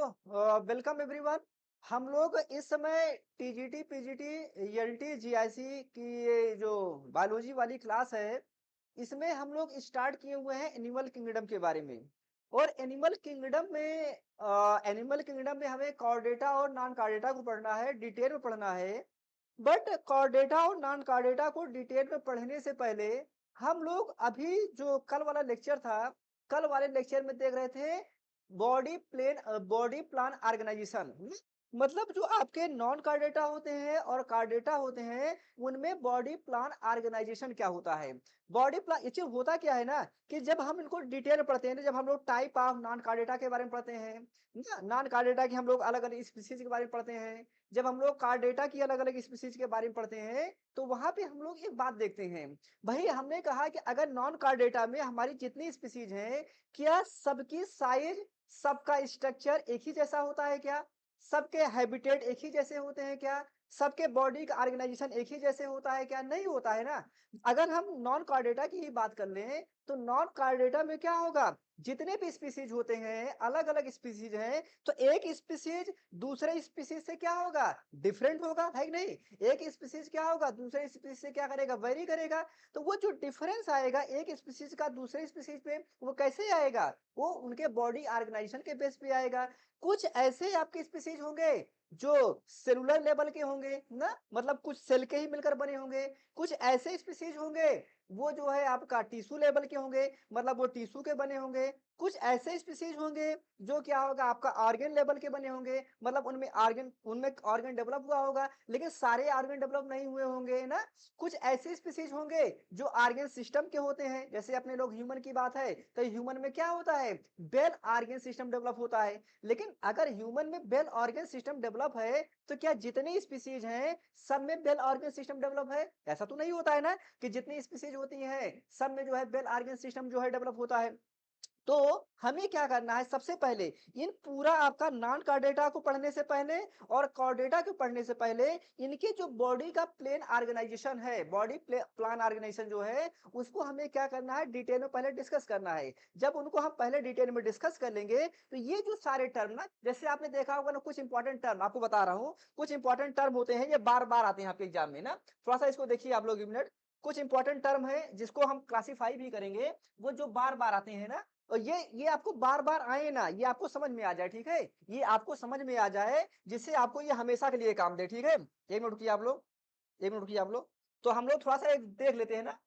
Welcome everyone. हम लोग इस समय टीजीटी, पीजीटी, एलटी, जीआईसी की ये जो बायोलॉजी वाली क्लास है, इसमें हम लोग स्टार्ट किए हुए हैं एनिमल किंगडम के बारे में। और एनिमल किंगडम में हमें कॉर्डेटा और नॉन कॉर्डेटा को पढ़ना है, डिटेल में पढ़ना है। बट कॉर्डेटा और नॉन कॉर्डेटा को डिटेल में पढ़ने से पहले हम लोग अभी जो कल वाला लेक्चर था, कल वाले लेक्चर में देख रहे थे बॉडी प्लान ऑर्गेनाइजेशन। मतलब जो आपके नॉन कार्डेटा होते हैं और कार्डेटा होते हैं, उनमें बॉडी प्लान ऑर्गेनाइजेशन क्या होता है। बॉडी प्लान ये चीज होता क्या है ना, कि जब हम इनको डिटेल में पढ़ते हैं ना, जब हम लोग टाइप ऑफ नॉन कार्डेटा के बारे में पढ़ते हैं ना, नॉन कार्डेटा की हम लोग अलग अलग स्पीसीज के बारे में पढ़ते हैं, जब हम लोग कार्डेटा की अलग अलग स्पीसीज के बारे में पढ़ते हैं, तो वहां पे हम लोग एक बात देखते हैं। भाई हमने कहा कि अगर नॉन कार्डेटा में हमारी जितनी स्पीसीज हैं, क्या सबकी साइज, सबका स्ट्रक्चर एक ही जैसा होता है क्या? सबके हैबिटेट एक ही जैसे होते हैं क्या? सबके बॉडी का ऑर्गेनाइजेशन एक ही जैसे होता है क्या? नहीं होता है ना। अगर हम नॉन कार्डेटा की ही बात कर लें, तो नॉन कार्डेटा में क्या होगा, जितने भी स्पीसीज होते हैं, अलग अलग स्पीसीज हैं, तो एक स्पीसीज दूसरे स्पीसीज से क्या होगा, डिफरेंट होगा, है कि नहीं? एक स्पीसीज क्या होगा, दूसरे स्पीसीज से क्या करेगा, वेरी करेगा। तो वो जो डिफरेंस आएगा एक स्पीसीज का दूसरे स्पीसीज पे, वो कैसे आएगा? वो उनके बॉडी ऑर्गेनाइजेशन के बेस पे आएगा। कुछ ऐसे आपके स्पीसीज होंगे जो सेलुलर लेवल के होंगे ना, मतलब कुछ सेल के ही मिलकर बने होंगे। कुछ ऐसे स्पीसीज होंगे वो जो है आपका टिश्यू लेवल के होंगे, मतलब वो टिश्यू के बने होंगे। कुछ ऐसे स्पीसीज होंगे जो क्या होगा, आपका ऑर्गन लेवल के बने होंगे, मतलब उनमें ऑर्गन डेवलप हुआ होगा, लेकिन सारे ऑर्गन डेवलप नहीं हुए होंगे ना। कुछ ऐसे स्पीसीज होंगे जो ऑर्गन सिस्टम के होते हैं, जैसे अपने लोग ह्यूमन की बात है, तो ह्यूमन में क्या होता है, बेल ऑर्गन सिस्टम डेवलप होता है। लेकिन अगर ह्यूमन में बेल ऑर्गन सिस्टम डेवलप है, तो क्या जितने स्पीसीज हैं सब में बेल ऑर्गन सिस्टम डेवलप है? ऐसा तो नहीं होता है ना, कि जितनी स्पीसीज होती हैं सब में जो है बेल ऑर्गन सिस्टम जो है डेवलप होता है। तो हमें क्या करना है, सबसे पहले इन पूरा आपका नॉन कार्डेटा को पढ़ने से पहले और कार्डेटा को पढ़ने से पहले, इनके जो बॉडी का प्लेन ऑर्गेनाइजेशन है, प्लान ऑर्गेनाइजेशन जो है, उसको हमें क्या करना है, डिटेल में पहले डिस्कस करना है। जब उनको हम पहले डिटेल में डिस्कस कर लेंगे, तो ये जो सारे टर्म ना, जैसे आपने देखा होगा ना, कुछ इंपॉर्टेंट टर्म आपको बता रहा हूँ, कुछ इंपॉर्टेंट टर्म होते हैं, ये बार बार आते हैं आपके एग्जाम में ना। थोड़ा सा इसको देखिए आप लोग एक मिनट। कुछ इंपॉर्टेंट टर्म है जिसको हम क्लासीफाई भी करेंगे, वो जो बार बार आते हैं ना, और ये आपको बार बार आए ना, ये आपको समझ में आ जाए, ठीक है? ये आपको समझ में आ जाए, जिससे आपको ये हमेशा के लिए काम दे, ठीक है? एक मिनट रुकिए आप लोग, एक मिनट रुकिए आप लोग। तो हम लोग थोड़ा सा एक देख लेते हैं ना।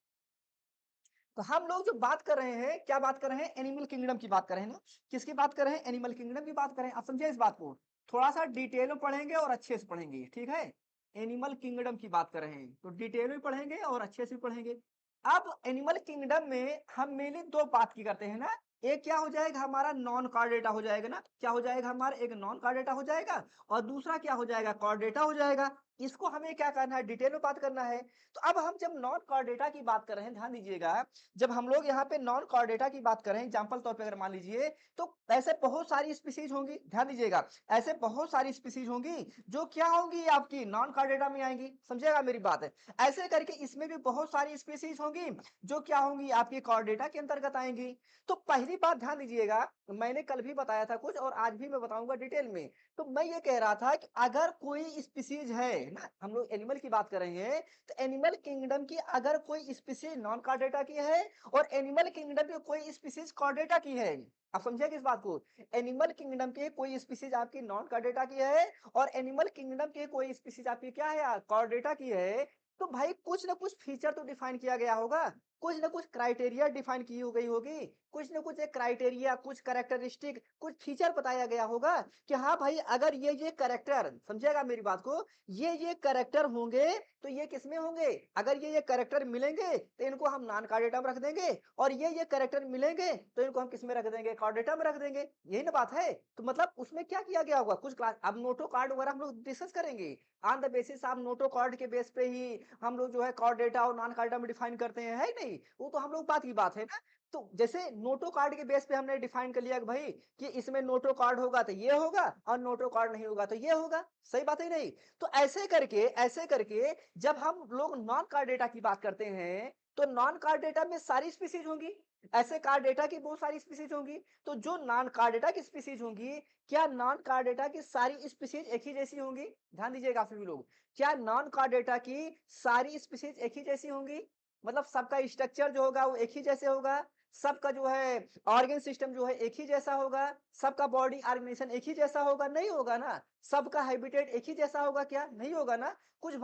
तो हम लोग जो बात कर रहे हैं, क्या बात कर रहे हैं, एनिमल किंगडम की बात कर रहे हैं ना। किसकी बात कर रहे हैं, एनिमल किंगडम की बात करें। आप समझे इस बात को? थोड़ा सा डिटेल में पढ़ेंगे और अच्छे से पढ़ेंगे, ठीक है? एनिमल किंगडम की बात कर रहे हैं, तो डिटेल में पढ़ेंगे और अच्छे से पढ़ेंगे। अब एनिमल किंगडम में हम मेनली दो बात की करते हैं ना। एक क्या हो जाएगा, हमारा नॉन कार्डेटा हो जाएगा ना। क्या हो जाएगा हमारा, एक नॉन कार्डेटा हो जाएगा, और दूसरा क्या हो जाएगा, कार्डेटा हो जाएगा। इसको हमें क्या करना है, डिटेल में बात करना है। तो अब हम जब नॉन कार्डेटा की बात कर रहे हैं, ध्यान दीजिएगा, जब हम लोग यहाँ पे नॉन कॉर्डेटा की बात करें, एग्जाम्पल तौर पे अगर मान लीजिए, तो ऐसे बहुत सारी स्पीसीज होंगी, ध्यान दीजिएगा, ऐसे बहुत सारी स्पीसीज होंगी जो क्या होंगी, आपकी नॉन कॉर्डेटा में आएंगी। समझिएगा मेरी बात है। ऐसे करके इसमें भी बहुत सारी स्पीसीज होंगी जो क्या होंगी, आपकी कॉर्डेटा के अंतर्गत आएंगी। तो पहली बात ध्यान दीजिएगा, मैंने कल भी बताया था कुछ, और आज भी मैं बताऊंगा डिटेल में। तो मैं ये कह रहा था कि अगर कोई स्पीसीज है ना, हम लोग एनिमल की बात कर रहे हैं, तो एनिमल किंगडम की अगर कोई स्पीसीज नॉन कॉर्डेटा की है, और एनिमल किंगडम की कोई स्पीसीज कॉर्डेटा की है, आप समझिए किस बात को, एनिमल किंगडम की कोई स्पीसीज आपकी नॉन कॉर्डेटा की है, और एनिमल किंगडम की कोई स्पीसीज आपकी क्या है, कॉर्डेटा की है, तो भाई कुछ ना कुछ फीचर तो डिफाइन किया गया होगा, कुछ ना कुछ क्राइटेरिया डिफाइन की हो गई होगी, कुछ ना कुछ एक क्राइटेरिया, कुछ कैरेक्टरिस्टिक, कुछ फीचर बताया गया होगा, कि हाँ भाई अगर ये कैरेक्टर, समझिएगा मेरी बात को, ये कैरेक्टर होंगे, तो ये किसमें होंगे, अगर ये कैरेक्टर मिलेंगे तो इनको हम नॉन कार्डेटा में रख देंगे, और ये कैरेक्टर मिलेंगे तो इनको हम किसमें रख देंगे, कार्डेटा में रख देंगे। यही ना बात है। तो मतलब उसमें क्या किया गया होगा, कुछ क्लास, अब नोटो कार्ड वगैरह हम लोग डिस्कस करेंगे, on the basis of Noto card के बेस पे ही हम लोग जो है कार्डेटा और नॉन कार्डेटा में डिफाइन करते हैं, है ही नहीं? वो तो हम लोग बात की बात है ना। तो जैसे नोटो कार्ड के बेस पे हमने डिफाइन कर लिया कि भाई, कि इसमें नोटो कार्ड होगा तो ये होगा, और नोटो कार्ड नहीं होगा तो ये होगा। सही बात है नहीं? तो ऐसे करके जब हम लोग नॉन कार्ड डेटा की बात करते हैं, तो नॉन कार्डेटा में सारी स्पीसीज होंगी, ऐसे कार्डेटा की बहुत सारी स्पीसीज होंगी। तो जो नॉन कार्डेटा की स्पीसीज होंगी, क्या नॉन कार्डेटा की सारी स्पीसीज एक ही जैसी होंगी? ध्यान दीजिएगा आप सभी लोग, क्या नॉन कार्डेटा की सारी स्पीसीज एक ही जैसी होंगी? मतलब सबका स्ट्रक्चर जो होगा वो एक ही जैसे होगा, सबका जो है ऑर्गन सिस्टम जो है एक ही जैसा होगा, सबका बॉडी ऑर्गेनाइजेशन एक ही जैसा होगा? नहीं होगा ना। सबका हैबिटेट एक ही जैसा होगा क्या? नहीं होगा ना। कुछ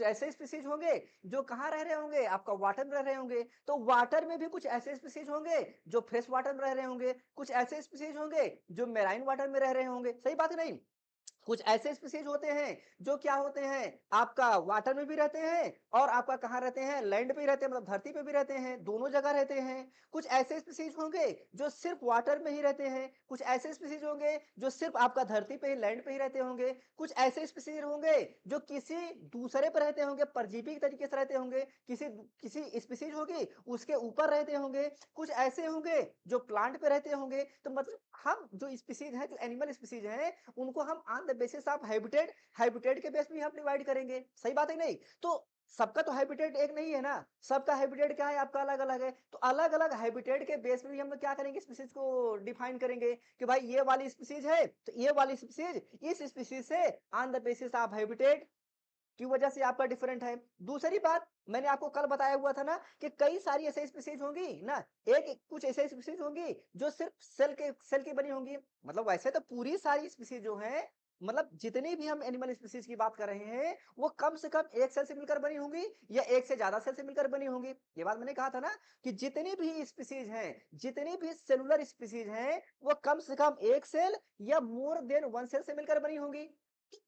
ऐसे स्पीसीज होंगे जो कहाँ रह रहे होंगे? आपका वाटर में रह रहे होंगे। तो वाटर में भी कुछ ऐसे स्पीसीज होंगे जो फ्रेश वाटर में रह रहे होंगे, कुछ ऐसे स्पीसीज होंगे जो मेराइन वाटर में रह रहे होंगे। सही बात है नहीं? कुछ ऐसे स्पीसीज होते हैं जो क्या होते हैं, आपका वाटर में भी रहते हैं और आपका कहाँ रहते हैं, लैंड पे ही रहते हैं, मतलब धरती पे भी रहते हैं, दोनों जगह रहते हैं। कुछ ऐसे स्पीसीज होंगे जो सिर्फ वाटर में ही रहते हैं, कुछ ऐसे स्पीसीज होंगे जो सिर्फ आपका धरती पे ही, लैंड पे ही रहते होंगे, कुछ ऐसे स्पीसीज होंगे जो किसी दूसरे पर रहते होंगे, परजीवी के तरीके से रहते होंगे, किसी किसी स्पीसीज होगी उसके ऊपर रहते होंगे, कुछ ऐसे होंगे जो प्लांट पे रहते होंगे। तो मतलब हम जो स्पीसीज है, जो एनिमल स्पीसीज है, उनको हम on the basis of habitat के बेस में हम डिवाइड करेंगे। सही बात है नहीं? तो सबका तो हैबिटेट एक नहीं है ना, सबका हैबिटेट क्या है, आपका अलग अलग है। तो अलग अलग हैबिटेट के बेस में भी हम लोग क्या करेंगे, स्पीसीज को डिफाइन करेंगे कि भाई ये वाली स्पीसीज है तो ये वाली स्पीसीज इस स्पीसीज से on the basis of habitat की वजह से आपका डिफरेंट है। दूसरी बात, मैंने आपको कल बताया हुआ था ना कि कई सारी ऐसे स्पीसीज होंगी ना, एक कुछ ऐसे स्पीसीज होंगी जो सिर्फ सेल की बनी होंगी। मतलब वैसे तो पूरी सारी स्पीसीज जो है, मतलब जितनी भी हम एनिमल स्पीसीज की बात कर रहे हैं, वो कम से कम एक सेल से मिलकर बनी होंगी या एक से ज्यादा सेल से मिलकर बनी होंगी। ये बात मैंने कहा था ना कि जितनी भी स्पीसीज हैं, जितनी भी सेलुलर स्पीसीज हैं, वो कम से कम एक सेल या मोर देन वन सेल से मिलकर बनी होंगी।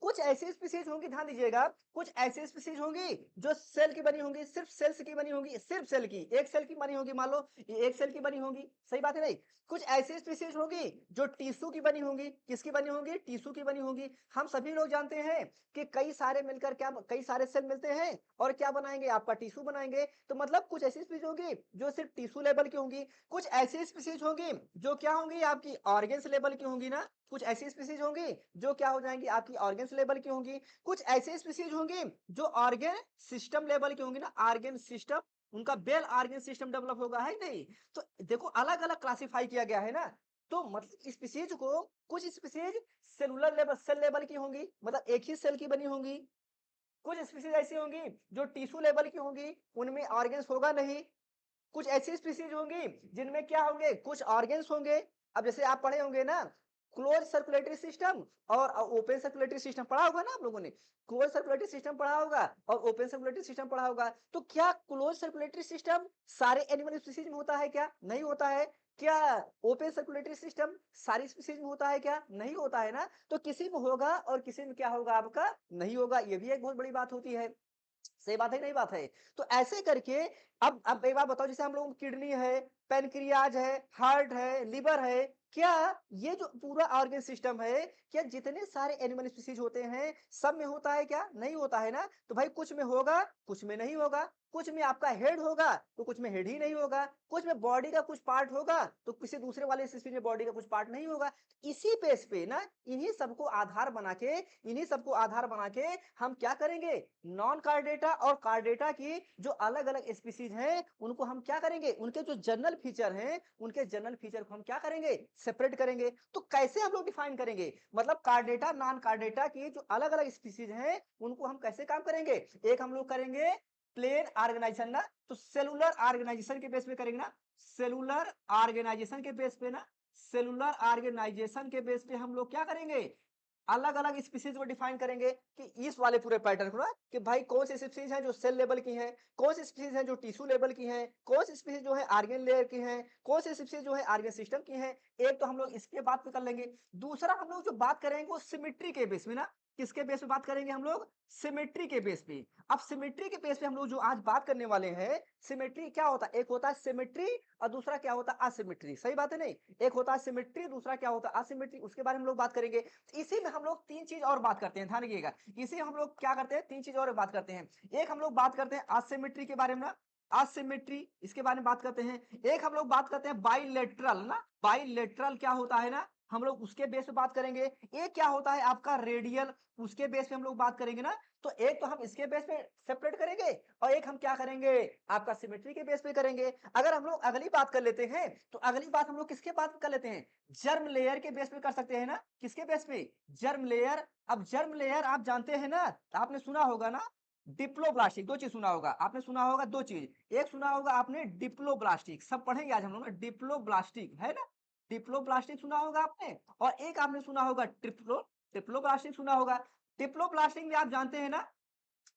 कुछ ऐसी स्पीसीज होंगी, ध्यान दीजिएगा, कुछ ऐसी स्पीसीज होंगी जो सेल की बनी होंगी, सिर्फ सेल्स की बनी होंगी, सिर्फ सेल की, एक सेल की बनी होंगी, मान लो ये एक सेल की बनी होंगी। सही बात है नहीं? कुछ ऐसी स्पीसीज होंगी जो टिश्यू की बनी होंगी। किसकी बनी होंगी? टिश्यू की बनी होंगी। हम सभी लोग जानते हैं कि कई सारे मिलकर क्या, कई सारे सेल मिलते हैं और क्या बनाएंगे, आपका टिश्यू बनाएंगे। तो मतलब कुछ ऐसी स्पीसीज होंगी जो सिर्फ टिश्यू लेवल की होंगी, कुछ ऐसी स्पीसीज होंगी जो क्या होंगी, आपकी ऑर्गेन्स लेवल की होंगी ना। कुछ ऐसी स्पीसीज होंगी जो क्या हो जाएंगी, आपकी ऑर्गेन्स लेवल की होंगी। कुछ ऐसी स्पीसीज होंगी जो ऑर्गेन सिस्टम लेवल की होंगी ना, ऑर्गेन सिस्टम, उनका बेल ऑर्गेन सिस्टम डेवलप होगा, है नहीं? तो देखो अलग अलग क्लासिफाई किया गया है ना। तो मतलब स्पीसीज को, कुछ species cellular level, cell level की होंगी, मतलब एक ही सेल की बनी होंगी। कुछ स्पीसीज ऐसी होंगी जो टिश्यू लेवल की होंगी, उनमें ऑर्गेन्स होगा नहीं। कुछ ऐसी स्पीसीज होंगी जिनमें क्या होंगे, कुछ ऑर्गेन्स होंगे। अब जैसे आप पढ़े होंगे ना, क्लोज सर्कुलेटरी सिस्टम और ओपन सर्कुलेटरी सिस्टम पढ़ा होगा ना आप लोगों ने। क्लोज सर्कुलेटरी सिस्टम पढ़ा होगा और ओपन सर्कुलेटरी सिस्टम पढ़ा होगा। तो क्या क्लोज सर्कुलेटरी सिस्टम सारे एनिमल स्पीसीज में होता है क्या? नहीं होता है। क्या ओपन सर्कुलेटरी सिस्टम सारी स्पीसीज में होता है क्या? नहीं होता है ना। तो किसी में होगा और किसी में क्या होगा, आपका नहीं होगा। ये भी एक बहुत बड़ी बात होती है। सही बात है, नहीं बात है? तो ऐसे करके अब एक बात बताओ, जैसे हम लोग किडनी है, पैनक्रियाज है, हार्ट है, लिवर है, क्या ये जो पूरा ऑर्गन सिस्टम है, क्या जितने सारे एनिमल स्पीसीज होते हैं सब में होता है क्या? नहीं होता है ना। तो भाई कुछ में होगा, कुछ में नहीं होगा। कुछ में आपका हेड होगा तो कुछ में हेड ही नहीं होगा। कुछ में बॉडी का कुछ पार्ट होगा तो किसी दूसरे वाले स्पीसीज में बॉडी का कुछ पार्ट नहीं होगा। इसी बेस पे ना, इन्हीं सबको आधार बना के हम क्या करेंगे, नॉन कार्डेटा और कार्डेटा की जो अलग अलग स्पीसीज हैं उनको हम क्या करेंगे, उनके जो जनरल फीचर हैं, उनके जनरल फीचर को हम क्या करेंगे, सेपरेट करेंगे। तो कैसे हम लोग डिफाइन करेंगे, मतलब कार्डेटा नॉन कार्डेटा की जो अलग अलग स्पीसीज हैं उनको हम कैसे काम करेंगे। एक हम लोग करेंगे प्लेन ऑर्गेनाइजेशन ना, तो सेलुलर ऑर्गेनाइजेशन के बेस पे करेंगे ना, सेलुलर ऑर्गेनाइजेशन के बेस पे ना, सेलुलर ऑर्गेनाइजेशन के बेस पे हम लोग क्या करेंगे, अलग अलग स्पीसीज को डिफाइन करेंगे कि इस वाले पूरे पैटर्न को ना, कि भाई कौन सी स्पीसीज है जो सेल लेवल की है, कौन सी स्पीसीज है जो टिश्यू लेवल की है, कौन सी स्पीसीज जो है आर्गन लेयर की है, कौन सी स्पीसीज जो है आर्गन सिस्टम की है। एक तो हम लोग इसके बात पे कर लेंगे। दूसरा हम लोग जो बात करेंगे वो सिमेट्री के बेस में ना, किसके बेस पे बात करेंगे हम लोग, सिमेट्री के बेस पे। अब सिमेट्री के बेस पे हम लोग जो आज बात करने वाले हैं, सिमेट्री क्या होता है, एक होता है सिमेट्री और दूसरा क्या होता है असिमेट्री। सही बात है नहीं? एक होता है सिमेट्री, दूसरा क्या होता है असिमेट्री, उसके बारे में हम लोग बात करेंगे। इसी में हम लोग तीन चीज और बात करते हैं, ध्यान रखिएगा। इसी हम लोग क्या करते हैं, तीन चीज और बात करते हैं। एक हम लोग बात करते हैं असिमेट्री के बारे में ना, असिमेट्री इसके बारे में बात करते हैं। एक हम लोग बात करते हैं बाइलेटरल ना, बाइलेटरल क्या होता है ना, हम लोग उसके बेस पे बात करेंगे। एक क्या होता है आपका रेडियल, उसके बेस पे हम लोग बात करेंगे ना। तो एक तो हम इसके बेस पे सेपरेट करेंगे और एक हम क्या करेंगे आपका सिमेट्री के बेस पे करेंगे। अगर हम लोग अगली बात कर लेते हैं तो अगली बात हम लोग किसके बात कर लेते हैं, जर्म लेयर के बेस पे कर सकते हैं ना, किसके बेस पे, जर्म लेयर। अब जर्म लेयर आप जानते हैं ना, आपने सुना होगा ना डिप्लोब्लास्टिक, दो चीज सुना होगा आपने, सुना होगा दो चीज, एक सुना होगा आपने डिप्लोब्लास्टिक, सब पढ़ेंगे आज हम लोग ना, डिप्लोब्लास्टिक है ना, डिप्लोब्लास्टिक सुना होगा आपने, और एक आपने सुना होगा ट्रिप्लोब्लास्टिक सुना होगा। डिप्लोब्लास्टिक में आप जानते हैं ना,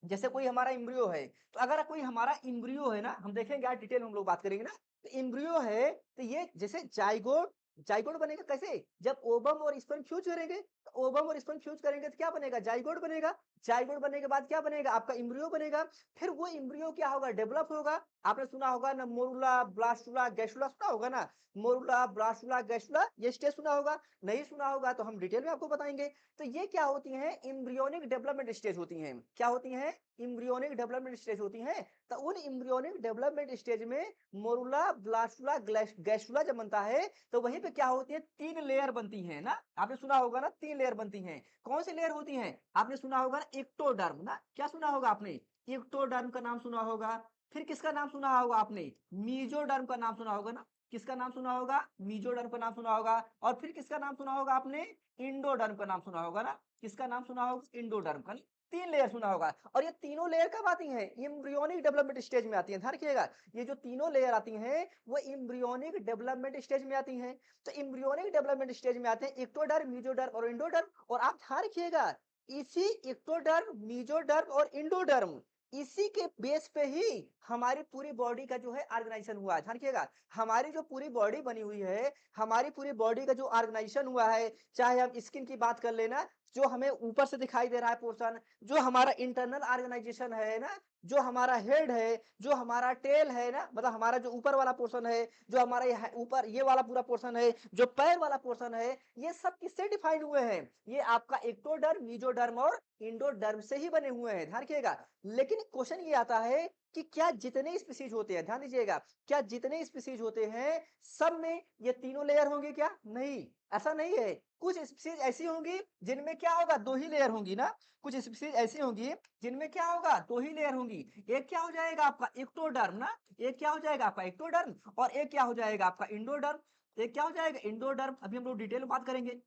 जैसे कोई हमारा इम्ब्रियो है, तो अगर कोई हमारा इम्ब्रियो है ना, हम देखेंगे यार डिटेल में हम लोग बात करेंगे ना, तो इम्ब्रियो है तो ये जैसे जाइगोट, जाइगोट बनेगा कैसे, जब ओवम और स्पर्म फ्यूज करेंगे, तो ओवम और स्पर्म फ्यूज करेंगे तो क्या बनेगा, जाइगोट बनेगा। जाइगोट बनने के बाद क्या बनेगा, आपका इम्ब्रियो बनेगा। फिर वो इम्ब्रियो क्या होगा, डेवलप होगा। आपने सुना होगा ना मोरुला ब्लास्टुला गैस्ट्रुला, सुना होगा ना, मोरुला ब्लास्टुला गैस्ट्रुला, ये स्टेज सुना होगा। नहीं सुना होगा तो हम डिटेल में आपको बताएंगे। तो ये क्या होती हैं, इम्ब्रियोनिक डेवलपमेंट स्टेज होती हैं। क्या होती हैं, इम्ब्रियोनिक डेवलपमेंट स्टेज होती हैं। तो उन इम्ब्रियोनिक डेवलपमेंट स्टेज में मोरुला ब्लास्टुला गैस्ट्रुला जब बनता है, तो वहीं पे क्या होती है, तीन लेयर बनती है ना, आपने सुना होगा ना, तीन लेयर बनती हैं। कौन सी लेयर होती हैं, आपने सुना होगा ना इक्टोडर्म ना, क्या सुना होगा आपने, इक्टोडर्म का नाम सुना होगा। फिर किसका नाम सुना होगा आपने, मीजोडर्म का नाम सुना होगा ना, किसका नाम सुना होगा, मीजोडर्म का नाम सुना होगा। और फिर किसका नाम सुना होगा आपने, इंडोडर्म का नाम सुना होगा ना, किसका नाम सुना होगा, इंडोडर्म का। तीन लेयर सुना होगा, और ये तीनों लेयर कब आती हैं, एम्ब्रियोनिक डेवलपमेंट स्टेज में आती हैं। ध्यान रखिएगा, ये जो तीनों लेयर आती हैं वो एम्ब्रियोनिक डेवलपमेंट स्टेज में आती हैं। तो एम्ब्रियोनिक डेवलपमेंट स्टेज में आते हैं इक्टोडर्म, मीजोडर्म और इंडोडर्म। और आप ध्यान रखिएगा, इसी इक्टोडर्म, मीजोडर्म और इंडोडर्म, इसी के बेस पे ही हमारी पूरी बॉडी का जो है ऑर्गेनाइजेशन हुआ है। ध्यान रखिएगा, हमारी जो पूरी बॉडी बनी हुई है, हमारी पूरी बॉडी का जो ऑर्गेनाइजेशन हुआ है, चाहे हम स्किन की बात कर लेना, जो हमें ऊपर से दिखाई दे रहा है पोर्शन, जो हमारा इंटरनल ऑर्गेनाइजेशन है ना, जो हमारा हेड है, जो हमारा टेल है ना, मतलब हमारा जो ऊपर वाला पोर्शन है, जो हमारा ऊपर ये वाला पूरा पोर्शन है, जो पैर वाला पोर्शन है, ये सब किससे डिफाइन हुए हैं, ये आपका एक्टोडर्म, मीजोडर्म और इंडोडर्म से ही बने हुए हैं। ध्यान रखिएगा, लेकिन क्वेश्चन ये आता है कि क्या जितने स्पीसीज होते हैं, ध्यान दीजिएगा, क्या जितने स्पीसीज होते हैं सब में ये तीनों लेयर होंगे क्या, नहीं, ऐसा नहीं है। कुछ स्पीसीज ऐसी होंगी जिनमें क्या होगा, दो ही लेयर होंगी ना, कुछ स्पीसीज ऐसी होंगी जिनमें क्या होगा, दो ही लेयर होंगी। एक क्या हो जाएगा आपका एक्टोडर्म ना, एक क्या हो जाएगा आपका एक्टोडर्म, और एक क्या हो जाएगा आपका इंडोडर्म। एक क्या हो जाएगा, इंडोडर्म, अभी हम लोग डिटेल में बात करेंगे।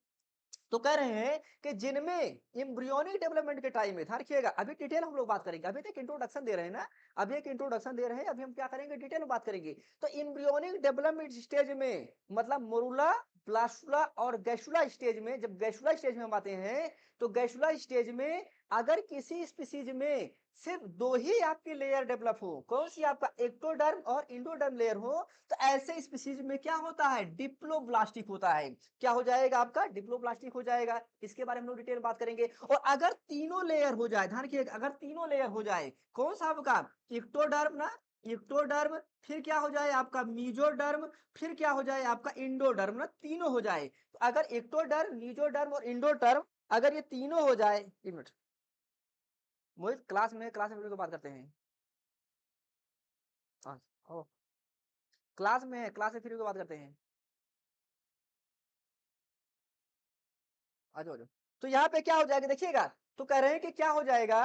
तो कह रहे हैं कि जिनमें एम्ब्रियोनिक डेवलपमेंट के टाइम में, ध्यान रखिएगा, अभी डिटेल हम लोग बात करेंगे, अभी तक इंट्रोडक्शन दे रहे हैं ना, अभी एक इंट्रोडक्शन दे रहे हैं, अभी हम क्या करेंगे, डिटेल में बात करेंगे। तो एम्ब्रियोनिक डेवलपमेंट स्टेज में, मतलब मोरुला ब्लास्टुला और गैस्ट्रुला स्टेज में, जब गैस्ट्रुला स्टेज में हम आते हैं, तो गैस्ट्रुला स्टेज में अगर किसी स्पीसीज में सिर्फ दो ही आपकी लेयर डेवलप हो, कौन सी, आपका एक्टोडर्म और इंडोडर्म लेयर हो, तो ऐसे स्पीसीज में क्या होता है, डिप्लोब्लास्टिक होता है। क्या हो जाएगा आपका, डिप्लोब्लास्टिक हो जाएगा। इसके बारे में हम लोग डिटेल बात करेंगे। और अगर तीनों लेयर हो जाए, ध्यान रखिएगा, अगर तीनों लेयर हो जाए, कौन सा आपका, इक्टोडर्म ना, इक्टोडर्म, फिर क्या हो जाए आपका मोजोडर्म, फिर क्या हो जाए आपका इंडोडर्म ना, तीनों हो जाए। तो अगर इक्टोडर्म, मोजोडर्म और इंडोडर्म, अगर ये तीनों हो जाए, एक मिनट मोहित, क्लास में वीडियो को बात करते हैं। हाँ, हो, क्लास में है, क्लास में फिर को बात करते हैं। आ जाओ, आ जाओ। तो यहाँ पे क्या हो जाएगा देखिएगा, तो कह रहे हैं कि क्या हो जाएगा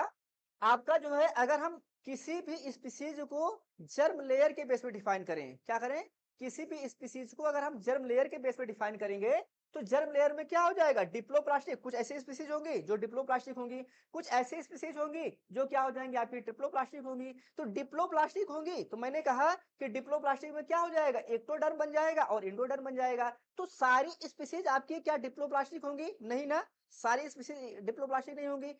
आपका जो है, अगर हम किसी भी स्पीसीज को जर्म लेयर के बेस पे डिफाइन करें, क्या करें, किसी भी स्पीसीज को अगर हम जर्म लेयर के बेस पे डिफाइन करेंगे, तो जर्म लेयर में क्या हो जाएगा, डिप्लोप्लास्टिक, कुछ ऐसी स्पीसीज होंगी जो डिप्लोप्लास्टिक होंगी, कुछ ऐसी स्पीसीज होंगी जो क्या हो जाएंगी आपकी ट्रिप्लोप्लास्टिक होंगी। तो डिप्लोप्लास्टिक होंगी, तो मैंने कहा कि डिप्लोप्लास्टिक में क्या हो जाएगा, एक्टोडर्म बन जाएगा और इंडोडर्म बन जाएगा। तो सारी स्पीसीज आपकी क्या डिप्लोप्लास्टिक होंगी, नहीं ना, सारी स्पीसीज डिप्लोप्लास्टिक नहीं होंगी।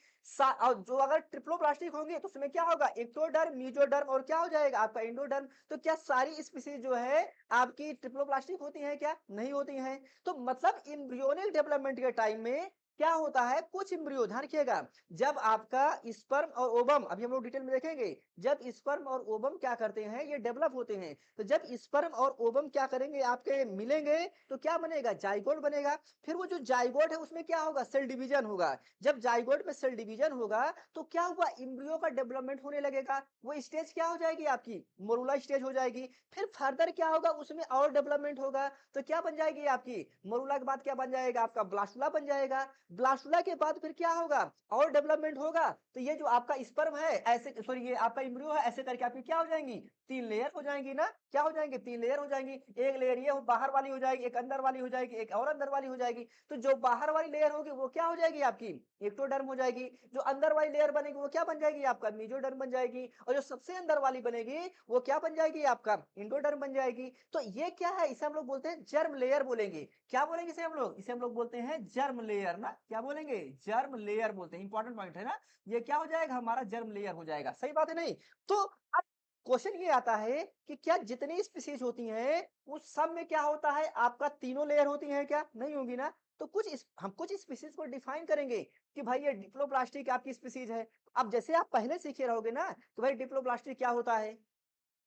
और जो अगर ट्रिप्लोप्लास्टिक होंगी तो उसमें क्या होगा, एक्टोडर्म, मीजोडर्म और क्या हो जाएगा आपका इंडोडर्म। तो क्या सारी स्पीसीज जो है आपकी ट्रिप्लोप्लास्टिक होती हैं क्या, नहीं होती हैं। तो मतलब एम्ब्रियोनिक डेवलपमेंट के टाइम में क्या होता है, कुछ एम्ब्रियो, ध्यान रखिएगा, जब आपका स्पर्म और ओवम, अभी हम लोग डिटेल में देखेंगे, जब स्पर्म और ओवम क्या करते हैं, ये डेवलप होते हैं, तो जब स्पर्म और ओवम क्या करेंगे, आपके मिलेंगे, तो क्या बनेगा, जाइगोट बनेगा। फिर वो जो जाइगोट है उसमें क्या होगा, सेल डिवीजन होगा। जब जाइगोट में सेल डिवीजन होगा तो क्या हुआ, एम्ब्रियो का डेवलपमेंट होने लगेगा। वो स्टेज क्या हो जाएगी आपकी, मोरुला स्टेज हो जाएगी। फिर फर्दर क्या होगा, उसमें और डेवलपमेंट होगा, तो क्या बन जाएगी आपकी, मोरुला के बाद क्या बन जाएगा आपका, ब्लास्टुला बन जाएगा। ब्लास्टुला के बाद फिर क्या होगा, और डेवलपमेंट होगा। तो ये जो आपका स्पर्म है ऐसे, सॉरी ये आपका एम्ब्रियो है, ऐसे करके आपकी क्या हो जाएंगी, 3 लेयर हो जाएंगी ना, क्या हो जाएंगी, 3 लेयर हो जाएंगी। एक लेयर ये बाहर वाली हो जाएगी, एक अंदर वाली हो जाएगी, एक और अंदर वाली हो जाएगी। तो जो बाहर वाली लेयर होगी वो क्या हो जाएगी आपकी, एक्टोडर्म हो जाएगी। जो अंदर वाली लेयर बनेगी वो क्या बन जाएगी आपका, मेसोडर्म बन जाएगी। और जो सबसे अंदर वाली बनेगी वो क्या बन जाएगी आपका, एंडोडर्म बन जाएगी। तो ये क्या है, इसे हम लोग बोलते हैं जर्म लेयर बोलेंगे। क्या बोलेंगे इसे हम लोग, इसे हम लोग बोलते हैं जर्म लेयर ना, क्या बोलेंगे, जर्म लेयर बोलते हैं। इंपॉर्टेंट पॉइंट है ना, ये क्या हो जाएगा, हमारा जर्म लेयर हो जाएगा। सही बात है नहीं। तो अब क्वेश्चन ये आता है कि क्या जितनी स्पीसीज होती हैं उस सब में क्या होता है आपका, तीनों लेयर होती हैं क्या, नहीं होगी ना। तो हम कुछ स्पीसीज को डिफाइन करेंगे कि भाई ये डिप्लोप्लास्टिक आपकी स्पीसीज है। अब जैसे आप पहले सीखे रहोगे ना कि भाई डिप्लोप्लास्टिक क्या होता है,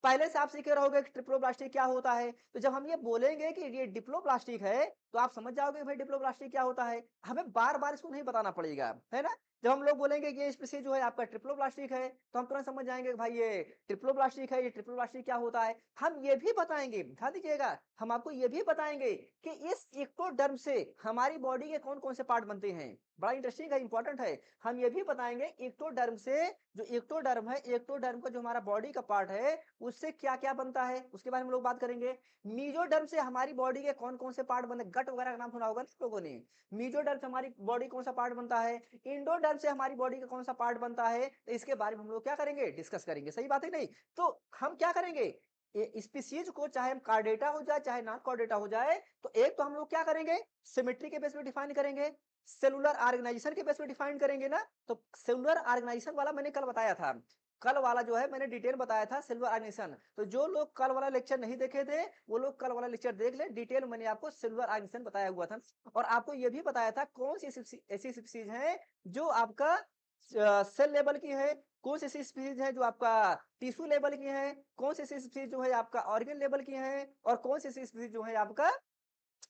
पहले से आप सीखे रहोगे कि ट्रिप्लोप्लास्टिक क्या होता है। तो जब हम ये बोलेंगे कि ये डिप्लोप्लास्टिक है तो आप समझ जाओगे कि भाई डिप्लोप्लास्टिक क्या होता है। हमें बार बार इसको नहीं बताना पड़ेगा, है ना। जब हम लोग बोलेंगे कि ये स्पीसीज जो है आपका ट्रिप्लोप्लास्टिक है तो हम तुरंत समझ जाएंगे कि भाई ये ट्रिप्लोप्लास्टिक है, ये ट्रिप्लोप्लास्टिक क्या होता है। हम ये भी बताएंगे, ध्यान दीजिएगा, हम आपको ये भी बताएंगे कि इस एक्टोडर्म से हमारी बॉडी के कौन कौन से पार्ट बनते हैं। बड़ा इंटरेस्टिंग है, इंपॉर्टेंट है। हम ये भी बताएंगे एक्टोडर्म से, जो एक्टोडर्म है, एक्टोडर्म का जो हमारा बॉडी का पार्ट है उससे क्या क्या बनता है उसके बारे में लोग बात करेंगे। मीजोडर्म से हमारी बॉडी के कौन कौन से पार्ट बने, गट वगैरह का नाम सुना होगा ना लोगों ने। मीजोडर्म से हमारी बॉडी कौन सा पार्ट बनता है, इंडोडर्म से हमारी बॉडी का कौन सा पार्ट बनता है, तो इसके बारे में हम लोग क्या करेंगे, डिस्कस करेंगे। सही बात है नहीं। तो हम क्या करेंगे, स्पीसीज को चाहे हम कार्डेटा हो जाए चाहे नॉन कार्डेटा हो जाए, तो एक तो हम लोग क्या करेंगे, सिमेट्री के बेस पे डिफाइन करेंगे, सेलुलर ऑर्गेनाइजेशन के बेस पे डिफाइन करेंगे ना। तो सेलुलर ऑर्गेनाइजेशन वाला मैंने कल बताया था, कल वाला जो है मैंने डिटेल बताया था सेलुलर ऑर्गेनाइजेशन। तो जो लोग कल वाला लेक्चर नहीं देखे थे वो लोग कल वाला लेक्चर देख ले, डिटेल मैंने आपको सेलुलर ऑर्गेनाइजेशन बताया हुआ था। और आपको ये भी बताया था कौन सी ऐसी स्पीसीज है जो आपका सेल लेवल की है, कौन सी ऐसी स्पीसीज है जो आपका टिश्यू लेवल की है, कौन सी ऐसी स्पीसीज जो है आपका ऑर्गन लेवल की है, और कौन सी ऐसी स्पीसीज जो है आपका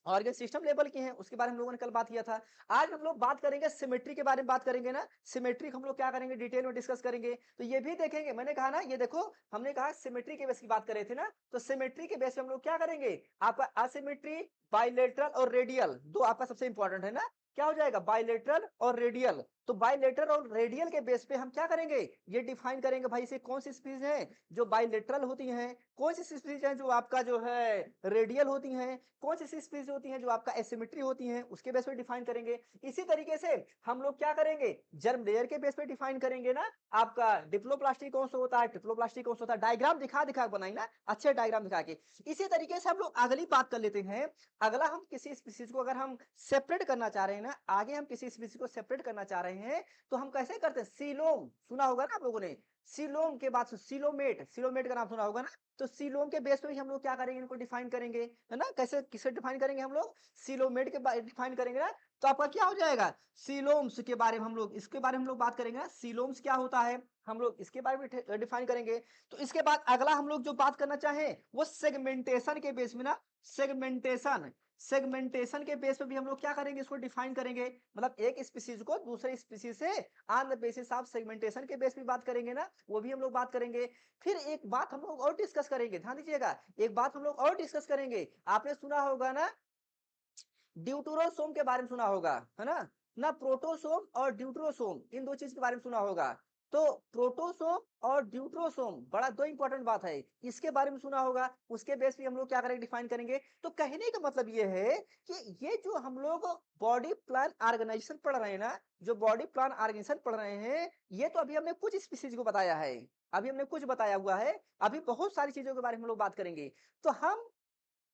ऑर्गन सिस्टम लेवल की हैं। उसके बारे में हम लोगों ने कल बात किया था। आज हम लोग बात करेंगे सिमेट्री के बारे में, बात करेंगे ना, सिमेट्री हम लोग क्या करेंगे, डिटेल में डिस्कस करेंगे। तो ये भी देखेंगे, मैंने कहा ना, ये देखो हमने कहा सिमेट्री के बेस की बात कर रहे थे ना, तो सिमेट्री के बेस पे हम लोग क्या करेंगे, आपका असिमेट्री, बाइलेटरल और रेडियल, दो आपका सबसे इंपॉर्टेंट है ना। क्या हो जाएगा, बाइलेटरल और रेडियल। तो बाइलेटरल और रेडियल के बेस पे हम क्या करेंगे, ये डिफाइन करेंगे भाई से कौन सी स्पीसीज है जो बाइलेटरल होती हैं, कौन सी स्पीसीज है जो आपका जो है रेडियल होती हैं, कौन सी स्पीसीज होती हैं जो आपका एसिमेट्री होती हैं, उसके बेस पे डिफाइन करेंगे। इसी तरीके से हम लोग क्या करेंगे, जर्म लेयर के बेस पे डिफाइन करेंगे ना, आपका डिप्लोप्लास्टिक कौन सा होता है, ट्रिप्लोप्लास्टिक कौन सा होता है, डायग्राम दिखा दिखा बनाई ना, अच्छे डायग्राम दिखा के। इसी तरीके से हम लोग अगली बात कर लेते हैं। अगला, हम किसी स्पीसीज को अगर हम सेपरेट करना चाह रहे हैं ना, आगे हम किसी स्पीसीज को सेपरेट करना चाह रहे हैं तो हम कैसे करते हैं, सीलोम सुना होगा ना आप लोगों ने, सीलोम के बाद सीलोमेट, सीलोमेट का नाम सुना होगा ना। तो सीलोम के बेस पे भी हम लोग क्या करेंगे, इनको डिफाइन करेंगे, है ना। कैसे, किसे डिफाइन करेंगे हम लोग, सीलोमेट के डिफाइन करेंगे ना। तो आपका क्या हो जाएगा, सीलोम्स के बारे में हम लोग, इसके बारे में हम लोग बात करेंगे ना, सीलोम्स क्या होता है, हम लोग इसके बारे में डिफाइन करेंगे। तो इसके बाद अगला हम लोग जो बात करना चाहें वो सेगमेंटेशन के बेस में ना, सेगमेंटेशन, सेगमेंटेशन के बेस पे भी हम लोग क्या करेंगे, इसको डिफाइन करेंगे। मतलब एक स्पीसीज को दूसरे स्पीसीज से on the basis of segmentation के बेस पे बात करेंगे ना, वो भी हम लोग बात करेंगे। फिर एक बात हम लोग और डिस्कस करेंगे, ध्यान दीजिएगा, एक बात हम लोग और डिस्कस करेंगे। आपने सुना होगा ना, ड्यूटरोसोम के बारे में सुना होगा, है ना। ना प्रोटोसोम और ड्यूटरोसोम, इन दो चीज के बारे में सुना होगा। तो प्रोटोसोम और ड्यूटरोसोम, बड़ा दो इंपॉर्टेंट बात है, इसके बारे में सुना होगा। उसके बेस पे हम लोग क्या करेंगे, डिफाइन करेंगे। तो कहने का मतलब ये है कि ये जो हम लोग बॉडी प्लान ऑर्गेनाइजेशन पढ़ रहे हैं ना, जो बॉडी प्लान ऑर्गेनाइजेशन पढ़ रहे हैं, ये तो अभी हमने कुछ स्पीसीज को बताया है, अभी हमने कुछ बताया हुआ है, अभी बहुत सारी चीजों के बारे में हम लोग बात करेंगे। तो हम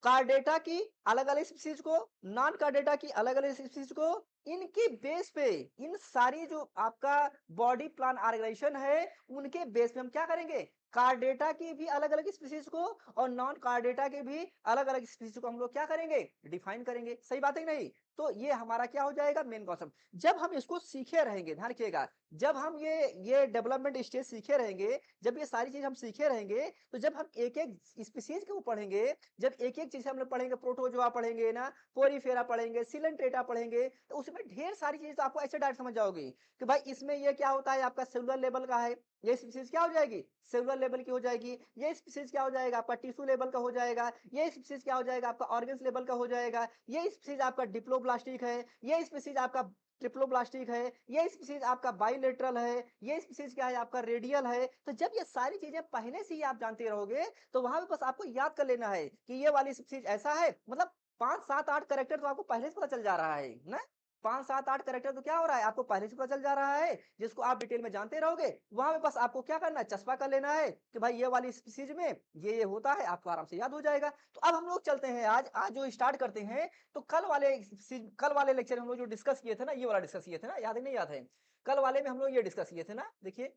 कार्डेटा की अलग अलग स्पीसीज को, नॉन कार्डेटा की अलग अलग स्पीसीज को, इनके बेस पे, इन सारी जो आपका बॉडी प्लान ऑर्गेनाइजेशन है उनके बेस पे हम क्या करेंगे, कार्डेटा की भी अलग अलग स्पीसीज को और नॉन कार्डेटा के भी अलग अलग स्पीसीज को हम लोग क्या करेंगे, डिफाइन करेंगे। सही बात है कि नहीं। तो ये हमारा क्या हो जाएगा, मेन कॉन्सेप्ट। जब हम इसको सीखे रहेंगे, ध्यान रखिएगा, जब हम ये डेवलपमेंट स्टेज सीखे रहेंगे, जब ये सारी चीज हम सीखे रहेंगे, तो जब हम एक एक स्पीसीज को पढ़ेंगे, जब एक एक चीज हम लोग पढ़ेंगे, प्रोटोजोआ पढ़ेंगे ना, पोरीफेरा पढ़ेंगे, सिलेंट्रेटा पढ़ेंगे, तो उसमें ढेर सारी चीज तो आपको ऐसे डायरेक्ट समझ जाओगे कि भाई इसमें ये क्या होता है, आपका सेलुलर लेवल का है, ये स्पीसीज क्या हो जाएगी, सेलुलर लेवल की हो जाएगी। ये स्पीसीज क्या हो जाएगा, आपका टिश्यू लेवल का हो जाएगा। ये स्पीसीज क्या हो जाएगा, आपका ऑर्गन्स लेवल का हो जाएगा। ये स्पीसीज आपका डिप्लो मोनोब्लास्टिक है, ये स्पीशीज आपका ट्रिप्लोब्लास्टिक है, ये स्पीशीज आपका बाइलेटरल है, ये स्पीशीज क्या है आपका रेडियल है। तो जब ये सारी चीजें पहले से ही आप जानते रहोगे तो वहां पे बस आपको याद कर लेना है कि ये वाली स्पीशीज ऐसा है। मतलब 5 7 8 कैरेक्टर तो आपको पहले से पता चल जा रहा है ना। 5 7 8 कैरेक्टर तो क्या हो रहा है आपको पहले से पता चल जा रहा है, जिसको आप डिटेल में जानते रहोगे। वहां पे बस आपको क्या करना है, चस्पा कर लेना है कि भाई ये वाली स्पीशीज में ये होता है, आपको आराम से याद हो जाएगा। तो अब हम लोग चलते हैं आज आज जो स्टार्ट करते हैं। तो कल वाले लेक्चर में हम लोग जो डिस्कस किए थे ना, ये वाला डिस्कस किए थे ना, याद है नहीं याद है? कल वाले में हम लोग ये डिस्कस किए थे ना, देखिए एक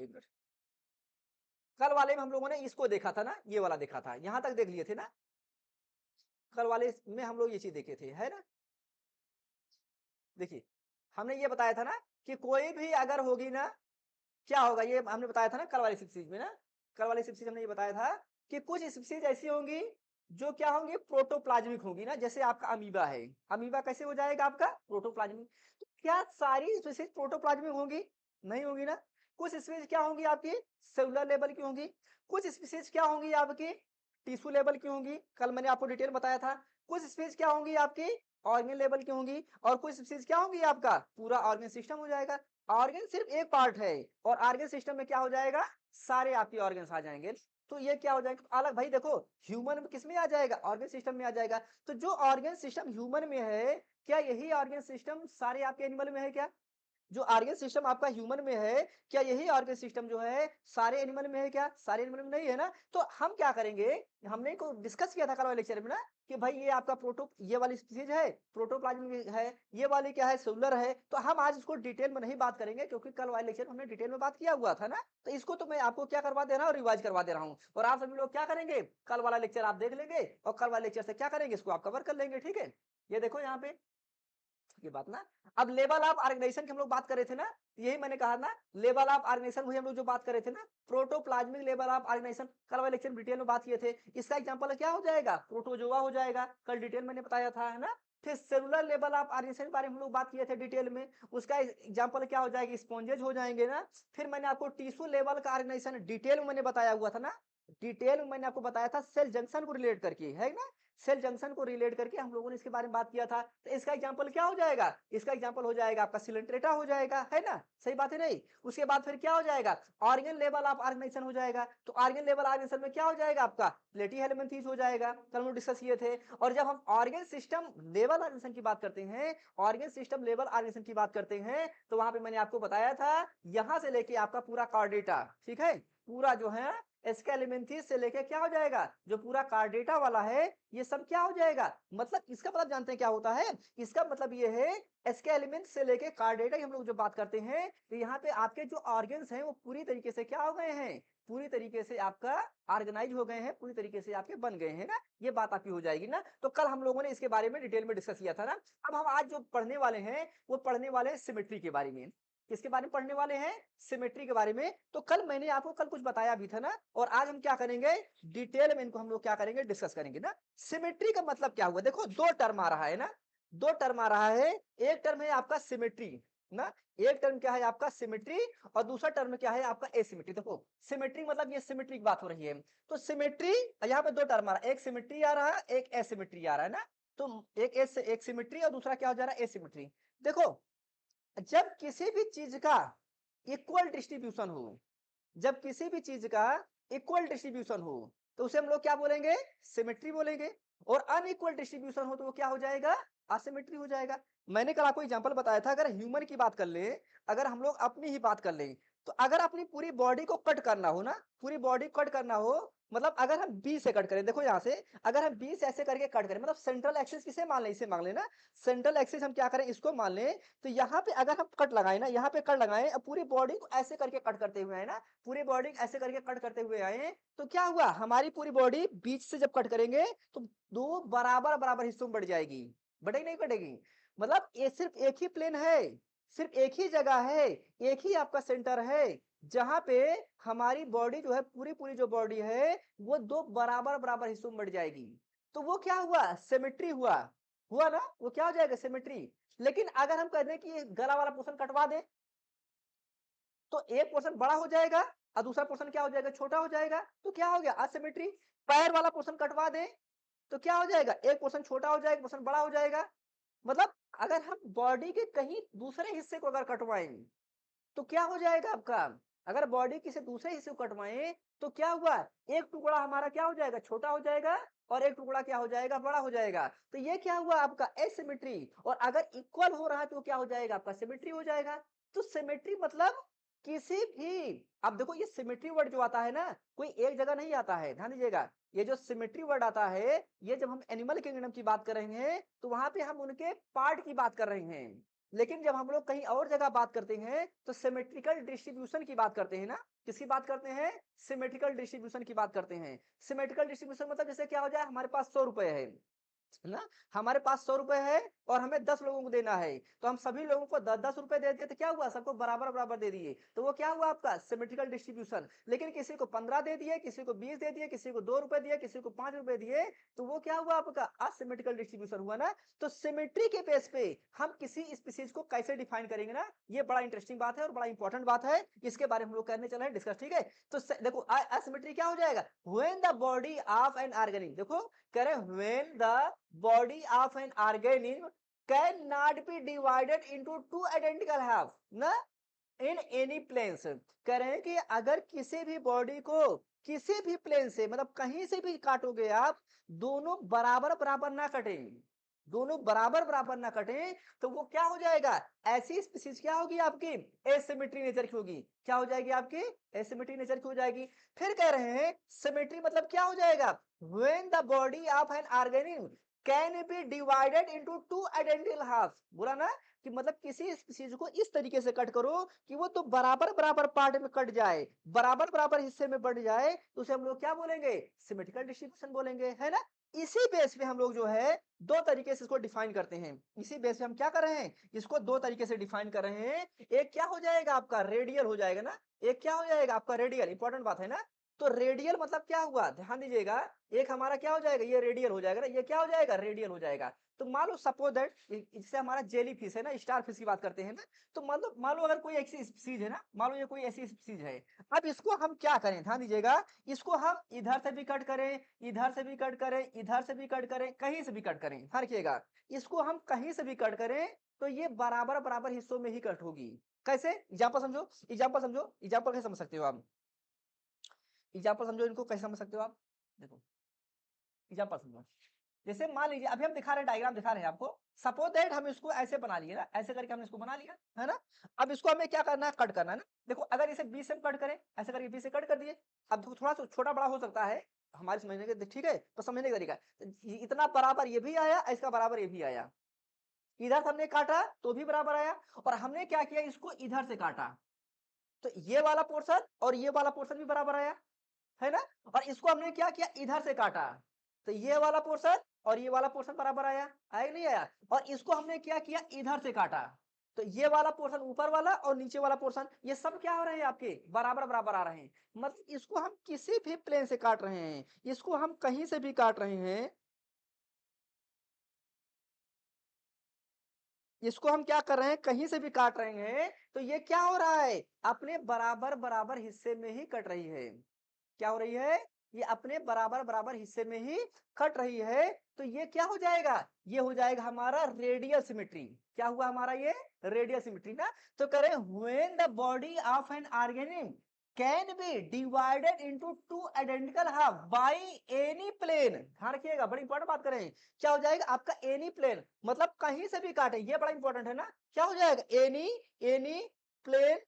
मिनट। कल वाले में हम लोगों ने इसको देखा था ना, ये वाला देखा था, यहां तक देख लिए थे ना। कल वाले में हम लोग ये चीज देखे थे, है ना। देखिए हमने ये बताया था ना कि कोई भी अगर होगी ना, क्या होगा, ये हमने बताया था ना कल वाली स्पीशीज में ना। कल वाली स्पीशीज हमने ये बताया था कि कुछ स्पीशीज ऐसी होंगी जो क्या होंगी, प्रोटोप्लाज्मिक होगी ना। जैसे आपका अमीबा है, अमीबा कैसे हो जाएगा आपका प्रोटोप्लाज्मिक। तो क्या सारी स्पीशीज प्रोटोप्लाज्मिक होंगी? नहीं होगी ना। कुछ स्पीशीज क्या होंगी आपकी सेलुलर लेवल की होंगी, कुछ स्पीशीज क्या होंगी आपकी टिश्यू लेवल की होंगी, कल मैंने आपको डिटेल बताया था। कुछ स्पीशीज क्या होंगी आपकी ऑर्गन लेवल की होंगी, और कुछ स्पीशीज क्या होंगी आपका पूरा ऑर्गन सिस्टम हो जाएगा। ऑर्गन सिर्फ एक पार्ट है, और ऑर्गन सिस्टम में क्या हो जाएगा, सारे आपके ऑर्गन्स आ जाएंगे। तो ये क्या हो जाएगा अलग, भाई देखो ह्यूमन में किस में आ जाएगा, ऑर्गन सिस्टम में आ जाएगा। तो जो ऑर्गन सिस्टम ह्यूमन में है, क्या यही ऑर्गन सिस्टम सारे आपके एनिमल में है क्या? जो ऑर्गन सिस्टम आपका ह्यूमन में है, क्या यही ऑर्गन सिस्टम जो है सारे एनिमल में है क्या? सारे एनिमल में नहीं है ना। तो हम क्या करेंगे, हमने को डिस्कस किया था कल वाले लेक्चर में ना कि भाई ये आपका प्रोटो ये वाली स्पीशीज है प्रोटोप्लाज्म है, ये वाली क्या है सेलुलर है। तो हम आज इसको डिटेल में नहीं बात करेंगे क्योंकि कल वाले लेक्चर में हमने डिटेल में बात किया हुआ था ना। तो इसको तो मैं आपको क्या करवा दे रहा हूँ, रिवाइज करवा दे रहा हूँ। और आप सभी लोग क्या करेंगे, कल वाला लेक्चर आप देख लेंगे और कल वाले लेक्चर से क्या करेंगे, इसको आप कवर कर लेंगे। ठीक है, ये देखो यहाँ पे ये बात ना। अब लेवल ऑफ ऑर्गेनाइजेशन की हम लोग बात कर रहे थे ना, यही मैंने कहा ना, लेवल ऑफ ऑर्गेनाइजेशन वही हम लोग जो बात कर रहे थे ना, प्रोटोप्लाज्मिक लेवल ऑफ ऑर्गेनाइजेशन कल वाले लेक्चर में डिटेल में बात किए थे। इसका एग्जांपल क्या हो जाएगा, प्रोटोजोआ हो जाएगा, कल डिटेल मैंने बताया था, है ना। फिर सेलुलर लेवल ऑफ ऑर्गेनाइजेशन के बारे में हम लोग बात किए थे डिटेल में, उसका एग्जांपल क्या हो जाएगी, स्पॉन्जेज हो जाएंगे ना। फिर मैंने आपको टिश्यू लेवल का ऑर्गेनाइजेशन डिटेल में मैंने बताया हुआ था ना, डिटेल में मैंने आपको बताया था सेल जंक्शन को रिलेट करके, है ना। सेल जंक्शन को रिलेट करके हम लोगों ने इसके बारे में बात किया था। तो इसका एग्जांपल क्या हो जाएगा, इसका एग्जांपल हो जाएगा आपका सिलेंट्रेटा हो जाएगा, है ना। सही बात है नहीं। उसके बाद फिर क्या हो जाएगा, ऑर्गन लेवल ऑफ ऑर्गेनाइजेशन हो जाएगा। तो ऑर्गन लेवल ऑर्गेनाइजेशन में क्या हो जाएगा आपका प्लेटीहेलमिन्थेस हो जाएगा, कल हम डिस्कस किए थे। और जब हम ऑर्गन सिस्टम लेवल ऑर्गेनाइजेशन की बात करते हैं, ऑर्गन सिस्टम लेवल ऑर्गेनाइजेशन की बात करते हैं, तो वहां पे मैंने आपको बताया था यहां से लेके आपका पूरा कार्डेटा, ठीक है, पूरा जो है एस्केलिमेंथीज से लेके क्या हो जाएगा, जो पूरा कार्डेटा वाला है, ये सब क्या हो जाएगा। मतलब इसका मतलब जानते हैं क्या होता है, इसका मतलब ये है एस्केलिमेंट से लेके कार्डेटा की हम लोग जो बात करते हैं, तो यहाँ पे आपके जो ऑर्गन्स हैं वो पूरी तरीके से क्या हो गए हैं, पूरी तरीके से आपका ऑर्गेनाइज हो गए हैं, पूरी तरीके से आपके बन गए हैं ना। ये बात आपकी हो जाएगी ना। तो कल हम लोगों ने इसके बारे में डिटेल में डिस्कस किया था ना। अब हम आज जो पढ़ने वाले हैं वो पढ़ने वाले हैं सिमेट्री के बारे में। किसके बारे में पढ़ने वाले हैं, सिमेट्री के बारे में। तो कल मैंने आपको कल कुछ बताया भी था ना, और आज हम क्या करेंगे, डिटेल में इनको हम लोग क्या करेंगे, डिस्कस करेंगे ना। सिमेट्री का मतलब क्या हुआ, देखो दो टर्म आ रहा है ना, दो टर्म आ रहा है। एक टर्म है आपका सिमेट्री ना, एक टर्म क्या है आपका सिमेट्री, और दूसरा टर्म क्या है आपका एसिमेट्री। देखो सिमेट्री मतलब ये सिमेट्री की बात हो रही है। तो सिमेट्री यहाँ पे दो टर्म आ रहा है, एक सिमेट्री आ रहा है, एक एसिमेट्री आ रहा है ना। तो एक सिमेट्री और दूसरा क्या हो जा रहा है, एसिमेट्री। देखो जब किसी भी चीज का इक्वल डिस्ट्रीब्यूशन हो, जब किसी भी चीज का इक्वल डिस्ट्रीब्यूशन हो, तो उसे हम लोग क्या बोलेंगे, सिमेट्री बोलेंगे। और अनइक्वल डिस्ट्रीब्यूशन हो तो वो क्या हो जाएगा, असिमेट्री हो जाएगा। मैंने कल आपको एग्जांपल बताया था, अगर ह्यूमन की बात कर ले, अगर हम लोग अपनी ही बात कर ले, तो अगर अपनी पूरी बॉडी को कट करना हो ना, पूरी बॉडी कट करना हो, मतलब अगर हम बी से कट करें, देखो यहाँ से अगर हम बी से ऐसे करके कट करें, मतलब सेंट्रल एक्सिस किसे मान लें, इसे मान लेना, सेंट्रल एक्सिस हम क्या करें, इसको मान लें। तो यहाँ पे अगर हम कट लगाए ना, यहाँ पे कट लगाए, अब पूरी बॉडी को ऐसे करके कट करते हुए है ना, पूरी बॉडी ऐसे करके कट करते हुए आए, तो क्या हुआ, हमारी पूरी बॉडी बीच से जब कट करेंगे तो दो बराबर बराबर हिस्सों में बढ़ जाएगी, बढ़ेगी नहीं बढ़ेगी। मतलब ये सिर्फ एक ही प्लेन है, सिर्फ एक ही जगह है, एक ही आपका सेंटर है, जहां पे हमारी बॉडी जो है पूरी पूरी जो बॉडी है वो दो बराबर बराबर हिस्सों में बढ़ जाएगी। तो वो क्या हुआ, सिमेट्री हुआ, हुआ ना, वो क्या हो जाएगा, सिमेट्री। लेकिन अगर हम कह दें कि ये गला वाला पोर्शन कटवा दें, तो एक पोर्शन बड़ा हो जाएगा और दूसरा पोर्शन क्या हो जाएगा, छोटा हो जाएगा, तो क्या हो गया, असिमेट्री। पैर वाला पोर्शन कटवा दें, तो क्या हो जाएगा, एक पोर्शन छोटा हो जाएगा, पोर्शन बड़ा हो जाएगा। मतलब अगर हम बॉडी के कहीं दूसरे हिस्से को अगर कटवाएं तो क्या हो जाएगा आपका, अगर बॉडी किसी दूसरे हिस्से को कटवाएं तो क्या हुआ, एक टुकड़ा हमारा क्या हो जाएगा, छोटा हो जाएगा, और एक टुकड़ा क्या हो जाएगा, बड़ा हो जाएगा। तो ये क्या हुआ आपका एसिमेट्री। और अगर इक्वल हो रहा है तो क्या हो जाएगा आपका, सिमेट्री हो जाएगा। तो सिमेट्री मतलब किसी भी, अब देखो ये सिमेट्री वर्ड जो आता है ना, कोई एक जगह नहीं आता है, ध्यान दीजिएगा। ये जो सिमेट्री वर्ड आता है, ये जब हम एनिमल किंगडम की बात कर रहे हैं तो वहां पे हम उनके पार्ट की बात कर रहे हैं। लेकिन जब हम लोग कहीं और जगह बात करते हैं तो सिमेट्रिकल डिस्ट्रीब्यूशन की बात करते हैं ना, किसकी बात करते हैं, सिमेट्रिकल डिस्ट्रीब्यूशन की बात करते हैं। सिमेट्रिकल डिस्ट्रीब्यूशन मतलब जैसे क्या हो जाए, हमारे पास 100 रुपए है ना, हमारे पास 100 रुपए है और हमें 10 लोगों को देना है, तो हम सभी लोगों को 10-10 रुपए दे दिए तो क्या हुआ, सबको बराबर बराबर दे दिए, तो वो क्या हुआ आपका सिमेट्रिकल डिस्ट्रीब्यूशन। लेकिन किसी को 15 दे दिए, किसी को 20 दे दिए, किसी को 2 रुपए दिए, किसी को 5 रुपए दिए, तो वो क्या हुआ आपका असिमेट्रिकल डिस्ट्रीब्यूशन हुआ ना। तो सिमेट्री के बेस पे हम किसी स्पीसीज को कैसे डिफाइन करेंगे ना, ये बड़ा इंटरेस्टिंग बात है और बड़ा इंपॉर्टेंट बात है, इसके बारे में हम लोग करने चले हैं डिस्कस, ठीक है। तो देखो असिमेट्री क्या हो जाएगा, when the body of an organism, देखो कह रहे when the body of an organism cannot be divided into two identical half ना इन एनी प्लेन से। कह रहे हैं कि अगर किसी भी बॉडी को किसी भी प्लेन से मतलब कहीं से भी काटोगे आप, दोनों बराबर बराबर ना कटे, दोनों बराबर बराबर ना कटे, तो वो क्या हो जाएगा, ऐसी स्पीसीज क्या होगी आपकी, एसिमेट्री नेचर की होगी। क्या हो जाएगी आपकी, एसिमेट्री नेचर की हो जाएगी। फिर कह रहे हैं सिमेट्री मतलब क्या हो जाएगा, when the body of an organism can be divided into two identical half. बोला ना कि मतलब किसी स्पीसीज को इस तरीके से कट करो कि वो तो बराबर बराबर पार्ट में कट जाए, बराबर बराबर हिस्से में बढ़ जाए, तो उसे हम लोग क्या बोलेंगे, सिमेट्रिकल डिस्ट्रीब्यूशन बोलेंगे, है ना। इसी बेस पे हम लोग जो है दो तरीके से इसको डिफाइन करते हैं। इसी बेस पे हम क्या कर रहे हैं, इसको दो तरीके से डिफाइन कर रहे हैं। एक क्या हो जाएगा आपका रेडियल हो जाएगा ना, एक क्या हो जाएगा आपका रेडियल, इंपॉर्टेंट बात है ना। तो रेडियल मतलब क्या हुआ, ध्यान दीजिएगा, एक हमारा क्या हो जाएगा, ये रेडियल हो जाएगा ना, ये क्या हो जाएगा, रेडियल हो जाएगा। तो मान लो सपोज दैट इससे हमारा जेली फिश है ना, स्टार फिश की बात करते हैं ना, तो मान लो अगर कोई ऐसी स्पीसीज है ना, मान लो ये कोई ऐसी स्पीसीज है। अब इसको हम क्या करें, ध्यान दीजिएगा, इसको हम इधर से भी कट करें, इधर से भी कट करें, इधर से भी कट करें, कहीं से भी कट करें, ध्यान रखिएगा, इसको हम कहीं से भी कट करें तो ये बराबर बराबर हिस्सों में ही कट होगी। कैसे, एग्जाम्पल समझो, एग्जाम्पल समझो, एग्जाम्पल कैसे समझ सकते हो आप, एग्जाम्पल समझो, इनको कैसे समझ सकते हो आप, देखो एग्जाम्पल समझो। जैसे मान लीजिए अभी हम दिखा रहे हैं, डायग्राम दिखा रहे हैं आपको, सपोज दैट हम इसको ऐसे बना लिए ना, ऐसे करके हमने इसको बना लिया है ना। अब इसको हमें क्या करना है, कट करना है ना। देखो अगर इसे बीच से कट करें, ऐसे करके बीच से कट कर दिए। अब देखो थोड़ा सा छोटा बड़ा हो सकता है हमारे समझने के, ठीक है, तो समझने का तरीका इतना बराबर ये भी आया, इसका बराबर ये भी आया, इधर से हमने काटा तो भी बराबर आया, और हमने क्या किया, इसको इधर से काटा तो ये वाला पोर्शन और ये वाला पोर्शन भी बराबर आया, है ना। और इसको हमने क्या किया, इधर से काटा तो ये वाला पोर्शन और ये वाला पोर्शन बराबर आया, आया नहीं आया। और इसको हमने क्या किया, इधर से काटा तो ये वाला पोर्शन ऊपर वाला और नीचे वाला पोर्शन ये सब क्या हो रहे हैं आपके, बराबर बराबर आ रहे हैं। मतलब इसको हम किसी भी प्लेन से काट रहे हैं, इसको हम कहीं से भी काट रहे हैं, इसको हम क्या कर रहे हैं, कहीं से भी काट रहे हैं, तो ये क्या हो रहा है, अपने बराबर बराबर हिस्से में ही कट रही है। क्या हो रही है, ये अपने बराबर बराबर हिस्से में ही कट रही है। तो ये क्या हो जाएगा, ये हो जाएगा हमारा रेडियल सिमेट्री। क्या हुआ हमारा ये रेडियल सिमेट्री ना। तो करें when the body of an organism can be divided into two identical half by any plane, ध्यान रखिएगा बड़ी इंपॉर्टेंट बात करें, क्या हो जाएगा आपका एनी प्लेन, मतलब कहीं से भी काटे, ये बड़ा इंपॉर्टेंट है ना। क्या हो जाएगा, any any plane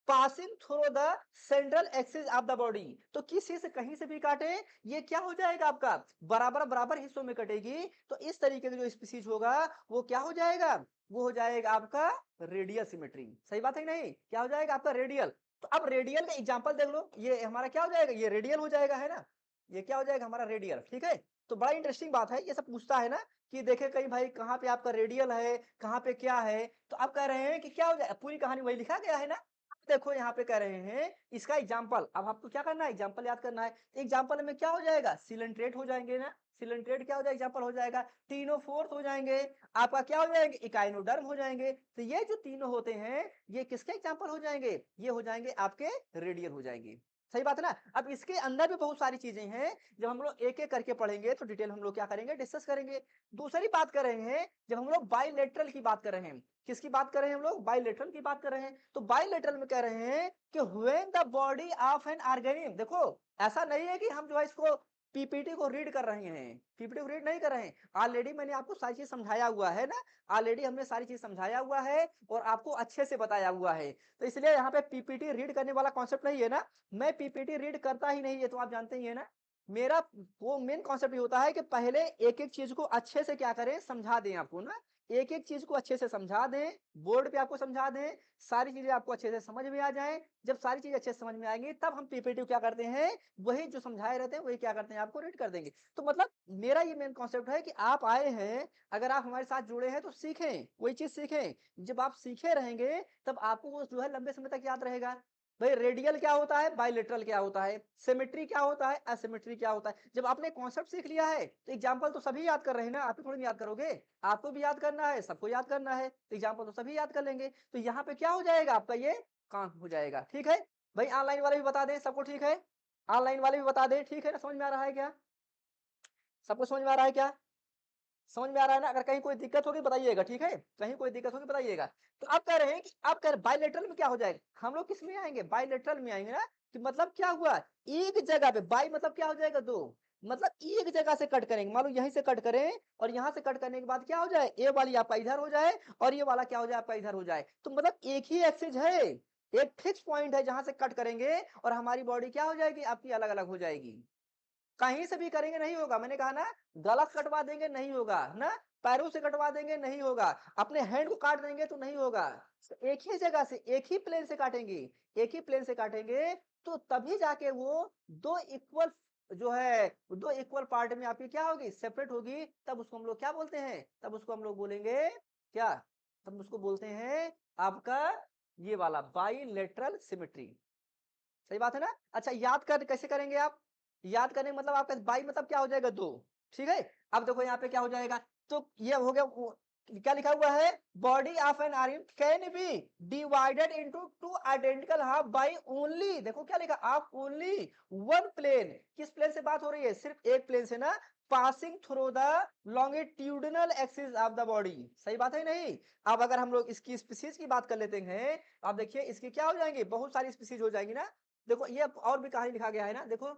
passing through the central axis of the body. तो किसी से कहीं से भी काटे, ये क्या हो जाएगा आपका बराबर बराबर हिस्सों में कटेगी। तो इस तरीके का जो स्पीसीज होगा वो क्या हो जाएगा, वो हो जाएगा आपका रेडियल सिमेट्री। सही बात है कि नहीं, क्या हो जाएगा आपका रेडियल। तो अब रेडियल का एग्जांपल देख लो, ये हमारा क्या हो जाएगा, ये रेडियल हो जाएगा, है ना, ये क्या हो जाएगा हमारा रेडियल, ठीक है। तो बड़ा इंटरेस्टिंग बात है, ये सब पूछता है ना कि देखे कहीं भाई कहाँ पे आपका रेडियल है, कहाँ पे क्या है, तो आप कह रहे हैं कि क्या हो जाए, पूरी कहानी वही लिखा गया है ना। देखो यहाँ पे कह रहे हैं इसका एग्जाम्पल, अब आपको क्या करना है, एग्जाम्पल याद करना है। एग्जाम्पल में क्या हो जाएगा, सिलेंट्रेट हो जाएंगे ना, सिलेंट्रेट क्या हो जाएगा, एग्जाम्पल हो जाएगा, तीनों फोर्थ हो जाएंगे, आपका क्या हो जाएंगे, इकाइनोडर्म हो जाएंगे। तो ये जो तीनों होते हैं ये किसके एग्जाम्पल हो जाएंगे, ये हो जाएंगे आपके रेडियल हो जाएंगे। सही बात है ना? अब इसके अंदर भी बहुत सारी चीज़ें हैं, जब हम लोग एक-एक करके पढ़ेंगे तो डिटेल हम लोग क्या करेंगे डिस्कस करेंगे। दूसरी बात कर रहे हैं, जब हम लोग बायलैटरल की बात कर रहे हैं, किसकी बात कर रहे हैं हम लोग? बायलैटरल की बात कर रहे हैं। तो बायलैटरल में कह रहे हैं कि when the body of an organism देखो, ऐसा नहीं है कि हम जो है इसको पीपीटी को रीड कर रहे हैं, पीपीटी को रीड नहीं कर रहे हैं। ऑलरेडी मैंने आपको सारी चीज़ समझाया हुआ है ना, ऑलरेडी हमने सारी चीज़ समझाया हुआ है और आपको अच्छे से बताया हुआ है। तो इसलिए यहाँ पे पीपीटी रीड करने वाला कॉन्सेप्ट नहीं है ना, मैं पीपीटी रीड करता ही नहीं, ये तो आप जानते ही है ना। मेरा वो मेन कॉन्सेप्ट ये होता है कि पहले एक-एक चीज़ को अच्छे से क्या करें, समझा दें आपको ना। एक-एक चीज़ को अच्छे से समझा दें, बोर्ड पे आपको समझा दें, सारी चीज़ें आपको अच्छे से समझ में आ जाएँ। जब सारी चीज़ें अच्छे से समझ में आएँगी, तब हम पीपीटी को क्या करते हैं, वही जो समझाए रहते हैं, वही क्या करते हैं, आपको रीड कर देंगे। तो मतलब मेरा ये मेन कॉन्सेप्ट है कि आप आए हैं, अगर आप हमारे साथ जुड़े हैं तो सीखें, वही चीज़ सीखें। जब आप सीखे रहेंगे, तब आपको वो जो है लंबे समय तक याद रहेगा। भाई रेडियल क्या होता है, बायलैटरल क्या होता है, सिमेट्री क्या होता है, एसिमेट्री क्या होता है। जब आपने कॉन्सेप्ट सीख लिया है तो एग्जांपल तो सभी याद कर रहे हैं ना, आप ही थोड़ी ना याद करोगे। आपको भी याद करना है, सबको याद करना है, तो एग्जांपल तो सभी याद कर लेंगे। तो यहाँ पे क्या हो जाएगा, आपका ये काम हो जाएगा। ठीक है भाई, ऑनलाइन वाले भी बता दें, सबको ठीक है? ऑनलाइन वाले भी बता दें, ठीक है ना? समझ में आ रहा है क्या? सबको समझ में आ रहा है क्या? समझ में आ रहा है ना? अगर कहीं कोई दिक्कत होगी बताइएगा, ठीक है? कहीं कोई दिक्कत होगी बताइएगा। तो आप कह रहे हैं कि आप कह रहे बायलैटरल में क्या हो जाएगा? हम लोग किस में आएँगे? बायलैटरल में आएँगे ना, कि मतलब क्या हुआ? एक जगह पे बाय मतलब क्या हो जाएगा? 2 मतलब एक जगह से कट करेंगे। मान लो यहीं से कट करें और यहाँ से कट करने के बाद क्या हो जाए? ए वाली आपका इधर हो जाए और ये वाला क्या हो जाए? आपका इधर हो जाए। तो मतलब एक ही एक्सिस है, एक फिक्स पॉइंट है जहाँ से कट करेंगे और हमारी बॉडी क्या हो जाएगी? आपकी अलग-अलग हो जाएगी। कहीं से भी करेंगे नहीं होगा, मैंने कहा ना, गला कटवा देंगे नहीं होगा ना, पैरों से कटवा देंगे नहीं होगा, अपने हैंड को काट देंगे तो नहीं होगा। तो एक ही जगह से एक ही प्लेन से काटेंगे, एक ही प्लेन से काटेंगे तो तभी जाके वो दो इक्वल जो है, दो इक्वल पार्ट में आपकी क्या होगी, सेपरेट होगी। तब उसको हम लोग क्या बोलते हैं, तब उसको हम लोग बोलेंगे क्या, तब उसको बोलते हैं आपका ये वाला बाइलेटरल सिमेट्री। सही बात है ना? अच्छा याद कर कैसे करेंगे आप? याद करने का मतलब आपका बाई मतलब क्या हो जाएगा 2, ठीक है? अब देखो यहाँ पे क्या हो जाएगा, तो ये हो गया वो क्या लिखा हुआ है? Body of an Aryan can be divided into 2 identical half by only, देखो क्या लिखा, ऑफ ओनली वन प्लेन। किस प्लेन से बात हो रही है? सिर्फ एक प्लेन से ना, passing through the longitudinal axis of the body. सही बात है नहीं? अब अगर हम लोग इसकी स्पीशीज की बात कर लेते हैं, आप देखिए इसकी क्या हो जाएंगे, बहुत सारी स्पीशीज हो जाएंगी ना। देखो ये और भी कहानी लिखा गया है ना, देखो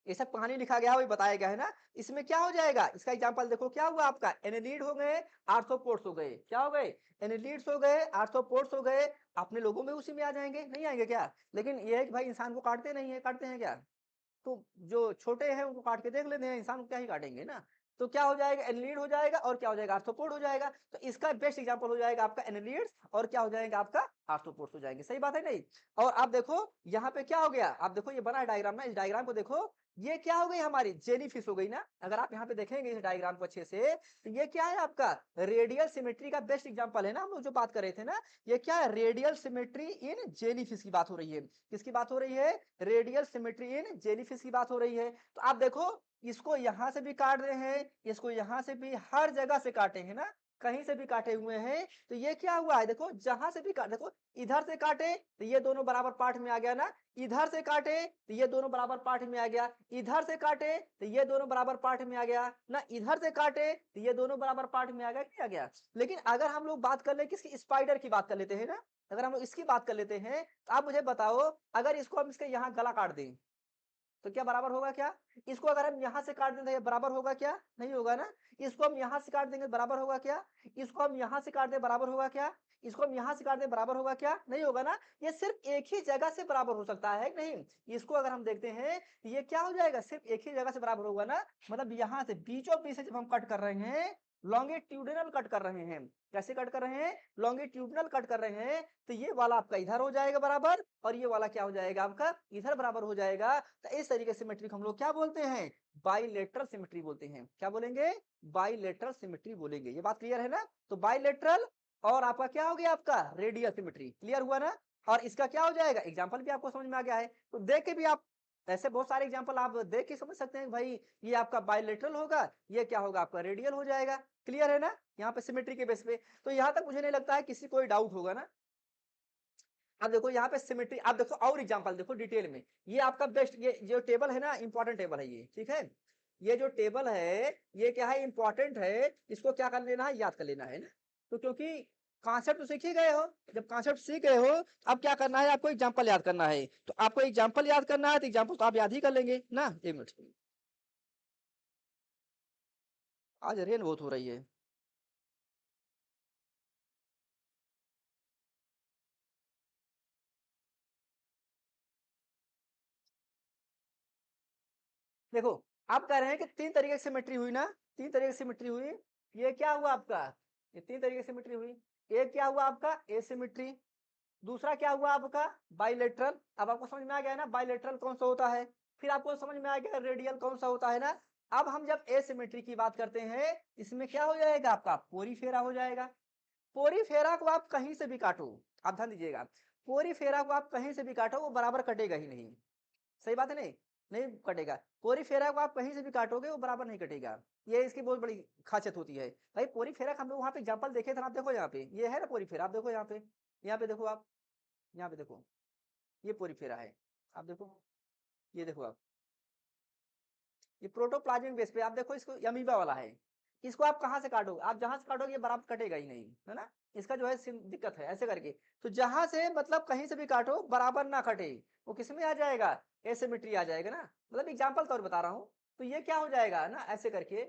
ये सब कहानी लिखा गया है, वही बताया गया है ना। इसमें क्या हो जाएगा, इसका एग्जांपल देखो क्या हुआ, आपका एनेलिड हो गए, आर्थ्रोपोड्स हो गए। क्या हो गए? एनेलिड्स हो गए, आर्थ्रोपोड्स हो गए। अपने लोगों में उसी में आ जाएंगे, नहीं आएंगे क्या? लेकिन ये है कि भाई इंसान को काटते नहीं है, काटते हैं क्या? तो जो छोटे हैं उनको काट के देख लेते हैं, इंसान को क्या ही काटेंगे ना। तो क्या हो जाएगा, एनिलीड हो जाएगा और क्या हो जाएगा, आर्थ्रोपोड हो जाएगा। तो इसका बेस्ट एग्जांपल हो जाएगा आपका एनिलीड्स और क्या हो जाएगा आपका आर्थ्रोपोड्स हो जाएंगे। सही बात है नहीं? और आप देखो यहाँ पे क्या हो गया, आप देखो ये बना है डायग्राम ना, इस डायग्राम को देखो, ये क्या हो गई हमारी जेलीफिश हो गई ना। अगर आप यहाँ पे देखेंगे इस डायग्राम को अच्छे से, तो ये क्या है आपका रेडियल सिमेट्री का बेस्ट एग्जांपल है ना, हम लोग जो बात कर रहे थे ना। ये क्या है, रेडियल सिमेट्री इन जेलीफिश की बात हो रही है। किसकी बात हो रही है? रेडियल सिमेट्री इन जेलीफिश की बात हो रही है। तो आप देखो इसको यहां से भी काट रहे हैं, इसको यहां से भी, हर जगह से काटे हैं ना, कहीं से भी काटे हुए हैं। तो ये क्या हुआ है, देखो जहां से भी काटे, देखो इधर से काटे तो ये दोनों बराबर पार्ट में आ गया ना, इधर से काटे तो ये दोनों बराबर पार्ट में आ गया, इधर से काटे तो ये दोनों बराबर पार्ट में आ गया ना, इधर से काटे तो ये दोनों बराबर पार्ट में आ गया, क्या आ गया। लेकिन अगर हम लोग बात कर ले किसकी, स्पाइडर की बात कर लेते हैं ना, अगर हम लोग इसकी बात कर लेते हैं, तो आप मुझे बताओ, अगर इसको हम इसके यहाँ गला काट दें तो क्या बराबर होगा क्या? इसको अगर हम यहाँ से काट दें तो ये बराबर होगा क्या? नहीं होगा ना। इसको हम यहाँ से काट देंगे बराबर होगा क्या? इसको हम यहाँ से काट दें बराबर होगा क्या? इसको हम यहाँ से काट दें बराबर होगा क्या? नहीं होगा ना। ये सिर्फ एक ही जगह से बराबर हो सकता है, नहीं? इसको अगर हम देखते हैं तो ये क्या हो जाएगा, सिर्फ एक ही जगह से बराबर होगा ना। मतलब यहाँ से बीचों बीच से जब हम कट कर रहे हैं, लॉन्गिट्यूडिनल कट कर रहे हैं। कैसे कट कर रहे हैं? लॉन्गिट्यूडिनल कट कर रहे हैं। तो ये वाला आपका इधर हो जाएगा बराबर और ये वाला क्या हो जाएगा आपका इधर बराबर हो जाएगा। तो इस तरीके से सिमेट्री को हम लोग क्या बोलते हैं, बाइलेटरल सिमेट्री बोलते हैं। क्या बोलेंगे? बाइलेटरल सिमेट्री बोलेंगे। ये बात क्लियर है ना? तो बाइलेटरल और आपका क्या हो गया, आपका रेडियल सिमेट्री। क्लियर हुआ ना? और इसका क्या हो जाएगा, एग्जाम्पल भी आपको समझ में आ गया है। तो देख के भी आप ऐसे बहुत सारे एग्जाम्पल आप देख के समझ सकते हैं भाई ये आपका बाइलेटरल होगा, ये क्या होगा आपका रेडियल हो जाएगा। क्लियर है ना? यहाँ पे सिमेट्री के बेस पे। तो यहाँ तक मुझे नहीं लगता है किसी कोई डाउट होगा ना। अब देखो यहाँ पे सिमेट्री, आप देखो और एग्जांपल देखो डिटेल में, ये आपका बेस्ट, ये जो टेबल है ना इंपॉर्टेंट टेबल है ये, ठीक है। ये जो टेबल है ये क्या है, इंपॉर्टेंट है, इसको क्या कर लेना है, याद कर लेना है ना। तो क्योंकि कॉन्सेप्ट तो सीख ही गए हो, जब कॉन्सेप्ट सीख गए हो, अब क्या करना है, आपको एग्जाम्पल याद करना है। तो आपको एग्जाम्पल याद करना है, तो एग्जाम्पल तो आप याद ही कर लेंगे ना। 1 मिनट, आज रेन बहुत हो रही है। देखो, आप कह रहे हैं कि 3 तरीके से सिमेट्री हुई ना, 3 तरीके से सिमेट्री हुई। ये क्या हुआ आपका, ये 3 तरीके से सिमेट्री हुई। एक क्या हुआ आपका, एसिमेट्री। दूसरा क्या हुआ आपका, बाइलेटरल। अब आपको समझ में आ गया ना बाइलेटरल कौन सा होता है। फिर आपको समझ में आ गया रेडियल कौन सा होता है ना। अब हम जब एसिमेट्री की बात करते हैं, इसमें क्या हो जाएगा आपका, पोरीफेरा हो जाएगा। पोरीफेरा को आप कहीं से भी काटो, आप ध्यान दीजिएगा, पोरीफेरा को आप कहीं से भी काटो वो बराबर कटेगा ही नहीं। सही बात है, नहीं नहीं कटेगा। पोरीफेरा को आप कहीं से भी काटोगे वो बराबर नहीं कटेगा। ये इसकी बहुत बड़ी खासियत होती है भाई। पोरीफेरा का हम लोग वहां पे एग्जाम्पल देखे थे ना, आप देखो यहाँ पे ये है ना पोरीफेरा, आप देखो यहाँ पे, यहाँ पे देखो आप, यहाँ पे देखो, ये पोरीफेरा है। आप देखो, ये देखो आप, ये प्रोटोप्लाज्मिक बेस पे आप देखो, इसको अमीबा वाला है। इसको आप कहाँ से काटोगे, आप जहां से काटोगे ये बराबर कटेगा ही नहीं, है ना। इसका जो है दिक्कत है ऐसे करके। तो जहां से मतलब कहीं से भी काटो बराबर ना कटे, वो किस में आ जाएगा, एसिमेट्री आ जाएगा ना। मतलब एग्जाम्पल तौर बता रहा हूँ। तो ये क्या हो जाएगा ना ऐसे करके,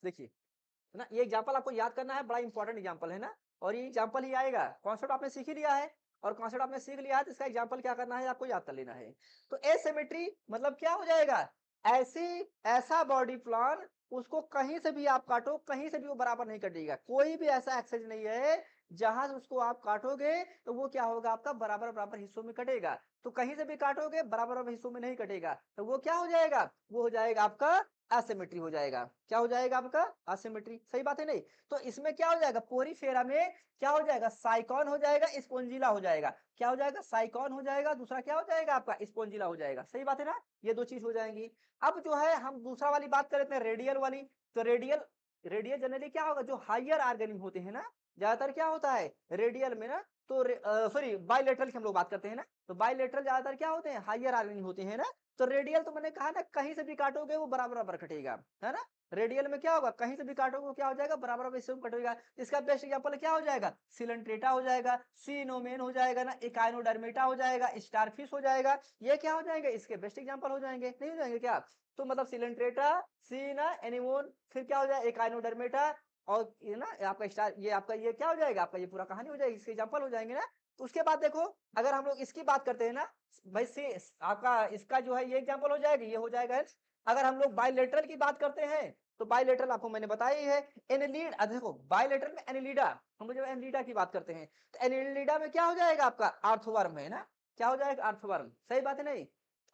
देखिए, है ना। ये एग्जाम्पल आपको याद करना है, बड़ा इंपॉर्टेंट एग्जाम्पल है ना। और ये एग्जाम्पल ही आएगा, कॉन्सेप्ट आपने सीख ही लिया है। और कॉन्सेप्ट आपने सीख लिया है तो इसका एग्जाम्पल क्या करना है, आपको याद कर लेना है। तो एसिमेट्री मतलब क्या हो जाएगा, ऐसी ऐसा बॉडी प्लान, उसको कहीं से भी आप काटो, कहीं से भी वो बराबर नहीं कटेगा। कोई भी ऐसा एक्सेस नहीं है जहां से उसको आप काटोगे तो वो क्या होगा आपका, बराबर बराबर हिस्सों में कटेगा। तो कहीं से भी काटोगे बराबर बराबर हिस्सों में नहीं कटेगा, तो वो क्या हो जाएगा, वो हो जाएगा आपका असिमेट्री हो जाएगा। क्या हो जाएगा आपका, असिमेट्री। सही बात है नहीं। तो इसमें क्या हो जाएगा, पोरीफेरा में क्या हो जाएगा, साइकॉन हो जाएगा, स्पोंजिला हो जाएगा। क्या हो जाएगा, साइकॉन हो जाएगा, दूसरा क्या हो जाएगा आपका, स्पोंजिला हो जाएगा। सही बात है ना, ये दो चीज हो जाएंगी। अब जो है हम दूसरा वाली बात कर लेते हैं, रेडियल वाली। तो रेडियल, रेडियल जनरली क्या होगा, जो हाइयर ऑर्गेनिज्म होते हैं ना, ज्यादातर क्या होता है रेडियल में ना। तो सॉरी बाइलेटरल की हम लोग बात करते हैं ना। तो बाइलेटरल ज्यादातर क्या होते हैं, हाइयर ऑर्गेनिज्म होते हैं ना। तो रेडियल तो मैंने कहा ना, कहीं से भी काटोगे वो बराबर बराबर कटेगा, है ना। रेडियल में क्या होगा, कहीं से भी काटोगे वो क्या हो जाएगा, बराबर बराबर इससे कटेगा। इसका बेस्ट एग्जांपल क्या हो जाएगा, सिलेंट्रेटा हो जाएगा, सीनोमेन हो जाएगा ना, इकाइनोडर्मेटा हो जाएगा, स्टारफिश हो जाएगा। ये क्या हो जाएंगे, इसके बेस्ट एग्जांपल हो जाएंगे, नहीं हो जाएंगे क्या। तो मतलब सिलेंट्रेटा, सीना, एनिमोन, फिर क्या हो जाएगा, इकाइनोडर्मेटा, और ये ना आपका स्टार, ये आपका ये क्या हो जाएगा, आपका ये पूरा कहानी हो जाएगी, इसके एग्जांपल हो जाएंगे ना। तो उसके बाद देखो, अगर हम लोग इसकी बात करते हैं ना, भाई से आपका इसका जो है ये एग्जांपल हो जाएगा, ये हो जाएगा। अगर हम लोग बायलेटरल की बात करते हैं, तो बायलेटरल आपको मैंने बताया ही है। एनिलीड, देखो बायलेटरल में एनिलीडा, हम लोग जब एनिलीडा की बात करते हैं, तो एनिलीडा में क्या हो जाएगा आपका, अर्थवर्म है ना। क्या हो जाएगा, अर्थवर्म। सही बात है नहीं।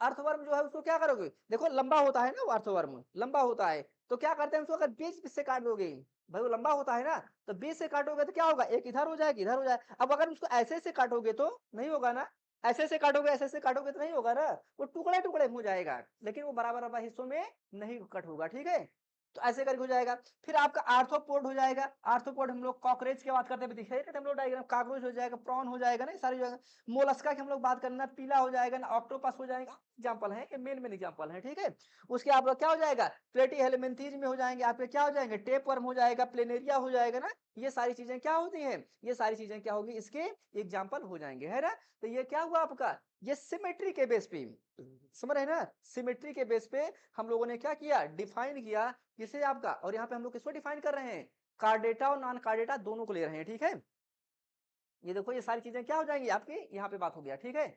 अर्थवर्म जो है उसको क्या करोगे, देखो लंबा होता है ना वो अर्थवर्म, लंबा होता है। तो क्या करते हैं उसको, अगर बीच बीच से काट दोगे, भाई वो लंबा होता है ना, तो बीच से काटोगे तो क्या होगा, एक इधर हो जाएगा, इधर हो जाएगा। अब अगर उसको ऐसे से काटोगे तो नहीं होगा ना, ऐसे से काटोगे, ऐसे से काटोगे तो नहीं होगा ना, वो टुकड़े टुकड़े हो जाएगा, लेकिन वो बराबर बराबर हिस्सों में नहीं कट होगा, ठीक है। तो ऐसे करके हो जाएगा। फिर आपका आर्थ्रोपोड हो जाएगा। आर्थ्रोपोड हम लोग कॉकरोच की बात करते हैं, दिखाई देते हम लोग डायग्राम, कॉकरोच हो जाएगा, प्रॉन हो जाएगा ना, सारी जगह। मोलस्का की हम लोग बात करना, पीला हो जाएगा ना, ऑक्टोपस हो जाएगा। एग्जाम्पल है, मेन एग्जाम्पल है, ठीक है। उसके आप लोग क्या हो जाएगा, प्लेटी हेलमिंथीज में हो जाएंगे, आपके क्या हो जाएंगे, टेप वर्म हो जाएगा, प्लेनेरिया हो जाएगा ना। ये सारी चीजें क्या होती हैं, ये सारी चीजें क्या होगी, इसके एग्जाम्पल हो जाएंगे, है ना। तो ये क्या हुआ आपका, ये सिमेट्री के बेस पे, समझ रहे हैं ना, सिमेट्री के बेस पे हम लोगों ने क्या किया, डिफाइन किया किसे आपका। और यहाँ पे हम लोग किसको डिफाइन कर रहे हैं, कार्डेटा और नॉन कार्डेटा दोनों को ले रहे हैं, ठीक है। ये देखो ये सारी चीजें क्या हो जाएंगी आपकी, यहाँ पे बात हो गया, ठीक है।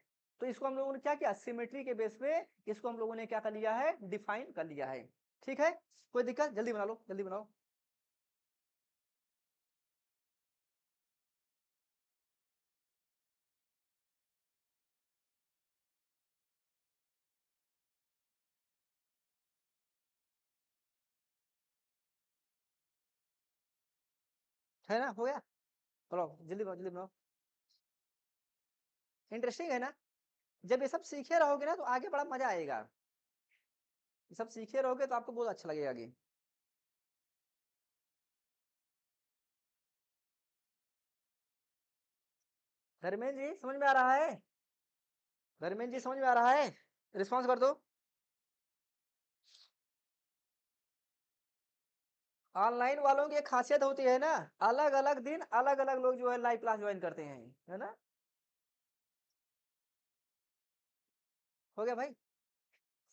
तो इसको हम लोगों ने क्या किया, सिमेट्री के बेस पे इसको हम लोगों ने क्या कर लिया है, डिफाइन कर लिया है, ठीक है। कोई दिक्कत, जल्दी बना लो, जल्दी बनाओ। है ना, हो गया, बोलो जल्दी बनाओ, जल्दी बनाओ। इंटरेस्टिंग है ना। जब ये सब सीखे रहोगे ना तो आगे बड़ा मजा आएगा। ये सब सीखे रहोगे तो आपको बहुत अच्छा लगेगा आगे। धर्मेंद्र जी समझ में आ रहा है? धर्मेंद्र जी समझ में आ रहा है? रिस्पॉन्स कर दो। ऑनलाइन वालों की एक खासियत होती है ना, अलग अलग दिन अलग अलग लोग जो है लाइव क्लास ज्वाइन करते हैं, है ना? हो गया भाई,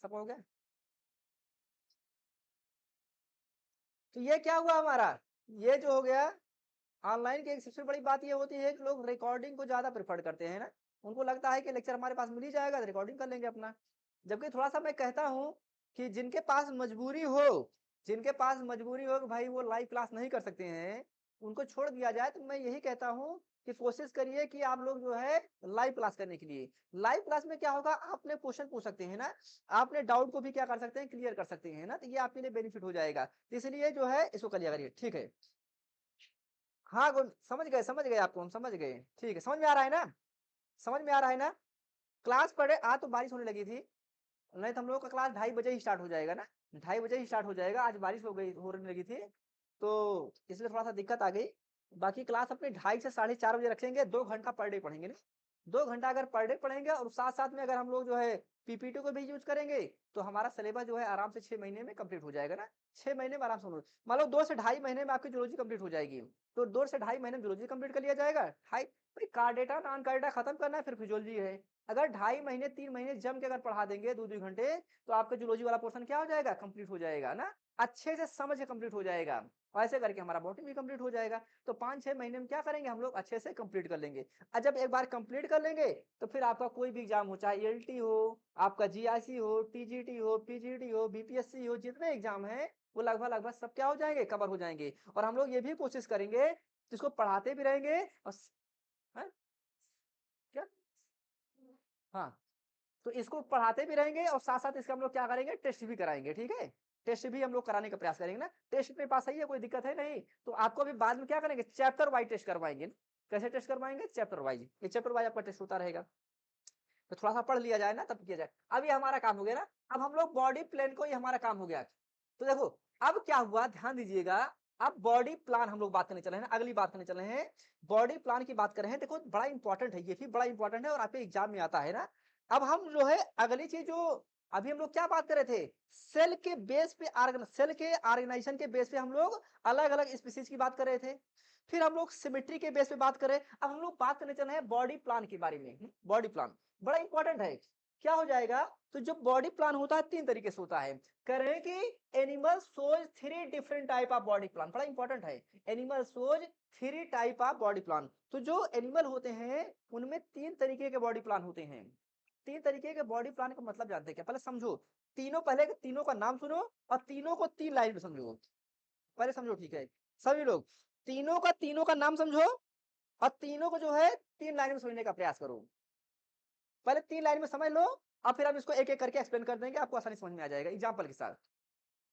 सब हो गया। तो ये क्या हुआ हमारा, ये जो हो गया ऑनलाइन की एक सबसे बड़ी बात ये होती है कि लोग रिकॉर्डिंग को ज्यादा प्रेफर करते हैं ना। उनको लगता है कि लेक्चर हमारे पास मिल ही जाएगा तो रिकॉर्डिंग कर लेंगे अपना। जबकि थोड़ा सा मैं कहता हूँ कि जिनके पास मजबूरी हो कि भाई वो लाइव क्लास नहीं कर सकते हैं, उनको छोड़ दिया जाए। तो मैं यही कहता हूँ कि कोशिश करिए कि आप लोग जो है लाइव क्लास करने के लिए, लाइव क्लास में क्या होगा, आपने क्वेश्चन पूछ सकते हैं ना, आपने डाउट को भी क्या कर सकते हैं, क्लियर कर सकते हैं ना, तो ये आपके लिए बेनिफिट हो जाएगा। तो इसलिए जो है इसको करिए करिए, ठीक है। हाँ समझ गए आपको, हम समझ गए, ठीक है, समझ में आ रहा है ना? समझ में आ रहा है ना? क्लास पढ़े, आज तो बारिश होने लगी थी, नहीं तो हम लोगों का क्लास 2:30 ही स्टार्ट हो जाएगा ना, 2:30 ही स्टार्ट हो जाएगा। आज बारिश होने लगी थी, तो इसलिए थोड़ा सा दिक्कत आ गई। बाकी क्लास अपने 2:30 से 4:30 बजे रखेंगे, 2 घंटा पर डे पढ़ेंगे ना। 2 घंटा अगर पर डे पढ़ेंगे और साथ साथ में अगर हम लोग जो है पीपीटी को भी यूज करेंगे, तो हमारा सिलेबस जो है आराम से 6 महीने में कंप्लीट हो जाएगा ना। 6 महीने में आराम से मान लो 2 से ढाई महीने में आपकी जूलॉजी कंप्लीट हो जाएगी। तो 2 से ढाई महीने में जूलॉजी कंप्लीट कर लिया जाएगा। ढाई भाई, card data non card data खत्म करना है, फिर फिजियोलॉजी है। अगर 2.5 महीने 3 महीने जम के अगर पढ़ा देंगे 2-2 घंटे, तो आपका जूलॉजी वाला पोर्शन क्या हो जाएगा, कंप्लीट हो जाएगा ना। अच्छे से समझ के कंप्लीट हो जाएगा। और ऐसे करके हमारा बॉटनी भी कंप्लीट हो जाएगा। तो 5-6 महीने में क्या करेंगे हम लोग, अच्छे से कंप्लीट कर लेंगे। और जब एक बार कंप्लीट कर लेंगे, तो फिर आपका कोई भी एग्जाम हो, चाहे एलटी हो, आपका जीआईसी हो, टीजीटी हो, पीजीटी हो, बीपीएससी हो, जितने एग्जाम है वो लगभग लगभग सब क्या हो जाएंगे, कवर हो जाएंगे। और हम लोग ये भी कोशिश करेंगे, जिसको पढ़ाते भी रहेंगे और है? क्या, हाँ, तो इसको पढ़ाते भी रहेंगे और साथ साथ इसका हम लोग क्या करेंगे, टेस्ट भी कराएंगे, ठीक है। टेस्ट भी हम लोग कराने का प्रयास करेंगे ना। टेस्ट में पास सही है, कोई दिक्कत है नहीं। तो आपको अभी बाद में क्या करेंगे, चैप्टर वाइज टेस्ट करवाएंगे। कैसे टेस्ट करवाएंगे, चैप्टर वाइज, ये चैप्टर वाइज आपका टेस्ट होता रहेगा। तो थोड़ा सा पढ़ लिया जाए ना, तब किया जाए। अब ये हमारा काम हो गया ना। अब हम लोग बॉडी प्लान को, ये हमारा काम हो गया। तो देखो अब क्या हुआ, ध्यान दीजिएगा। अब बॉडी प्लान हम लोग बात करने चले हैं ना, अगली बात करने चले हैं, बॉडी प्लान की बात कर रहे हैं। देखो बड़ा इंपॉर्टेंट है, ये भी बड़ा इंपॉर्टेंट है और आपके एग्जाम में आता है ना। अब हम जो है अगली चीज जो अभी हम लोग क्या बात कर रहे थे, सेल के बेस पे सेल के ऑर्गेनाइजेशन के बेस पे हम लोग अलग अलग स्पीसीज की बात कर रहे थे। फिर हम लोग सिमेट्री के बेस पे बात करें। अब हम लोग बात करने चले हैं बॉडी प्लान के बारे में। बॉडी प्लान बड़ा इंपॉर्टेंट है। क्या हो जाएगा, तो जो बॉडी प्लान होता है 3 तरीके से होता है। कह रहे हैं कि animal shows 3 different type of body plan, बड़ा इंपॉर्टेंट है। Animal shows 3 type of body plan. तो जो एनिमल होते हैं उनमें 3 तरीके के बॉडी प्लान होते हैं। 3 तरीके के बॉडी प्लान का मतलब जानते हैं क्या, पहले समझो। पहले तीनों का नाम सुनो और तीनों को 3 लाइन में समझो। पहले समझो, ठीक है सभी लोग, तीनों का नाम समझो और तीनों को जो है 3 लाइन में समझने का प्रयास करो। पहले 3 लाइन में समझ लो और फिर हम इसको एक एक करके एक्सप्लेन कर देंगे, आपको आसानी समझ में आ जाएगा एग्जांपल के साथ।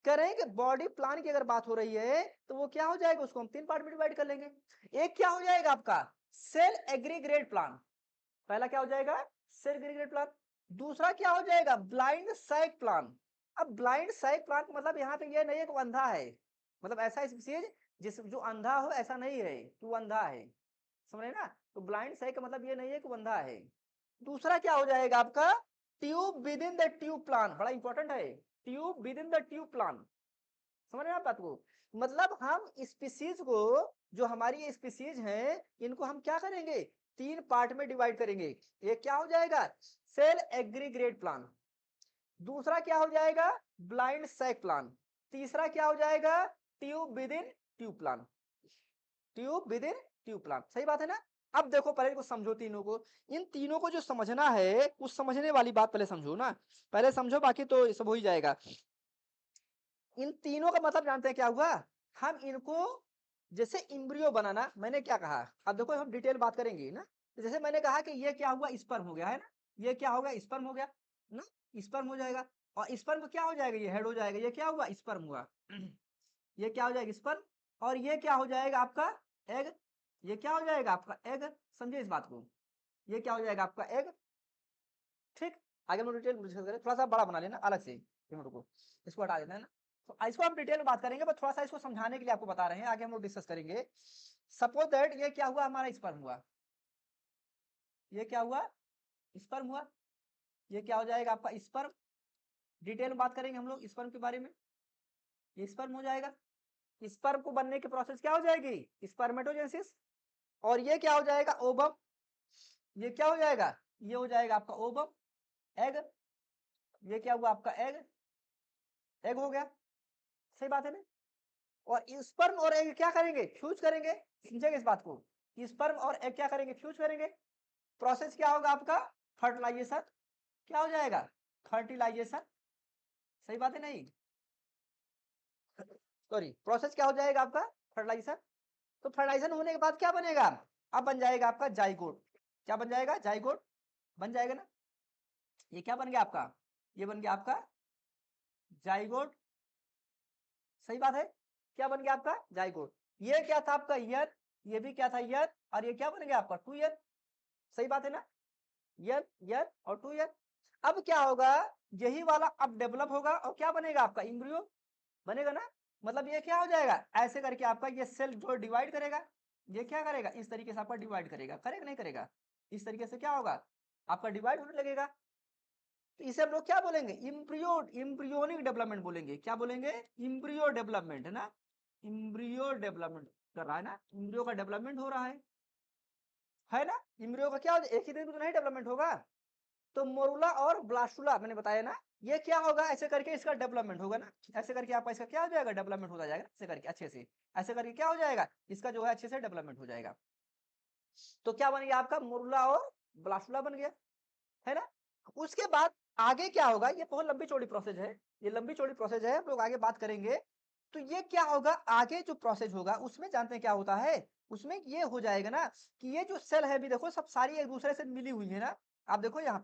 कह रहे हैं कि बॉडी प्लान की अगर बात हो रही है, तो वो क्या हो जाएगा, उसको हम 3 पार्ट में डिवाइड कर लेंगे। एक क्या हो जाएगा आपका, सेल एग्रीग्रेड प्लान। पहला क्या हो जाएगा, सेल एग्रीग्रेड प्लान। दूसरा क्या हो जाएगा, ब्लाइंड सैक प्लान। अब ब्लाइंड सैक प्लान का मतलब यहाँ पे ये नहीं है कि वो अंधा है, मतलब ऐसा स्पीसीज जिस जो अंधा हो ऐसा नहीं है कि वो अंधा है, समझे ना। तो ब्लाइंड सैक का मतलब ये नहीं है कि वो अंधा है। दूसरा क्या हो जाएगा आपका, tube with in the tube plan, बड़ा इंपॉर्टेंट है। Tube with in the tube plan, समझ रहे हैं आप बात को। मतलब हम स्पीसीज को, जो हमारी स्पीसीज हैं, इनको हम क्या करेंगे, 3 पार्ट में डिवाइड करेंगे। एक क्या हो जाएगा, सेल एग्रीग्रेड प्लान। दूसरा क्या हो जाएगा, ब्लाइंड सैक प्लान। तीसरा क्या हो जाएगा, tube within tube plan. Tube within tube plan, सही बात है ना। अब देखो पहले को समझो तीनों को। इन तीनों को जो समझना है, उस समझने वाली बात पहले समझो ना। पहले समझो, बाकी तो सब हो ही जाएगा। इन तीनों का मतलब जानते हैं क्या हुआ, हम इनको जैसे इम्ब्रियो बनाना, मैंने क्या कहा, अब देखो हम डिटेल बात करेंगे ना। जैसे मैंने कहा कि ये क्या हुआ, स्पर्म हो गया है ना, ये क्या होगा, स्पर्म हो गया ना, स्पर्म हो जाएगा। और स्पर्म क्या हो जाएगा, ये हेड हो जाएगा, ये क्या हुआ, स्पर्म हुआ। ये क्या हो जाएगा, स्पर्म। और ये क्या हो जाएगा आपका एग। ये क्या हो जाएगा आपका एग, समझे इस बात को। ये क्या हो जाएगा आपका एग, ठीक। आगे हम डिटेल डिस्कस करें, थोड़ा सा बड़ा बना लेना अलग से को, इसको हटा देना है ना। तो इसको हम डिटेल में बात करेंगे, बस थोड़ा सा इसको समझाने के लिए आपको बता रहे हैं, आगे हम लोग डिस्कस करेंगे। सपोज दैट ये क्या हुआ, हमारा स्पर्म हुआ। ये क्या हुआ, स्पर्म हुआ। ये क्या हो जाएगा आपका स्पर्म। डिटेल में बात करेंगे हम लोग स्पर्म के बारे में। ये स्पर्म हो जाएगा। स्पर्म को बनने की प्रोसेस क्या हो जाएगी, स्पर्मेटोजेनेसिस। और ये क्या हो जाएगा, ओवम। ये क्या हो जाएगा, ये हो जाएगा आपका ओवम, एग। ये क्या हुआ आपका एग, एग हो गया। सही बात है ना। और स्पर्म और एग क्या करेंगे, फ्यूज करेंगे। समझेंगे इस बात को, स्पर्म और एग क्या करेंगे, फ्यूज करेंगे। प्रोसेस क्या होगा आपका, फर्टिलाइजेशन। क्या हो जाएगा, फर्टिलाइजेशन। सही बात है नहीं, सॉरी, प्रोसेस क्या हो जाएगा आपका, फर्टिलाइजेशन। तो फर्टिलाइजेशन होने के बाद क्या बनेगा, अब बन जाएगा आपका जाइगोट। क्या बन जाएगा, जाइगोट बन जाएगा ना। ये क्या बन गया आपका, ये बन गया आपका जाइगोट। सही बात है, क्या बन गया आपका जाइगोट। ये क्या था आपका ईयर, ये भी क्या था ईयर, और ये क्या बन गया आपका 2 ईयर। सही बात है ना, ईयर ईयर और 2 ईयर। अब क्या होगा, यही वाला अब डेवलप होगा और क्या बनेगा आपका इम्ब्रियो बनेगा ना। मतलब ये क्या हो जाएगा, ऐसे करके आपका ये सेल जो डिवाइड करेगा। ये क्या करेगा, इस तरीके से आपका डिवाइड करेगा, करेगा नहीं करेगा। इस तरीके से क्या होगा, आपका डिवाइड होने लगेगा। तो इसे हम लोग क्या बोलेंगे, इम्ब्रियो, इम्ब्रियोनिक डेवलपमेंट बोलेंगे। क्या बोलेंगे, इम्ब्रियो डेवलपमेंट है ना। इम्ब्रियो डेवलपमेंट कर रहा है ना, इम्ब्रियो का डेवलपमेंट हो रहा है ना। इम्ब्रियो का क्या हो, एक ही दिन में तो नहीं डेवलपमेंट होगा। तो मोरुला और ब्लास्टुला मैंने बताया ना, ये क्या होगा, ऐसे करके इसका डेवलपमेंट होगा ना। ऐसे करके आपका इसका क्या हो जाएगा, डेवलपमेंट होता जाएगा ऐसे करके अच्छे से। ऐसे करके क्या हो जाएगा, इसका जो है अच्छे से डेवलपमेंट हो जाएगा। तो क्या बन गया आपका, मोरुला और ब्लास्टुला बन गया, है ना। उसके बाद आगे क्या होगा, ये बहुत लंबी चौड़ी प्रोसेस है। ये लंबी चौड़ी प्रोसेस है, हम लोग आगे बात करेंगे। तो ये क्या होगा, आगे जो प्रोसेस होगा उसमें जानते हैं क्या होता है। उसमें ये हो जाएगा ना कि ये जो सेल है भी देखो सब सारी एक दूसरे से मिली हुई है ना। आप देखो यहाँ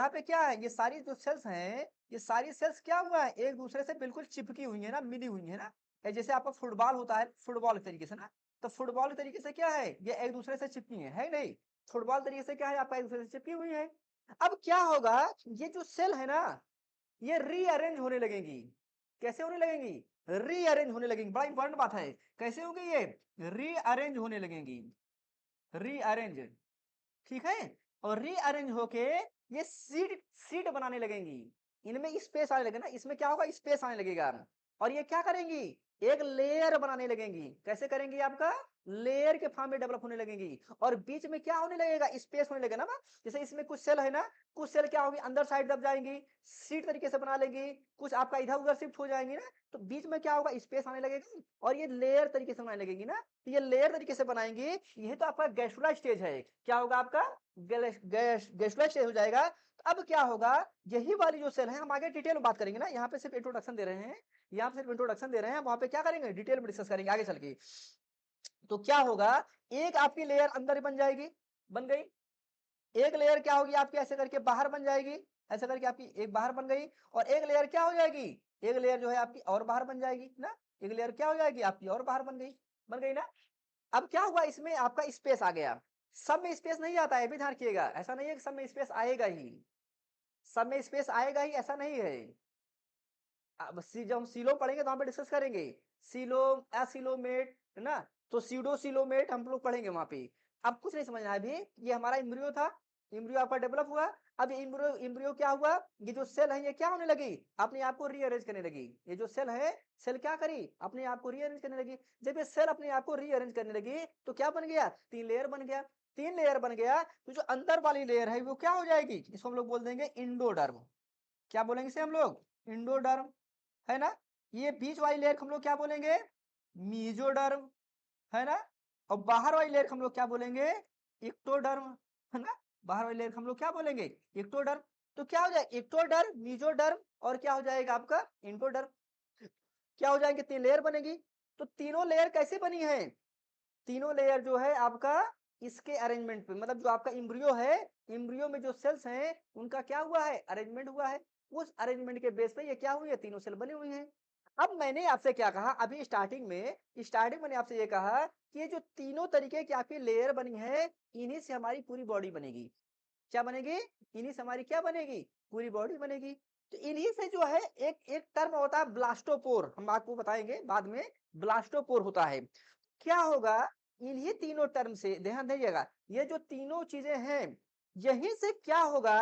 पे क्या है, ये सारी जो सेल्स हैं, ये सारी सेल्स क्या हुआ है, एक दूसरे से बिल्कुल चिपकी हुई है ना, मिली हुई है ना। जैसे आपका फुटबॉल होता है, फुटबॉल के तरीके से ना। तो फुटबॉल के तरीके से क्या है, ये एक दूसरे से चिपकी है नहीं। फुटबॉल तरीके से क्या है, आपका एक दूसरे से चिपकी हुई है। अब क्या होगा, ये जो सेल है ना, ये रीअरेंज होने लगेंगी। कैसे होने लगेंगी, रीअरेंज होने लगेंगी। बड़ा इंपॉर्टेंट बात है, कैसे होंगी ये, रीअरेंज होने लगेंगी। रीअरेंज, ठीक है। और रीअरेंज होके ये सीड सीड बनाने लगेंगी। इनमें स्पेस आने लगेगा ना, इसमें क्या होगा, स्पेस आने लगेगा। और ये क्या करेंगी, एक लेयर बनाने लगेंगी। कैसे करेंगी, आपका लेयर के फॉर्म में डेवलप होने लगेंगी। और बीच में क्या होने लगेगा, स्पेस होने लगेगा ना। जैसे इसमें कुछ सेल है ना, कुछ सेल क्या होगी, अंदर साइड दब जाएंगी, सीट तरीके से बना लेंगी। कुछ आपका इधर उधर शिफ्ट हो जाएंगी ना, तो बीच में क्या होगा, स्पेस आने लगेगा। और ये लेयर तरीके से बनाने लगेंगी ना। तो ये लेयर तरीके से बनाएंगी। यही तो आपका गैस्ट्रोला स्टेज है। क्या होगा आपका, गैस्ट्रोला स्टेज हो जाएगा। तो अब क्या होगा, यही वाली जो सेल है, हम आगे डिटेल में बात करेंगे ना, यहाँ पे सिर्फ इंट्रोडक्शन दे रहे हैं। यहाँ पे सिर्फ इंट्रोडक्शन दे रहे हैं, वहां पे क्या करेंगे, डिटेल में डिस्कस करेंगे आगे चल के। तो क्या होगा, एक आपकी लेयर अंदर बन जाएगी, बन गई। एक लेयर क्या होगी आपकी, ऐसे करके बाहर बन जाएगी। ऐसे करके आपकी एक बाहर बन गई। और एक लेयर क्या हो जाएगी, एक लेयर जो है आपकी और बाहर बन जाएगी ना। एक लेयर क्या हो जाएगी आपकी और बाहर बन गई, बन गई ना। अब क्या हुआ, इसमें आपका स्पेस आ गया। सब में स्पेस नहीं आता है, भी ध्यान रखिएगा। ऐसा नहीं है कि सब में स्पेस आएगा ही, सब में स्पेस आएगा ही ऐसा नहीं है। अब जब हम सीलो पढ़ेंगे तो वहां पे डिस्कस करेंगे। सीलो, एसिलोमेट है ना। तो सीडो सीलोमेट हम लोग पढ़ेंगे वहां पे। अब कुछ नहीं समझना है अभी। ये हमारा इम्ब्रियो था, इम्ब्रियो आपका डेवलप हुआ। अब इम्ब्रियो इम्ब्रियो क्या हुआ, ये जो सेल है ये क्या होने लगी, अपने आप को रीअरेंज करने लगी। ये जो सेल है, सेल क्या करी, अपने आप को रीअरेंज करने लगी। जब ये सेल अपने आप को रीअरेंज करने लगी तो क्या बन गया, 3 लेयर बन गया। 3 लेयर बन गया तो जो अंदर वाली लेयर है वो क्या हो जाएगी, इसको हम लोग बोल देंगे इंडोडर्म। क्या बोलेंगे इसे हम लोग, इंडोडर्म, है ना। ये बीच वाली लेयर हम लोग क्या बोलेंगे, मीजोडर्म, है ना। और बाहर वाली लेयर हम लोग क्या बोलेंगे, इक्टोडर्म, है ना। बाहर वाली लेयर हम लोग क्या बोलेंगे, इक्टोडर्म। तो क्या हो जाएगा, इक्टोडर्म, मीजोडर्म और क्या हो जाएगा आपका इंटोडर्म। क्या हो जाएंगे, 3 लेयर बनेगी। तो तीनों लेयर कैसे बनी है, तीनों लेयर जो है आपका इसके अरेंजमेंट पे, मतलब जो आपका इम्ब्रियो है, इम्ब्रियो में जो सेल्स हैं उनका क्या हुआ है, अरेंजमेंट हुआ है। उस अरेंजमेंट के बेस पे ये क्या हुई है, तीनों सेल बनी हुई हैं। अब मैंने आपसे क्या कहा अभी स्टार्टिंग मैंने आपसे ये कहा कि ये जो तीनों तरीके की आपकी लेयर बनी है, इन्हीं से हमारी पूरी बॉडी बनेगी। क्या बनेगी, इन्हीं से हमारी क्या बनेगी, पूरी बॉडी बनेगी। तो इन्हीं से जो है एक एक टर्म होता है ब्लास्टोपोर, हम आपको बताएंगे बाद में। ब्लास्टोपोर होता है। क्या होगा, इन्हीं तीनों टर्म से ध्यान दीजिएगा, ये जो तीनों चीजें हैं, यहीं से क्या होगा,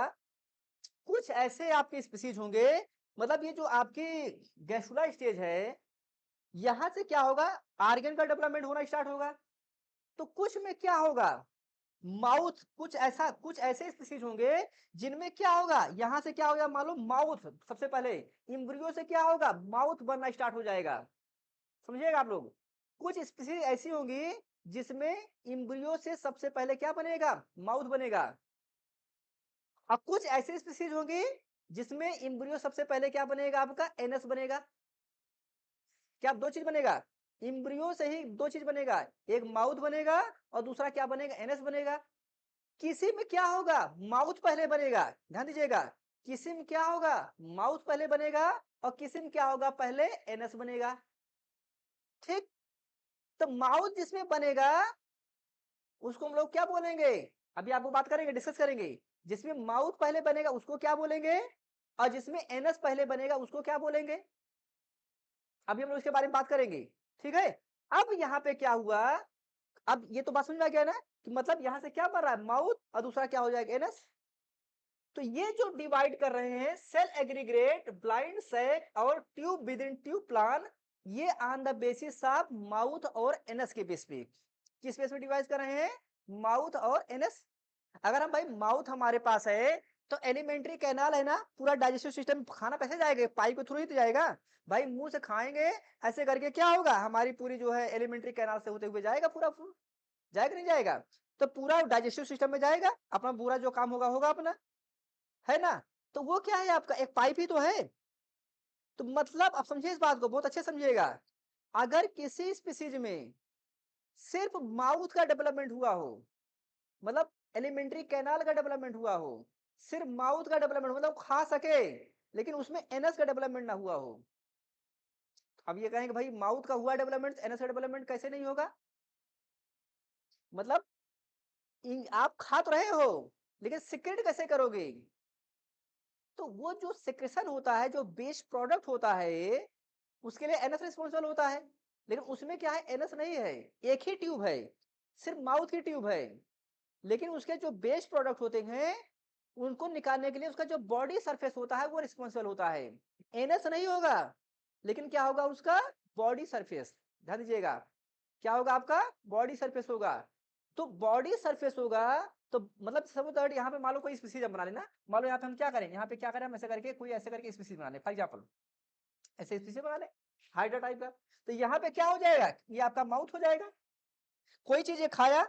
कुछ ऐसे आपके स्पीशीज होंगे, मतलब ये जो आपकी गैस्ट्रुला स्टेज है, यहां से क्या होगा, आर्गन का डेवलपमेंट होना स्टार्ट होगा। तो कुछ में क्या होगा, माउथ, कुछ ऐसे स्पीशीज होंगे जिनमें क्या होगा, यहां से क्या होगा मालूम, माउथ सबसे पहले, इम्ब्रियो से क्या होगा, माउथ बनना स्टार्ट हो जाएगा। समझिएगा आप लोग, कुछ स्पीशीज ऐसी होंगी जिसमें इम्ब्रियो से सबसे पहले क्या बनेगा, माउथ बनेगा। अब कुछ ऐसी स्पीशीज होंगी जिसमें इम्ब्रियो सबसे पहले क्या बनेगा, आपका एनस बनेगा। क्या दो चीज बनेगा, इम्ब्रियो से ही दो चीज बनेगा, एक माउथ बनेगा और दूसरा क्या बनेगा, एनस बनेगा। किसी में क्या होगा, माउथ पहले बनेगा, ध्यान दीजिएगा, किसी में क्या होगा, माउथ पहले बनेगा और किसी में क्या होगा, पहले एनस बनेगा। ठीक, तो माउथ जिसमें बनेगा उसको हम लोग क्या बोलेंगे, अभी आपको बात करेंगे, डिस्कस करेंगे। जिसमें माउथ पहले बनेगा उसको क्या बोलेंगे, और जिसमें एनस पहले बनेगा उसको क्या बोलेंगे, अभी हम लोग इसके बारे में बात करेंगे। ठीक है, अब यहाँ पे क्या हुआ, अब ये तो बात समझ में आ गया ना, कि मतलब यहां से क्या बन रहा है, माउथ, और दूसरा क्या हो जाएगा, एनस। तो ये जो डिवाइड कर रहे हैं सेल एग्रीग्रेट, ब्लाइंड सैक और tube within tube plan, ये on the basis of mouth और एनस के बेस पे, किस बेस पे डिवाइड कर रहे हैं, माउथ और एनस। अगर हम भाई माउथ हमारे पास है तो एलिमेंट्री कैनाल है ना, पूरा डाइजेस्टिव सिस्टम, खाना कैसे जाएगा, पाइप के थ्रू ही तो जाएगा। भाई मुंह से खाएंगे, ऐसे करके क्या होगा, हमारी पूरी जो है एलिमेंट्री कैनाल से होते हुए जाएगा, पूरा पूरा जाएगा नहीं जाएगा, तो पूरा डाइजेस्टिव सिस्टम में जाएगा, अपना पूरा जो काम होगा होगा अपना, है ना। तो वो क्या है आपका, एक पाइप ही तो है। तो मतलब आप समझिए इस बात को, बहुत अच्छे समझिएगा, अगर किसी स्पीसीज में सिर्फ माउथ का डेवलपमेंट हुआ हो, मतलब एलिमेंट्री कैनाल का डेवलपमेंट हुआ हो, सिर्फ माउथ का डेवलपमेंट मतलब खा सके, लेकिन उसमें एनस का डेवलपमेंट ना हुआ हो। अब ये कहेंगे भाई माउथ का हुआ डेवलपमेंट, एनस का डेवलपमेंट कैसे नहीं होगा, मतलब आप खा तो रहे हो, लेकिन सिक्रेट कैसे करोगे। तो वो जो सिक्रेशन होता है, जो बेस्ट प्रोडक्ट होता है, उसके लिए एनएस रिस्पॉन्सिबल होता है। लेकिन उसमें क्या है, एनएस नहीं है, एक ही ट्यूब है, सिर्फ माउथ की ट्यूब है। लेकिन उसके जो बेस्ट प्रोडक्ट होते हैं, उनको निकालने के लिए उसका जो बॉडी सरफेस होता है वो रिस्पॉन्सिबल होता है, एनएस नहीं होगा। लेकिन क्या होगा उसका, बॉडी सरफेस, ध्यान दीजिएगा, क्या होगा आपका, बॉडी सरफेस होगा। तो बॉडी सरफेस होगा, तो मतलब सपोज दैट यहाँ पे मान लो कोई स्पीसीज हम बना लेना, मान लो यहाँ पे हम क्या करें, यहाँ पे क्या करें, हम ऐसे करके कोई ऐसे करके स्पीसीज बना ले, फॉर एग्जाम्पल ऐसे स्पीसीज बना ले, हाइड्रा टाइप का। तो यहाँ पे क्या हो जाएगा, ये आपका माउथ हो जाएगा। कोई चीज ये खाया,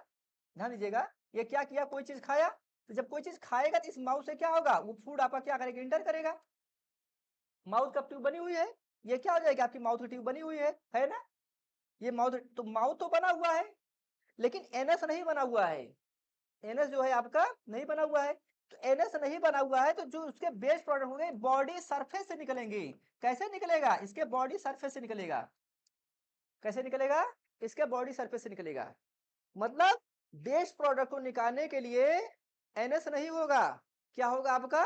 ध्यान दीजिएगा, ये क्या किया, कोई चीज खाया, तो जब कोई चीज खाएगा तो इस माउथ से क्या होगा, वो फूड आपका क्या करेगा, इंटर करेगा। माउथ का ट्यूब बनी हुई है, ये क्या हो जाएगा, आपकी माउथ की ट्यूब बनी हुई है ना। ये माउथ, तो माउथ तो बना हुआ है, लेकिन एनएस नहीं बना हुआ है, एनएस जो है आपका नहीं बना हुआ है। तो एनएस नहीं बना हुआ है, तो जो उसके बेस प्रोडक्ट होंगे बॉडी सरफेस से निकलेंगे। कैसे निकलेगा, इसके बॉडी सरफेस से निकलेगा। कैसे निकलेगा, इसके बॉडी सरफेस से निकलेगा। मतलब बेस प्रोडक्ट को निकालने के लिए एनएस नहीं होगा, क्या होगा आपका,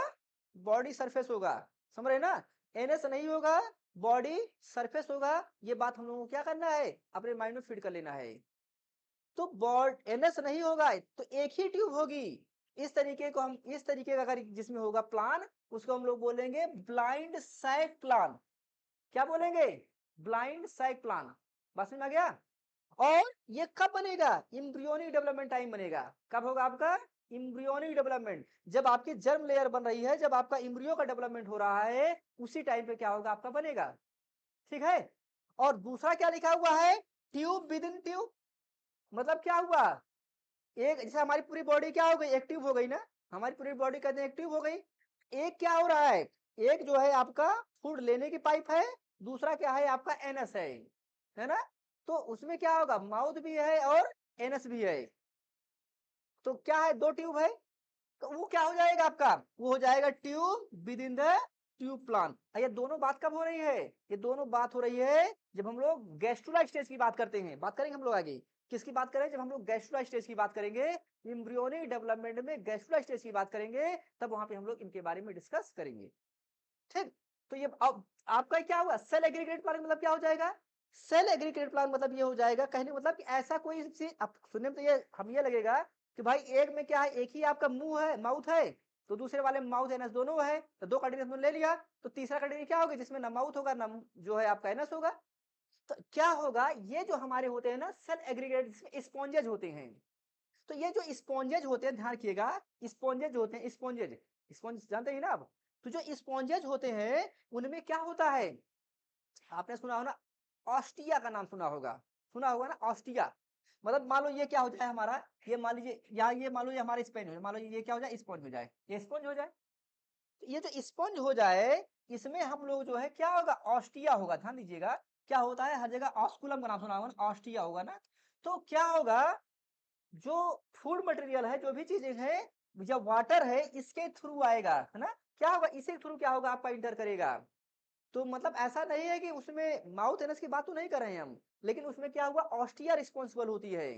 बॉडी सरफेस होगा। समझ रहे ना, एनएस नहीं होगा, बॉडी सरफेस होगा। ये बात हम लोगों को क्या करना है, अपने माइंड में फीड कर लेना है। तो बॉड एनएस नहीं होगा, तो एक ही ट्यूब होगी। इस तरीके को हम, इस तरीके का अगर जिसमें होगा प्लान, उसको हम लोग बोलेंगे ब्लाइंड सैक प्लान। क्या बोलेंगे, ब्लाइंड सैक प्लान। बस में आ गया। और ये कब बनेगा, इम्ब्रियोनिक डेवलपमेंट टाइम बनेगा। कब होगा आपका, इम्ब्रियोनिक डेवलपमेंट, जब आपकी जर्म लेयर बन रही है, जब आपका इम्ब्रियो का डेवलपमेंट हो रहा है, उसी टाइम पे क्या होगा, आपका बनेगा। ठीक है। और दूसरा क्या लिखा हुआ है, ट्यूब विद इन ट्यूब, मतलब क्या हुआ, एक जैसे हमारी पूरी बॉडी क्या हो गई, एक्टिव हो गई ना, हमारी पूरी बॉडी कहते हैं एक्टिव हो गई। एक क्या हो रहा है, एक जो है आपका फूड लेने की पाइप है, दूसरा क्या है आपका एनएस है ना। तो उसमें क्या होगा, माउथ भी है और एनएस भी है। तो क्या है, दो ट्यूब है, तो वो क्या हो जाएगा आपका, वो हो जाएगा tube with in the tube plan. ये दोनों बात कब हो रही है, ये दोनों बात हो रही है जब हम लोग गैस्ट्रुला स्टेज की बात करते हैं। बात करेंगे हम लोग आगे, किसकी बात करें, जब हम लोग गैस्ट्रुला स्टेज की बात करेंगे, एम्ब्रियोनिक डेवलपमेंट में गैस्ट्रुला स्टेज की बात करेंगे, तब वहां पे हम लोग इनके बारे में डिस्कस करेंगे। ठीक। तो ये अब आपका क्या हुआ, सेल एग्रीगेट प्लान मतलब क्या हो जाएगा, सेल एग्रीगेट प्लान मतलब ये हो जाएगा, कहने मतलब कि ऐसा कोई चीज, अब सुनने में तो ये हम ये लगेगा कि भाई एक में क्या है, एक ही आपका मुंह है, माउथ है, तो दूसरे वाले में माउथ एनस दोनों है, तो दो कैटेगरी ले लिया। तो तीसरा कैटेगरी क्या होगा, जिसमें ना माउथ होगा ना जो है आपका एनस होगा। तो क्या होगा, ये जो हमारे होते हैं ना सेल एग्रीगेट स्पॉन्जेज होते हैं। तो ये जो स्पॉन्जेज होते हैं, ध्यान रखिएगा, स्पॉन्जेज होते हैं, स्पॉन्जेज, स्पॉन्ज जानते हैं ना आप। तो जो स्पॉन्जेज होते हैं उनमें क्या होता है, आपने सुना होगा ना, ऑस्टिया का नाम सुना होगा ना, ऑस्टिया। मतलब मान लो ये क्या हो जाए हमारा, ये मान लीजिए यहाँ, ये मान लो ये हमारा स्पेन हो जाए, मान लो ये क्या हो जाए, स्पॉन्ज हो जाए, ये स्पॉन्ज हो जाए। तो ये जो स्पंज हो जाए, इसमें हम लोग जो है क्या होगा, ऑस्टिया होगा। ध्यान दीजिएगा, क्या होता है, हर जगह ऑस्कुलम का नाम सुना होगा ना, ऑस्टिया होगा ना। तो क्या होगा, जो फूड मटेरियल है, जो भी चीजें हैं, जब वाटर है इसके थ्रू आएगा, है ना, क्या होगा, इसी थ्रू क्या होगा आपका इंटर करेगा। तो मतलब ऐसा नहीं है कि उसमें माउथ एनस की बात तो नहीं कर रहे हैं हम, लेकिन उसमें क्या हुआ, ऑस्टिया रिस्पॉन्सिबल होती है।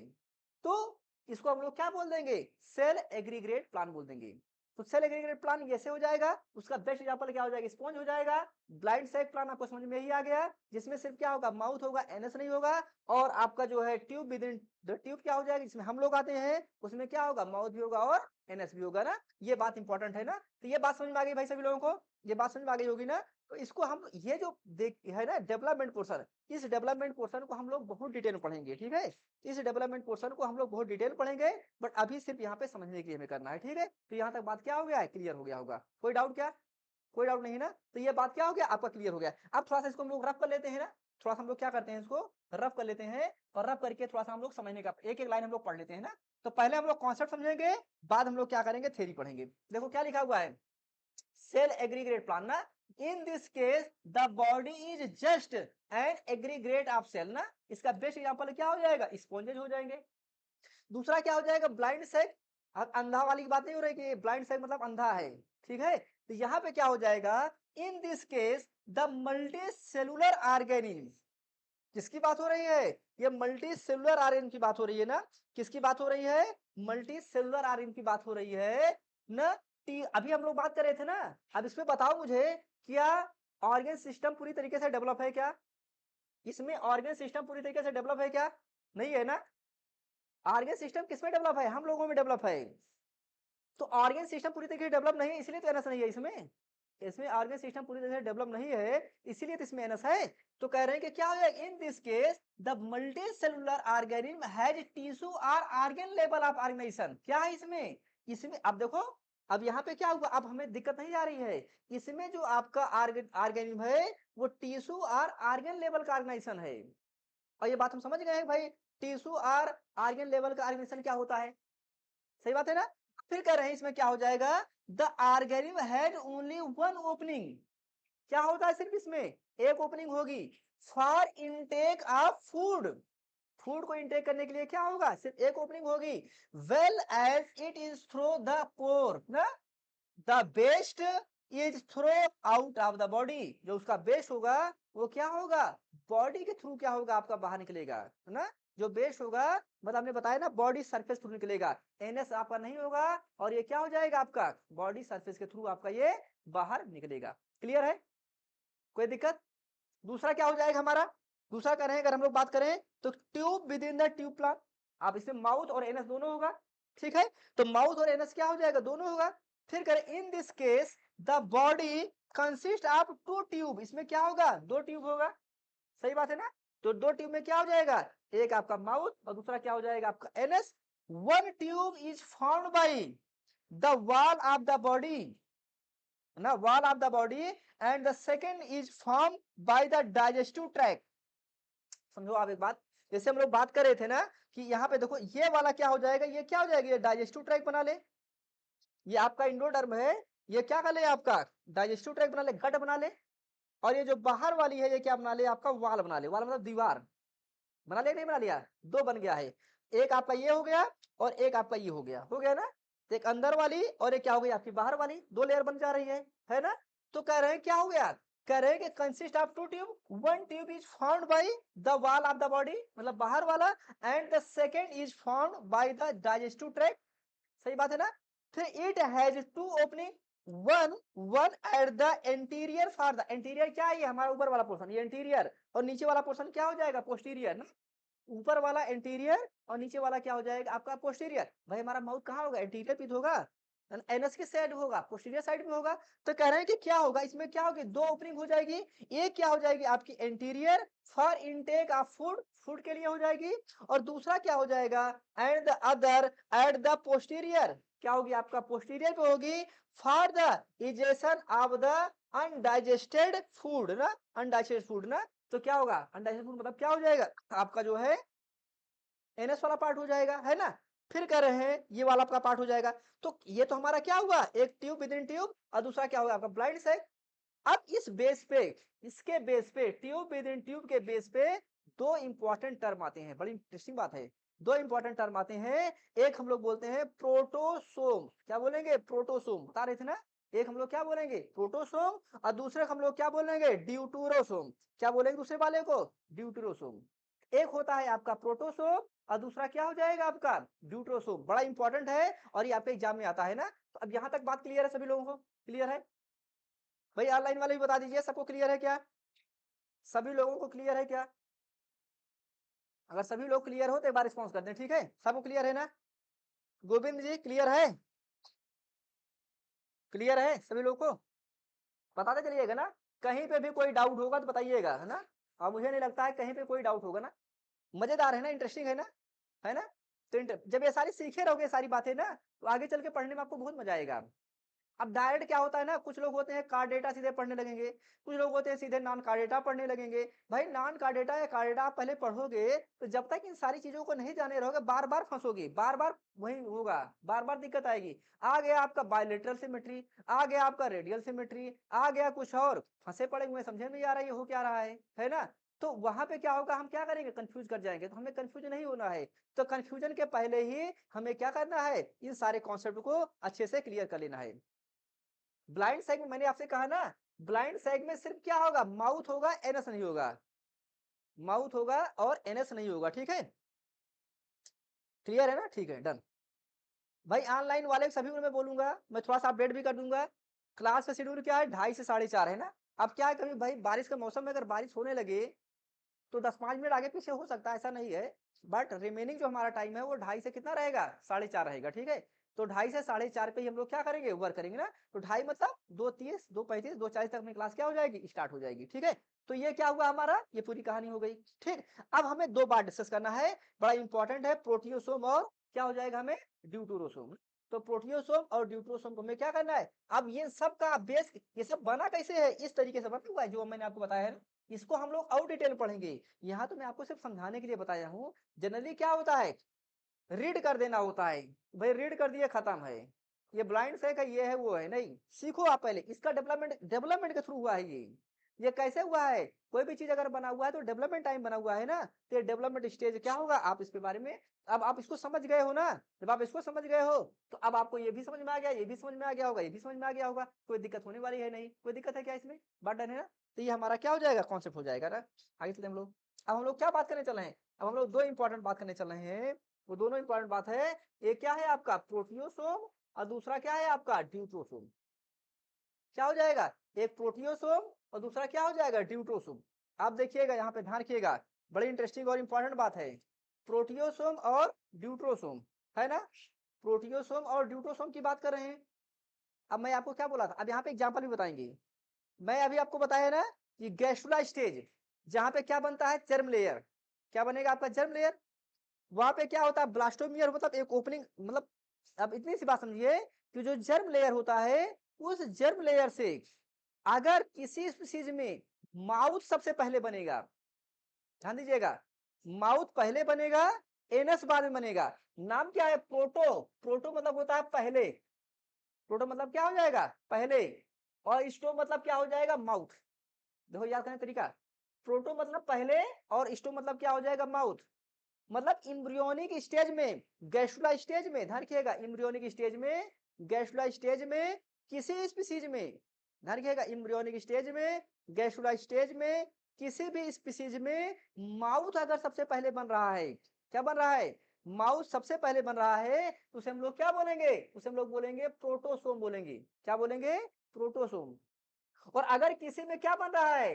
तो इसको हम लोग क्या बोल देंगे, सेल एग्रीग्रेट प्लान बोल देंगे। तो सेल एग्रीगेट प्लान ऐसे हो जाएगा, उसका बेस्ट एग्जांपल क्या हो जाएगा, स्पॉन्ज हो जाएगा। ब्लाइंड सैक प्लान आपको समझ में ही आ गया, जिसमें सिर्फ क्या होगा, माउथ होगा, एनएस नहीं होगा। और आपका जो है tube with in the tube क्या हो जाएगा, जिसमें हम लोग आते हैं, उसमें क्या होगा, माउथ भी होगा और एनएस भी होगा ना। ये बात इंपॉर्टेंट है ना। तो ये बात समझ में आ गई भाई सभी लोगों को, ये बात समझ में आ गई होगी ना। तो इसको हम ये जो देख है ना डेवलपमेंट पोर्शन, इस डेवलपमेंट पोर्शन को हम लोग बहुत डिटेल में पढ़ेंगे, ठीक है। इस डेवलपमेंट पोर्शन को हम लोग बहुत डिटेल पढ़ेंगे, बट अभी सिर्फ यहाँ पे समझने के लिए हमें करना है, ठीक है। तो यहाँ तक बात क्या हो गया है, क्लियर हो गया होगा, कोई डाउट क्या, कोई डाउट नहीं ना। तो ये बात क्या हो गया आपका, क्लियर हो गया। अब थोड़ा सा इसको हम लोग रफ कर लेते हैं ना, थोड़ा सा हम लोग क्या करते हैं, इसको रफ कर लेते हैं, और रफ करके थोड़ा सा हम लोग समझने का एक एक लाइन हम लोग पढ़ लेते हैं ना। तो पहले हम लोग कॉन्सेप्ट समझेंगे, बाद हम लोग क्या करेंगे, थ्योरी पढ़ेंगे। देखो क्या लिखा हुआ है, सेल एग्रीगेट प्लान ना, in this case the body is just an aggregate of cell ना। इसका बेस्ट एग्जांपल क्या हो जाएगा, स्पॉन्जेज हो जाएंगे। दूसरा क्या हो जाएगा, ब्लाइंड सेक। अब अंधा वाली की बात नहीं हो रही कि ब्लाइंड सेक मतलब अंधा है, ठीक है। तो यहाँ पे क्या हो जाएगा, इन this case the multi cellular organism. किसकी बात हो रही है, ये मल्टी सेलुलर आरएन की बात हो रही है ना। किसकी बात हो रही है, मल्टी सेलुलर आरएन की बात हो रही है ना। अभी हम लोग बात कर रहे थे ना। अब इसमें बताओ मुझे, क्या ऑर्गन सिस्टम पूरी तरीके से डेवलप है क्या, इसमें ऑर्गन सिस्टम पूरी तरीके से डेवलप है क्या, नहीं है ना। ऑर्गन सिस्टम किसमें डेवलप है, हम लोगों में डेवलप है। तो ऑर्गन सिस्टम पूरी तरीके से डेवलप नहीं है, इसलिए तो एनएस नहीं है इसमें। इसमें ऑर्गन सिस्टम पूरी तरह से डेवलप नहीं है, इसीलिए तो इसमें एनएस है। तो कह रहे हैं कि क्या हो जाएगा, इन this case the multi cellular organism has tissue और ऑर्गन लेवल ऑफ ऑर्गेनाइजेशन। क्या है इसमें, इसमें अब देखो, अब यहाँ पे क्या हुआ, अब हमें दिक्कत नहीं आ रही है। इसमें जो आपका ऑर्गेनिज्म है वो टिश्यू और ऑर्गन लेवल का ऑर्गेनाइजेशन है। और ये बात हम समझ गए हैं भाई, टिश्यू और ऑर्गन लेवल का ऑर्गेनाइजेशन क्या होता है, सही बात है ना। फिर कह रहे हैं इसमें क्या हो जाएगा, the organism had only one opening. क्या होता है, सिर्फ इसमें एक ओपनिंग होगी, for intake of food. Food को इनटेक करने के लिए क्या होगा, सिर्फ एक ओपनिंग होगी। Well as it is through the pore ना, the waste is throw out of the body. जो उसका बेस्ट होगा वो क्या होगा, बॉडी के थ्रू क्या होगा आपका बाहर निकलेगा, है ना। जो बेस्ट होगा, मतलब हमने बताया ना, बॉडी सरफेस थ्रू निकलेगा, एनएस आपका नहीं होगा, और ये क्या हो जाएगा आपका, बॉडी सरफेस के थ्रू आपका ये बाहर निकलेगा। क्लियर है, कोई दिक्कत। दूसरा क्या हो जाएगा हमारा, दूसरा करें अगर हम लोग बात करें तो tube with in the tube plan. आप इसमें माउथ और एनएस दोनों होगा, ठीक है। तो माउथ और एनएस क्या हो जाएगा, दोनों होगा। फिर करें in this case the body consist of two tube. इसमें क्या होगा, दो ट्यूब होगा, सही बात है ना। तो दो ट्यूब में क्या हो जाएगा, एक आपका माउथ और दूसरा क्या हो जाएगा आपका anus. One tube is formed by the wall of the body ना, wall of the body, and the second is form by the digestive tract. समझो आप एक बात, जैसे हम लोग बात कर रहे थे ना कि यहाँ पे देखो ये वाला क्या हो जाएगा, ये क्या हो जाएगा, ये डाइजेस्टिव ट्रैक्ट बना ले। ये आपका इंडोडर्म है, ये क्या कर ले आपका डाइजेस्टिव ट्रैक्ट बना ले, गट बना ले। और ये जो बाहर वाली है ये क्या बना ले, आपका वाल बना ले। वाल मतलब दीवार बना ले, नहीं बना लिया, दो बन गया है। एक आपका ये हो गया और एक आपका ये हो गया ना। तो एक अंदर वाली और एक क्या हो गई आपकी बाहर वाली, दो लेयर बन जा रही है ना। तो कह रहे हैं क्या हो गया, कह रहे हैं कि consist of two tube, one tube is formed by the wall of the body मतलब बाहर वाला, and the second is formed by the digestive tract, सही बात है ना। फिर it has two opening, one one at the interior, for the interior क्या है, ये हमारा ऊपर वाला पोर्शन ये इंटीरियर, और नीचे वाला पोर्शन क्या हो जाएगा, पोस्टीरियर ना। ऊपर वाला एंटीरियर और नीचे वाला क्या हो जाएगा आपका पोस्टीरियर। भाई हमारा माउथ कहाँ होगा, एंटीरियर पे तो होगा, एनस की साइड होगा, पोस्टीरियर साइड में होगा। तो कह रहे हैं कि क्या होगा इसमें, क्या होगी, दो ओपनिंग हो जाएगी। एक क्या हो जाएगी आपकी anterior for intake of food, food के लिए हो जाएगी, और दूसरा क्या हो जाएगा and the other at the posterior, क्या होगी आपका पोस्टीरियर पे होगी for the egestion of the undigested food ना, अनडाइजेस्टेड फूड ना। तो क्या होगा अनडाइजेस्टेड फूड मतलब क्या हो जाएगा आपका जो है एनएस वाला पार्ट हो जाएगा, है ना। फिर कह रहे हैं ये वाला आपका पार्ट हो जाएगा। तो ये तो हमारा क्या हुआ, एक ट्यूब विद इन ट्यूब, और दूसरा क्या होगा आपका ब्लाइंड सेग। अब इस बेस पे, इसके बेस पे, ट्यूब विद इन ट्यूब के बेस पे दो इंपॉर्टेंट टर्म आते हैं, बड़ी इंटरेस्टिंग बात है। दो इंपॉर्टेंट टर्म आते हैं, एक हम लोग बोलते हैं प्रोटोसोम, क्या बोलेंगे प्रोटोसोम, बता रहे थे ना। एक हम लोग क्या बोलेंगे प्रोटोसोम, और दूसरे हम लोग क्या बोलेंगे ड्यूटूरोसोम, क्या बोलेंगे दूसरे वाले को ड्यूटूरोसोम। एक होता है आपका प्रोटोसोम और दूसरा क्या हो जाएगा आपका ड्यूटरोसोम, बड़ा इंपॉर्टेंट है और ये आपके एग्जाम में आता है ना। तो अब यहां तक बात क्लियर है सभी लोगों को, क्लियर है भाई, ऑनलाइन वाले भी बता दीजिए सबको क्लियर है क्या, सभी लोगों को क्लियर है क्या। अगर सभी लोग क्लियर हो तो एक बार रिस्पॉन्स कर दें, ठीक है, सबको क्लियर है ना। गोविंद जी क्लियर है, क्लियर है सभी लोग को, बताते चलिएगा ना। कहीं पे भी कोई डाउट होगा तो बताइएगा, है ना। और मुझे नहीं लगता है कहीं पे कोई डाउट होगा ना। मजेदार है ना, इंटरेस्टिंग है ना, है ना। तो जब ये सारी सीखे रहोगे सारी बातें ना, तो आगे चल के पढ़ने में आपको बहुत मजा आएगा। अब डायरेक्ट क्या होता है ना, कुछ लोग होते हैं कार्ड डेटा सीधे पढ़ने लगेंगे, कुछ लोग होते हैं सीधे नॉन कार्ड डेटा पढ़ने लगेंगे। भाई नॉन कार्ड डेटा या कार्ड डेटा आप पहले पढ़ोगे तो जब तक इन सारी चीजों को नहीं जाने रहोगे बार बार फंसोगे, बार बार वही होगा, बार बार दिक्कत आएगी। आ गया आपका बायोलेटरल सिमेट्री, आ गया आपका रेडियल सिमेट्री, आ गया कुछ और, फंसे पड़े हुए समझ में नहीं आ रहा है ये हो क्या रहा है ना। तो वहां पे क्या होगा, हम क्या करेंगे कंफ्यूज कर जाएंगे, तो हमें कंफ्यूज नहीं होना है। तो कंफ्यूजन के पहले ही हमें क्या करना है, इन सारे कॉन्सेप्ट को अच्छे से क्लियर कर लेना है। ब्लाइंड सैग में मैंने आपसे कहा ना, ब्लाइंड सैग में सिर्फ क्या होगा, माउथ होगा एनएस नहीं होगा, माउथ होगा और एनएस नहीं होगा, ठीक है, क्लियर है ना, ठीक है डन। भाई ऑनलाइन वाले सभी को मैं बोलूंगा, मैं थोड़ा सा अपडेट भी कर दूंगा। क्लास का शेड्यूल क्या है 2:30 से 4:30 है ना। अब क्या है कभी भाई बारिश का मौसम में अगर बारिश होने लगे तो 10-5 मिनट आगे पीछे हो सकता है, ऐसा नहीं है। बट रिमेनिंग जो हमारा टाइम है वो 2:30 से कितना रहेगा 4:30 रहेगा, ठीक है। तो 2:30 से 4:30 पे ही हम लोग क्या करेंगे वर्क करेंगे ना। तो 2:30 मतलब 2:30, 2:35, 2:40 तक अपनी क्लास क्या हो जाएगी स्टार्ट हो जाएगी, ठीक है। तो ये क्या हुआ हमारा, ये पूरी कहानी हो गई, ठीक। अब हमें दो बार डिस्कस करना है, बड़ा इंपॉर्टेंट है, प्रोटियोसोम और क्या हो जाएगा हमें ड्यूटरोसोम। तो प्रोटियोसोम और ड्यूटरोसोम को हमें क्या करना है। अब ये सब का बेस, ये सब बना कैसे है, इस तरीके से बना हुआ है जो मैंने आपको बताया है। इसको हम लोग और डिटेल पढ़ेंगे। यहाँ तो मैं आपको सिर्फ समझाने के लिए बताया हूँ। जनरली क्या होता है, रीड कर देना होता है, भाई रीड कर दिया खत्म है। ये ब्लाइंड से का ये है वो है नहीं, सीखो आप पहले, इसका डेवलपमेंट डेवलपमेंट के थ्रू हुआ है ये कैसे हुआ है। कोई भी चीज अगर बना हुआ है तो डेवलपमेंट टाइम बना हुआ है ना, तो डेवलपमेंट स्टेज क्या होगा आप इसके बारे में, अब आप इसको समझ गए हो ना। जब आप इसको समझ गए हो तो अब आपको ये भी समझ में आ गया, ये भी समझ में आ गया होगा, ये भी समझ में आ गया होगा, कोई दिक्कत होने वाली है नहीं, कोई दिक्कत है क्या इसमें, बात डन है ना। तो ये हमारा क्या हो जाएगा कॉन्सेप्ट हो जाएगा ना। आगे चलते हम लोग, अब हम लोग क्या बात करने चले हैं, अब हम लोग दो इंपॉर्टेंट बात करने चल रहे हैं। वो दोनों इंपॉर्टेंट बात है, एक क्या है आपका प्रोटियोसोम और दूसरा क्या है आपका ड्यूट्रोसोम। क्या हो जाएगा, एक प्रोटियोसोम और दूसरा क्या हो जाएगा ड्यूट्रोसोम। आप देखिएगा यहाँ पे ध्यान रखिएगा, बड़ी इंटरेस्टिंग और इंपॉर्टेंट बात है। प्रोटियोसोम और ड्यूट्रोसोम, है ना। प्रोटियोसोम और ड्यूट्रोसोम की बात कर रहे हैं। अब मैं आपको क्या बोला था, अब यहाँ पे एग्जांपल भी बताएंगे। मैं अभी आपको बताया ना कि गैस्ट्रुला स्टेज, जहां पे क्या बनता है जर्म लेयर, क्या बनेगा आपका जर्म लेयर। वहां पे क्या होता है ब्लास्टोमियर, मतलब एक ओपनिंग, मतलब अब इतनी सी बात समझिए कि जो जर्म लेयर होता है उस जर्म लेयर से अगर किसी स्पीशीज में माउथ सबसे पहले बनेगा, ध्यान दीजिएगा, माउथ पहले बनेगा, एनस बाद में बनेगा। नाम क्या है प्रोटो, प्रोटो मतलब होता है पहले, प्रोटो मतलब क्या हो जाएगा पहले, और स्टो मतलब क्या हो जाएगा माउथ। देखो याद करने का तरीका, प्रोटो मतलब पहले और स्टो मतलब क्या हो जाएगा माउथ। मतलब इम्ब्रियोनिक स्टेज में, गैस्ट्रुला स्टेज में, ध्यान रखिएगा इम्ब्रियोनिक स्टेज में, गैस्ट्रुला स्टेज में किसी स्पीसीज में, ध्यान रखिएगा इम्ब्रियोनिक स्टेज में, गैस्ट्रुला स्टेज में किसी भी स्पीसीज में माउथ अगर सबसे पहले बन रहा है, क्या बन रहा है, माउथ सबसे पहले बन रहा है, तो उसे हम लोग क्या बोलेंगे, उसे हम लोग बोलेंगे प्रोटोसोम बोलेंगे, क्या बोलेंगे प्रोटोसोम। और अगर किसी में क्या बन रहा है,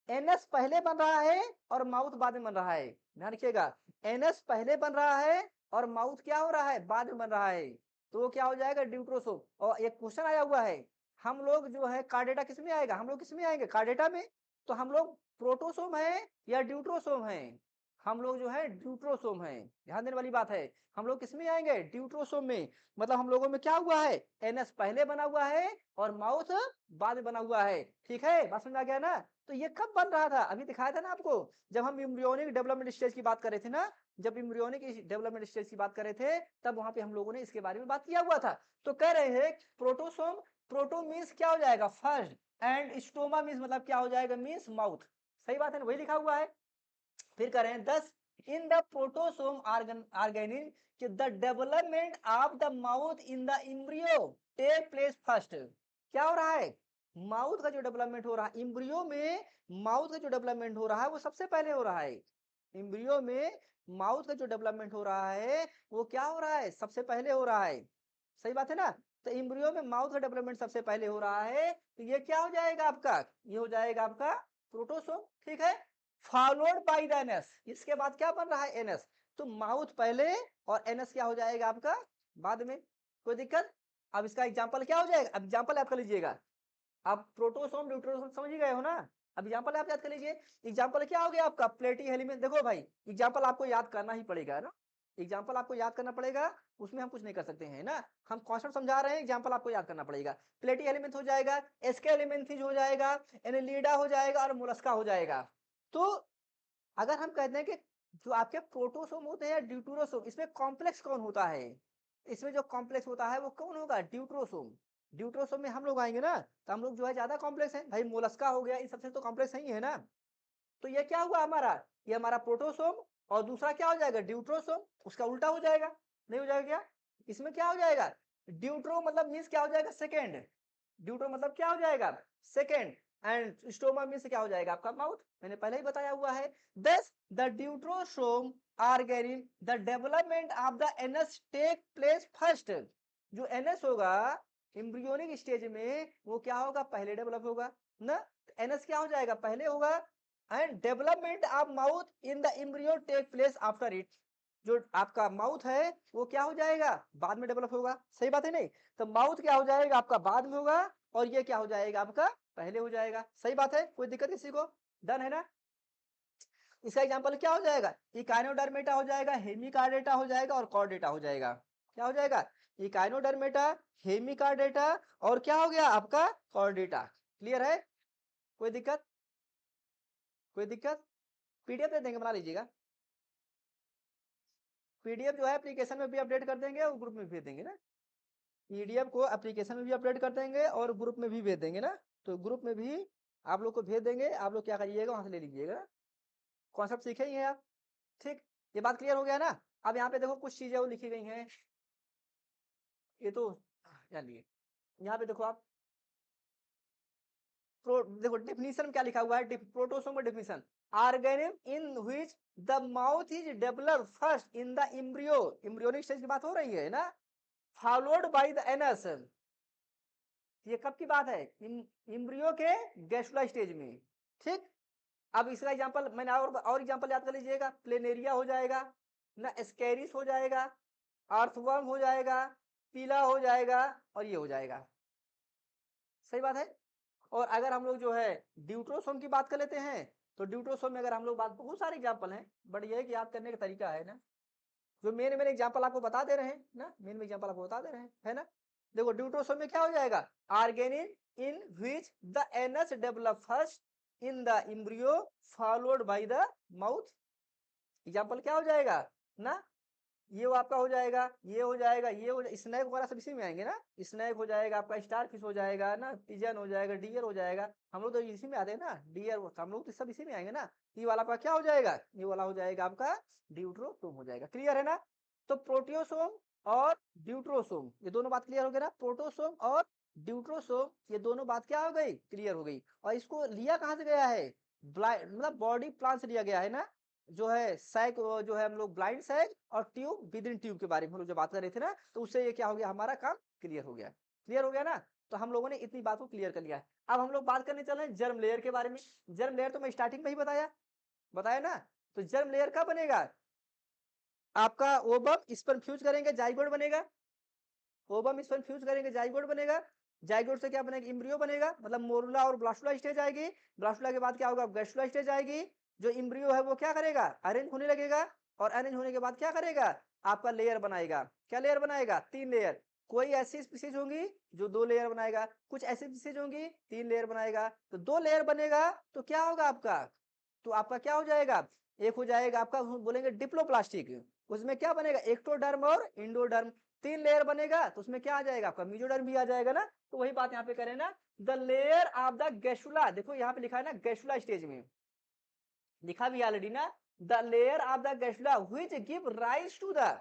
एनएस पहले बन रहा है और माउथ बाद में बन रहा है। ध्यान रखिएगा, एनएस पहले बन रहा है और माउथ क्या हो रहा है, बाद में बन रहा है। तो वो क्या हो जाएगा, ड्यूट्रोसोम। और एक क्वेश्चन आया हुआ है, हम लोग जो है कार्डेटा किस में आएगा, हम लोग किस में आएंगे, कार्डेटा में। तो हम लोग प्रोटोसोम है या ड्यूट्रोसोम है, हम लोग जो है ड्यूट्रोसोम है। ध्यान देने वाली बात है, हम लोग किस में आएंगे, ड्यूट्रोसोम में। मतलब हम लोगों में क्या हुआ है, एनएस पहले बना हुआ है और माउथ बाद में बना हुआ है। ठीक है, बात समझ आ गया ना। तो ये कब बन रहा था, अभी दिखाया था ना आपको, जब हम एम्ब्रियोनिक डेवलपमेंट स्टेज की बात कर रहे थे ना, जब एम्ब्रियोनिक डेवलपमेंट स्टेज की बात कर रहे थे, तब वहां पे हम लोगों ने इसके बारे में बात किया हुआ था। तो कह रहे हैं प्रोटोसोम, प्रोटो मीन्स क्या हो जाएगा, फर्स्ट, एंड स्टोमा मीन्स मतलब क्या हो जाएगा, मीन्स माउथ। सही बात है ना, वही लिखा हुआ है। फिर कह रहे हैं 10 in the protostome organism the development of the mouth in the embryo take place first. क्या हो रहा है, माउथ का जो डेवलपमेंट हो रहा है एम्ब्रियो में, माउथ का जो डेवलपमेंट हो रहा है वो सबसे पहले हो रहा है। एम्ब्रियो में माउथ का जो डेवलपमेंट हो रहा है वो क्या हो रहा है, सबसे पहले हो रहा है। सही बात है ना। तो एम्ब्रियो में माउथ का डेवलपमेंट सबसे पहले हो रहा है, तो ये क्या हो जाएगा आपका, ये हो जाएगा आपका प्रोटोसोम। ठीक है, फॉलोड बाय द एनएस, इसके बाद क्या बन रहा है, एनएस। तो माउथ पहले और एनएस क्या हो जाएगा आपका बाद में। कोई दिक्कत। अब इसका एग्जांपल क्या हो जाएगा, अब एग्जांपल याद कर लीजिएगा। आप प्रोटोसोम ड्यूट्रोसोम समझ ही गए हो ना। अब एग्जांपल आप याद कर लीजिए। एग्जांपल क्या हो गया आपका, प्लेटी हेलिमेंट। देखो भाई, एग्जांपल आपको याद करना ही पड़ेगा ना, एग्जांपल आपको याद करना पड़ेगा, उसमें हम कुछ नहीं कर सकते हैं ना। हम कॉन्सेप्ट समझा रहे हैं, एग्जांपल आपको याद करना पड़ेगा। प्लेटी एलिमेंट हो जाएगा, एसके एलिमेंट हो जाएगा, एनेलिडा हो जाएगा और मोलस्का हो जाएगा। तो अगर हम कहते हैं कि जो आपके प्रोटोसोम होते हैं ड्यूटरोसोम, इसमें कॉम्प्लेक्स कौन होता है, इसमें जो कॉम्प्लेक्स होता है वो कौन होगा, ड्यूट्रोसोम। ड्यूट्रोसोम में हम लोग आएंगे ना, तो हम लोग जो है ज्यादा कॉम्प्लेक्स है भाई, मोलस्का हो गया, इन सबसे तो कॉम्प्लेक्स नहीं है ना। तो ये क्या हुआ हमारा, ये हमारा प्रोटोसोम, और दूसरा क्या हो जाएगा, ड्यूट्रोसोम। उसका उल्टा हो जाएगा, नहीं हो जाएगा क्या, इसमें क्या हो जाएगा, ड्यूट्रो मतलब मीन्स क्या हो जाएगा, सेकेंड। ड्यूट्रो मतलब क्या हो जाएगा, सेकेंड। एंड स्टोमा मीन्स क्या हो जाएगा आपका माउथ, मैंने पहले ही बताया हुआ है। Thus the deuterostome organism the development of the anus take place first. जो एनएस होगा एम्ब्रियोनिक स्टेज में, वो क्या होगा, पहले डेवलप होगा ना। एनएस क्या हो जाएगा, पहले होगा। And development of mouth in the embryo take place after it. जो आपका माउथ है वो क्या हो जाएगा, बाद में डेवलप होगा। सही बात है नहीं। तो माउथ क्या हो जाएगा आपका बाद में होगा, और ये क्या हो जाएगा आपका पहले हो जाएगा। सही बात है, कोई दिक्कत किसी को, डन है ना। इसका एग्जांपल क्या हो जाएगा, इकाइनोडर्मेटा हो जाएगा, हेमिकार्डेटा हो जाएगा और कॉर्डेटा हो जाएगा। क्या हो जाएगा, इकाइनोडर्मेटा, हेमिकार्डेटा और क्या हो गया आपका कॉर्डेटा। क्लियर है, कोई दिक्कत, कोई दिक्कत। पीडीएफ दे देंगे, बना लीजिएगा। पीडीएफ जो है एप्लीकेशन में भी अपडेट कर देंगे और ग्रुप में भेज देंगे ना। पीडीएफ को एप्लीकेशन में भी अपडेट कर देंगे और ग्रुप में भी भेज देंगे ना। तो ग्रुप में भी आप लोग को भेज देंगे, आप लोग क्या करिएगा, वहां से ले लीजिएगा। कॉन्सेप्ट सीखे ही हैं आप। ठीक, ये बात क्लियर हो गया ना। अब यहाँ पे देखो कुछ चीजें वो लिखी गई हैं, ये तो जान लिए। यहाँ पे देखो आप, देखो डेफिनेशन क्या लिखा हुआ है, प्रोटोसोम का definition, organism in which the mouth is developed first in the embryo, embryonic stage की बात हो रही है ना, फॉलोड बाय द एनस। ये कब की बात है, एम्ब्रियो के गैस्ट्रुला स्टेज में। ठीक, अब इसका एग्जांपल मैंने और एग्जांपल याद कर लीजिएगा, प्लेनेरिया हो जाएगा ना, स्कैरिस हो जाएगा, अर्थवर्म हो जाएगा, पीला हो जाएगा और ये हो जाएगा। सही बात है। और अगर हम लोग जो है ड्यूट्रोसोम की बात कर लेते हैं, तो ड्यूट्रोसोम में अगर हम लोग बात, बहुत सारे एग्जांपल हैं, बट ये है कि याद करने का तरीका है ना, जो मेन मेन एग्जांपल आपको बता दे रहे हैं ना, मेन में एग्जांपल आपको बता दे रहे हैं, है ना। देखो ड्यूट्रोसोम में क्या हो जाएगा, organism in which the anus develop first in the embryo followed by the mouth. Example क्या हो जाएगा ना, ये वो आपका हो जाएगा, ये हो जाएगा, ये हो जाएगा, स्नैक वगैरह सब इसी में आएंगे ना। स्नैक हो जाएगा आपका, स्टार फिश हो जाएगा ना, पिजन हो जाएगा, डियर हो जाएगा, हम लोग तो इसी में आते हैं ना, डियर हम लोग तो सब इसी में आएंगे ना। ये वाला आपका क्या हो जाएगा, ये वाला हो जाएगा आपका ड्यूट्रोसोम हो जाएगा। क्लियर है ना। तो प्रोटियोसोम और ड्यूट्रोसोम, ये दोनों बात क्लियर हो गई ना, प्रोटोसोम और ड्यूट्रोसोम, ये दोनों बात क्या हो गई, क्लियर हो गई। और इसको लिया कहाँ से गया है, ब्लाइंड मतलब बॉडी प्लान से लिया गया है ना। जो है सैक, जो है हम लोग ब्लाइंड सैक और ट्यूब विद इन ट्यूब के बारे में हम लोग जो बात कर रहे थे ना, तो उससे ये क्या हो गया, हमारा काम क्लियर हो गया। क्लियर हो गया ना। तो हम लोगों ने इतनी बात को क्लियर कर लिया है। अब हम लोग बात करने चल रहे हैं जर्म लेयर के बारे में। जर्म लेयर तो मैं स्टार्टिंग में ही बताया बताया ना। तो जर्म लेयर कब बनेगा? आपका ओवम स्पर्म फ्यूज करेंगे जाइगोट बनेगा। ओवम स्पर्म फ्यूज करेंगे जाइगोट बनेगा। जाइगोट से क्या बनेगा? एम्ब्रियो बनेगा, मतलब मोरुला और ब्लास्टुला स्टेज आएगी। ब्लास्टुला के बाद क्या होगा? गैस्ट्रुला स्टेज आएगी। जो एम्ब्रियो है वो क्या करेगा? अरेंज होने लगेगा। और अरेंज होने के बाद क्या करेगा? आपका लेयर बनाएगा। क्या लेयर बनाएगा? 3 लेयर। कोई ऐसी स्पीसीज होंगी जो 2 लेयर बनाएगा, कुछ ऐसी स्पीसीज होंगी 3 लेयर बनाएगा। तो 2 लेयर बनेगा तो क्या होगा आपका? तो आपका क्या हो जाएगा? एक हो जाएगा आपका बोलेंगे डिप्लोप्लास्टिक। उसमें क्या बनेगा? एक्टोडर्म और इंडोडर्म। 3 लेयर बनेगा तो उसमें क्या आ जाएगा? आपका मीजोडर्म भी आ जाएगा ना। तो वही बात यहाँ पे करें ना, the layer of the gastrula. देखो यहाँ पे लिखा है ना गैस्ट्रुला स्टेज में, लिखा भी ऑलरेडी ना, the layer of the gastrula which give rise to the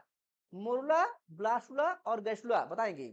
morula, blastula और गैस्ट्रुला बताएंगे।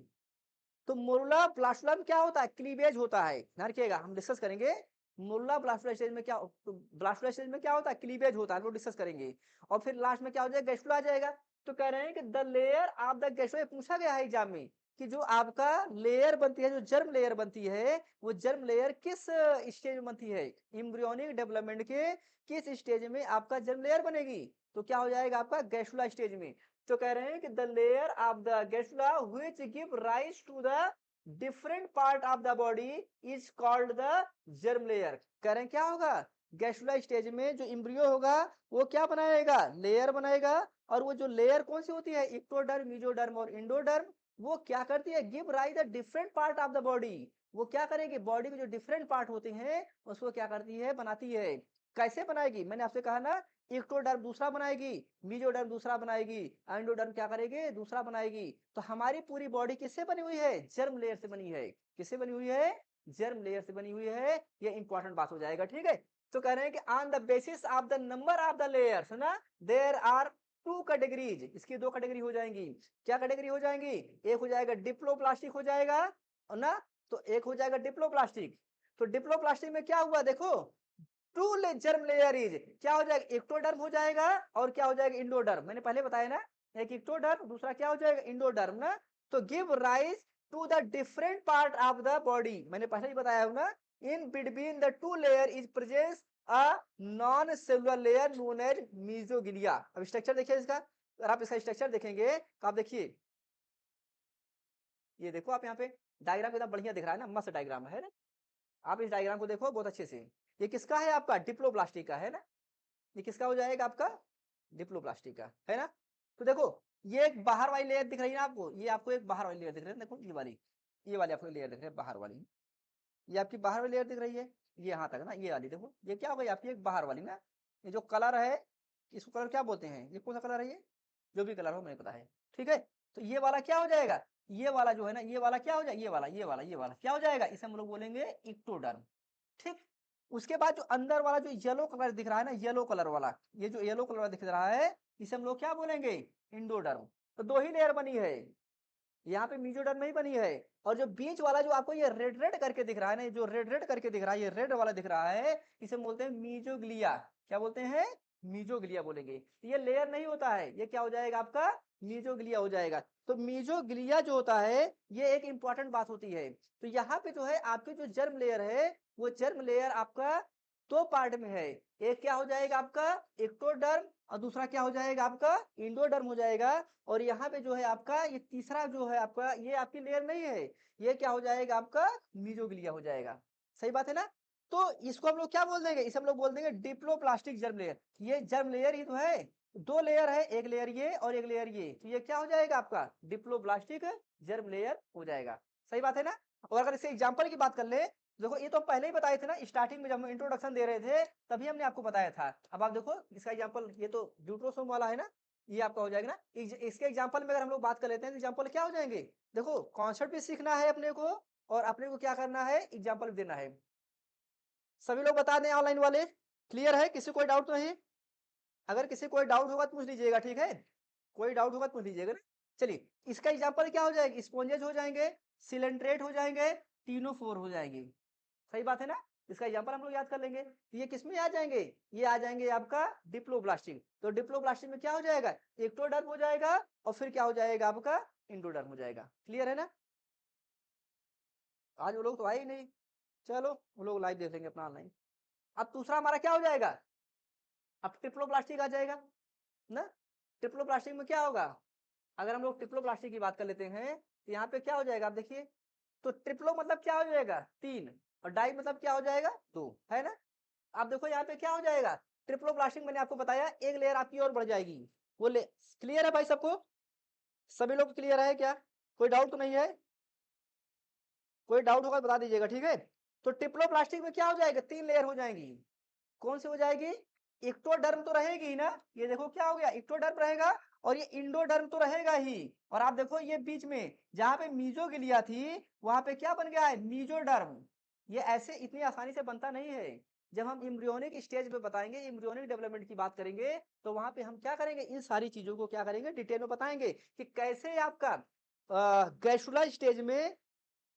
तो मोरुला ब्लास्टुला में क्या होता है? क्लीवेज होता है। ध्यान रखिएगा, हम डिस्कस करेंगे मोरुला ब्लास्टुला स्टेज में क्या, ब्लास्टुला स्टेज में क्या होता है? क्लीवेज होता है, वो डिस्कस करेंगे। और फिर लास्ट में क्या हो जाएगा? गैस्ट्रुला आ जाएगा। तो कह रहे हैं कि the layer of the gastrula, पूछा गया है एग्जाम में कि जो आपका लेयर बनती है, जो जर्म लेयर बनती है, वो जर्म लेयर किस स्टेज में बनती है? एम्ब्रियोनिक डेवलपमेंट के किस स्टेज में आपका जर्म लेयर बनेगी? तो क्या हो जाएगा आपका? गैस्ट्रुला स्टेज में। तो कह रहे हैं कि the layer of the gastrula which give rise to the different part of the body is called the germ layer. कह रहे हैं क्या होगा? गैस्ट्रुला स्टेज में जो एम्ब्रियो होगा वो क्या बनाएगा? लेयर बनाएगा। और वो जो लेयर कौन सी होती है? इक्टोडर्म, मीजोडर्म और इंडोडर्म। वो क्या करती है? Give rise the different part of the body. वो क्या करेगी? बॉडी में जो डिफरेंट पार्ट होते हैं उसको क्या करती है? बनाती है। कैसे बनाएगी? मैंने आपसे कहा ना, इक्टोडर्म दूसरा बनाएगी, मीजोडर्म दूसरा बनाएगी, एंडोडर्म क्या करेगी? दूसरा बनाएगी। तो हमारी पूरी बॉडी किससे बनी हुई है? जर्म लेयर से बनी है। किससे बनी हुई है? जर्म लेयर से बनी हुई है। ये इंपॉर्टेंट बात हो जाएगा, ठीक है। तो कह रहे हैं कि on the basis of the number of the layers ना, देयर आर 2 कैटेगरीज। इसकी 2 कैटेगरी हो जाएंगी। क्या कैटेगरी हो जाएंगी? एक हो जाएगा डिप्लोप्लास्टिक हो जाएगा, और ना, तो एक हो जाएगा डिप्लोप्लास्टिक। तो डिप्लोप्लास्टिक में क्या हुआ? देखो, टू जर्म लेयर इज, क्या हो जाएगा? एक्टोडर्म हो जाएगा और क्या हो जाएगा? इंडोडर्म। मैंने पहले बताया ना, एक एक्टोडर्म, दूसरा क्या हो जाएगा? इंडोडर्म ना। तो give rise to the different part of the body. मैंने पहले ही बताया हूं ना, in between the 2 layer is presence a non cellular layer known as mesoglea. अब स्ट्रक्चर देखिए इसका। अगर आप इसका स्ट्रक्चर देखेंगे तो आप देखिए, ये देखो आप यहाँ पे डायग्राम कितना बढ़िया दिख रहा है ना, मस्त डायग्राम है ना। आप इस डायग्राम को देखो बहुत अच्छे से। ये किसका है? आपका डिप्लोप्लास्टिक का है ना। ये किसका हो जाएगा? आपका डिप्लोप्लास्टिक का है ना। तो देखो, ये एक बाहर वाली लेयर दिख रही है ना आपको, ये आपको एक बाहर वाली लेयर दिख रही है। देखो ये वाली, ये वाली आपको लेयर दिख रही है बाहर वाली। ये आपकी बाहर वाली लेयर दिख रही है, ये यहाँ तक ना, ये वाली देखो, ये क्या हो गई आपकी? एक बाहर वाली ना। ये जो कलर है, इसको कलर क्या बोलते हैं? ये कौन सा कलर है? ये जो भी कलर हो मुझे पता है, ठीक है। तो ये वाला क्या हो जाएगा? ये वाला जो है ना, ये वाला क्या हो जाएगा? ये वाला क्या हो जाएगा? इसे हम लोग बोलेंगे इक्टोडर्म, ठीक। उसके बाद जो अंदर वाला जो येलो कलर दिख रहा है ना, येलो कलर वाला, ये जो येलो कलर दिख रहा है, इसे हम लोग क्या बोलेंगे? इंडोडर्म। तो 2 ही लेयर बनी है, यहाँ पे मीजोडर्म नहीं बनी है। और जो बीच वाला जो आपको ये रेड रेड करके दिख रहा है ना, जो रेड रेड करके दिख रहा है, ये रेड वाला दिख रहा है, इसे बोलते हैं मीजोग्लिया। क्या बोलते हैं? मीजोग्लिया बोलेंगे। तो ये लेयर नहीं होता है, ये क्या हो जाएगा आपका? मीजोग्लिया हो जाएगा। तो मीजोग्लिया जो होता है, ये एक इंपॉर्टेंट बात होती है। तो यहाँ पे जो है आपकी जो जर्म लेयर है, वो जर्म लेयर आपका 2 पार्ट में है। एक क्या हो जाएगा आपका? एक्टोडर्म, और दूसरा क्या हो जाएगा आपका? इंडोडर्म हो जाएगा। और यहाँ पे जो है आपका ये तीसरा जो है आपका, ये आपकी लेयर नहीं है, ये क्या हो जाएगा आपका? मीजोग्लिया हो जाएगा। सही बात है ना। तो इसको हम लोग क्या बोल देंगे? इसे हम लोग बोल देंगे डिप्लोप्लास्टिक जर्म लेयर। ये जर्म लेयर ही तो है, 2 लेयर है, एक लेयर ये और एक लेयर ये, तो ये क्या हो जाएगा आपका? डिप्लोप्लास्टिक जर्म लेयर हो जाएगा। सही बात है ना। और अगर इसे एग्जाम्पल की बात कर ले, देखो ये तो हम पहले ही बताए थे ना, स्टार्टिंग में जब हम इंट्रोडक्शन दे रहे थे तभी हमने आपको बताया था। अब आप देखो इसका एग्जाम्पल, ये तो ड्यूट्रोसोम वाला है ना, ये आपका हो जाएगा ना। इसके एग्जाम्पल में अगर हम लोग बात कर लेते हैं तो एग्जाम्पल क्या हो जाएंगे? देखो, कॉन्सेप्ट भी सीखना है अपने को, और अपने को क्या करना है? एग्जाम्पल भी देना है। सभी लोग बता दें ऑनलाइन वाले, क्लियर है? किसी कोई डाउट तो नहीं? अगर किसी कोई डाउट होगा तो पूछ लीजिएगा, ठीक है। कोई डाउट होगा तो पूछ लीजिएगा ना। चलिए, इसका एग्जाम्पल क्या हो जाएगा? स्पॉन्जेज हो जाएंगे, सिलेंट्रेट हो जाएंगे, टीनोफोर हो जाएंगे। सही बात है ना। इसका एग्जांपल हम लोग याद कर लेंगे। तो ये किसमें आ जाएंगे? ये आ जाएंगे आपका डिप्लोब्लास्टिक। तो डिप्लोब्लास्टिक में क्या हो जाएगा? एक्टोडर्म हो जाएगा, और फिर क्या हो जाएगा आपका? इंडोडर्म हो जाएगा। क्लियर है ना। आज वो लोग तो आए ही नहीं। चलो वो लोग लाइव देख लेंगे अपना ऑनलाइन। अब दूसरा हमारा क्या हो जाएगा, अब ट्रिप्लोप्लास्टिक आ जाएगा ना। ट्रिप्लोप्लास्टिक में क्या होगा, अगर हम लोग ट्रिप्लोप्लास्टिक की बात कर लेते हैं तो यहाँ पे क्या हो जाएगा, आप देखिए। तो ट्रिप्लो मतलब क्या हो जाएगा, 3, और डाई मतलब क्या हो जाएगा, 2, है ना। आप देखो यहाँ पे क्या हो जाएगा, ट्रिप्लोप्लास्टिक मैंने आपको बताया एक लेयर आपकी और बढ़ जाएगी। वो ले क्लियर है भाई सबको, सभी लोग क्लियर है क्या, कोई डाउट तो नहीं है, कोई डाउट होगा तो बता दीजिएगा, ठीक है। तो ट्रिप्लोप्लास्टिक में क्या हो जाएगा, 3 लेयर हो जाएंगी। कौन सी हो जाएगी, इक्टोडर्म तो रहेगी ही ना, ये देखो क्या हो गया, इक्टोडर्म रहेगा, और ये इंडोडर्म तो रहेगा ही। और आप देखो ये बीच में जहां पे मीजोगिलिया थी वहां पे क्या बन गया है, मीजोडर्म। ये ऐसे इतनी आसानी से बनता नहीं है। जब हम इम्ब्रियोनिक स्टेज पे बताएंगे, इम्ब्रियोनिक डेवलपमेंट की बात करेंगे, तो वहां पे हम क्या करेंगे, इन सारी चीजों को क्या करेंगे, डिटेल में बताएंगे कि कैसे आपका गैस्ट्रुला स्टेज में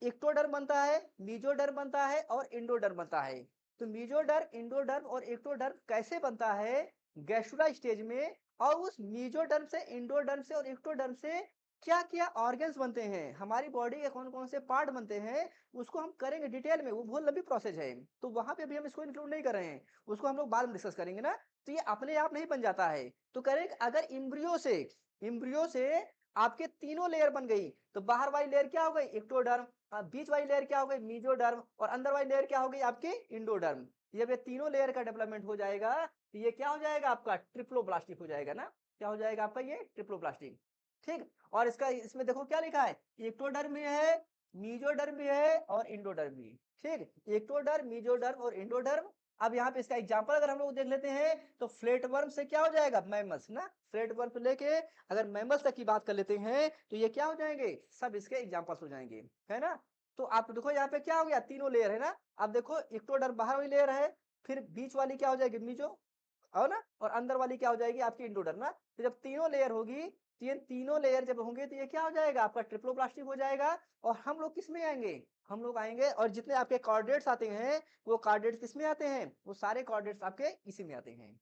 इक्टोडर्म बनता है, मीजोडर्म बनता है और इंडोडर्म बनता है। तो मीजोडर्म, इंडोडर्म और एक्टोडर्म कैसे बनता है गैस्ट्रुला स्टेज में, और उस मीजोडर्म से, इंडोडर्म से और एक्टोडर्म से क्या क्या ऑर्गन्स बनते हैं, हमारी बॉडी के कौन कौन से पार्ट बनते हैं, उसको हम करेंगे डिटेल में। वो बहुत लंबी प्रोसेस है, तो वहां पे भी हम इसको इंक्लूड नहीं कर रहे हैं, उसको हम लोग बाद में डिस्कस करेंगे ना। तो ये अपने आप नहीं बन जाता है। तो करेंगे अगर इम्ब्रियो से आपके तीनों लेयर बन गई, तो बाहर वाली लेयर क्या हो गई, एक्टोडर्म, बीच वाली लेयर क्या हो गई, मीजोडर्म, और अंदर वाली लेयर क्या हो गई आपकी, इंडोडर्म। जब ये तीनों लेयर का डेवलपमेंट हो जाएगा तो ये क्या हो जाएगा आपका, ट्रिप्लोप्लास्टिक हो जाएगा ना। क्या हो जाएगा आपका ये, ट्रिप्लोप्लास्टिक। ठीक, और इसका इसमें देखो क्या लिखा है, एक्टोडर्म भी है, मीजोडर्म भी है और इंडोडर्म भी। ठीक, एक्टोडर्म, मीजोडर्म और इंडोडर्म। अब यहाँ पे इसका एग्जांपल अगर हम लोग देख लेते हैं तो फ्लैटवर्म से क्या हो जाएगा, मैमल्स ना, फ्लैटवर्म से लेके अगर मैमल्स तक की बात कर लेते हैं तो ये क्या हो जाएंगे, सब इसके एग्जांपल्स हो जाएंगे, है ना। तो आप देखो यहाँ पे क्या हो गया, तीनों लेयर है ना। आप देखो इक्टोडर्म बाहर वाली लेयर है, फिर बीच वाली क्या हो जाएगी, मीजो, और ना, और अंदर वाली क्या हो जाएगी आपकी इंडोडर्म ना। तो जब तीनों लेयर होगी, तो ये तीनों लेयर जब होंगे तो ये क्या हो जाएगा आपका, ट्रिप्लोप्लास्टिक हो जाएगा। और हम लोग किस में आएंगे, हम लोग आएंगे, और जितने आपके कॉर्डेट्स आते हैं वो कॉर्डेट्स किस में आते हैं, वो सारे कॉर्डेट्स आपके इसी में आते हैं।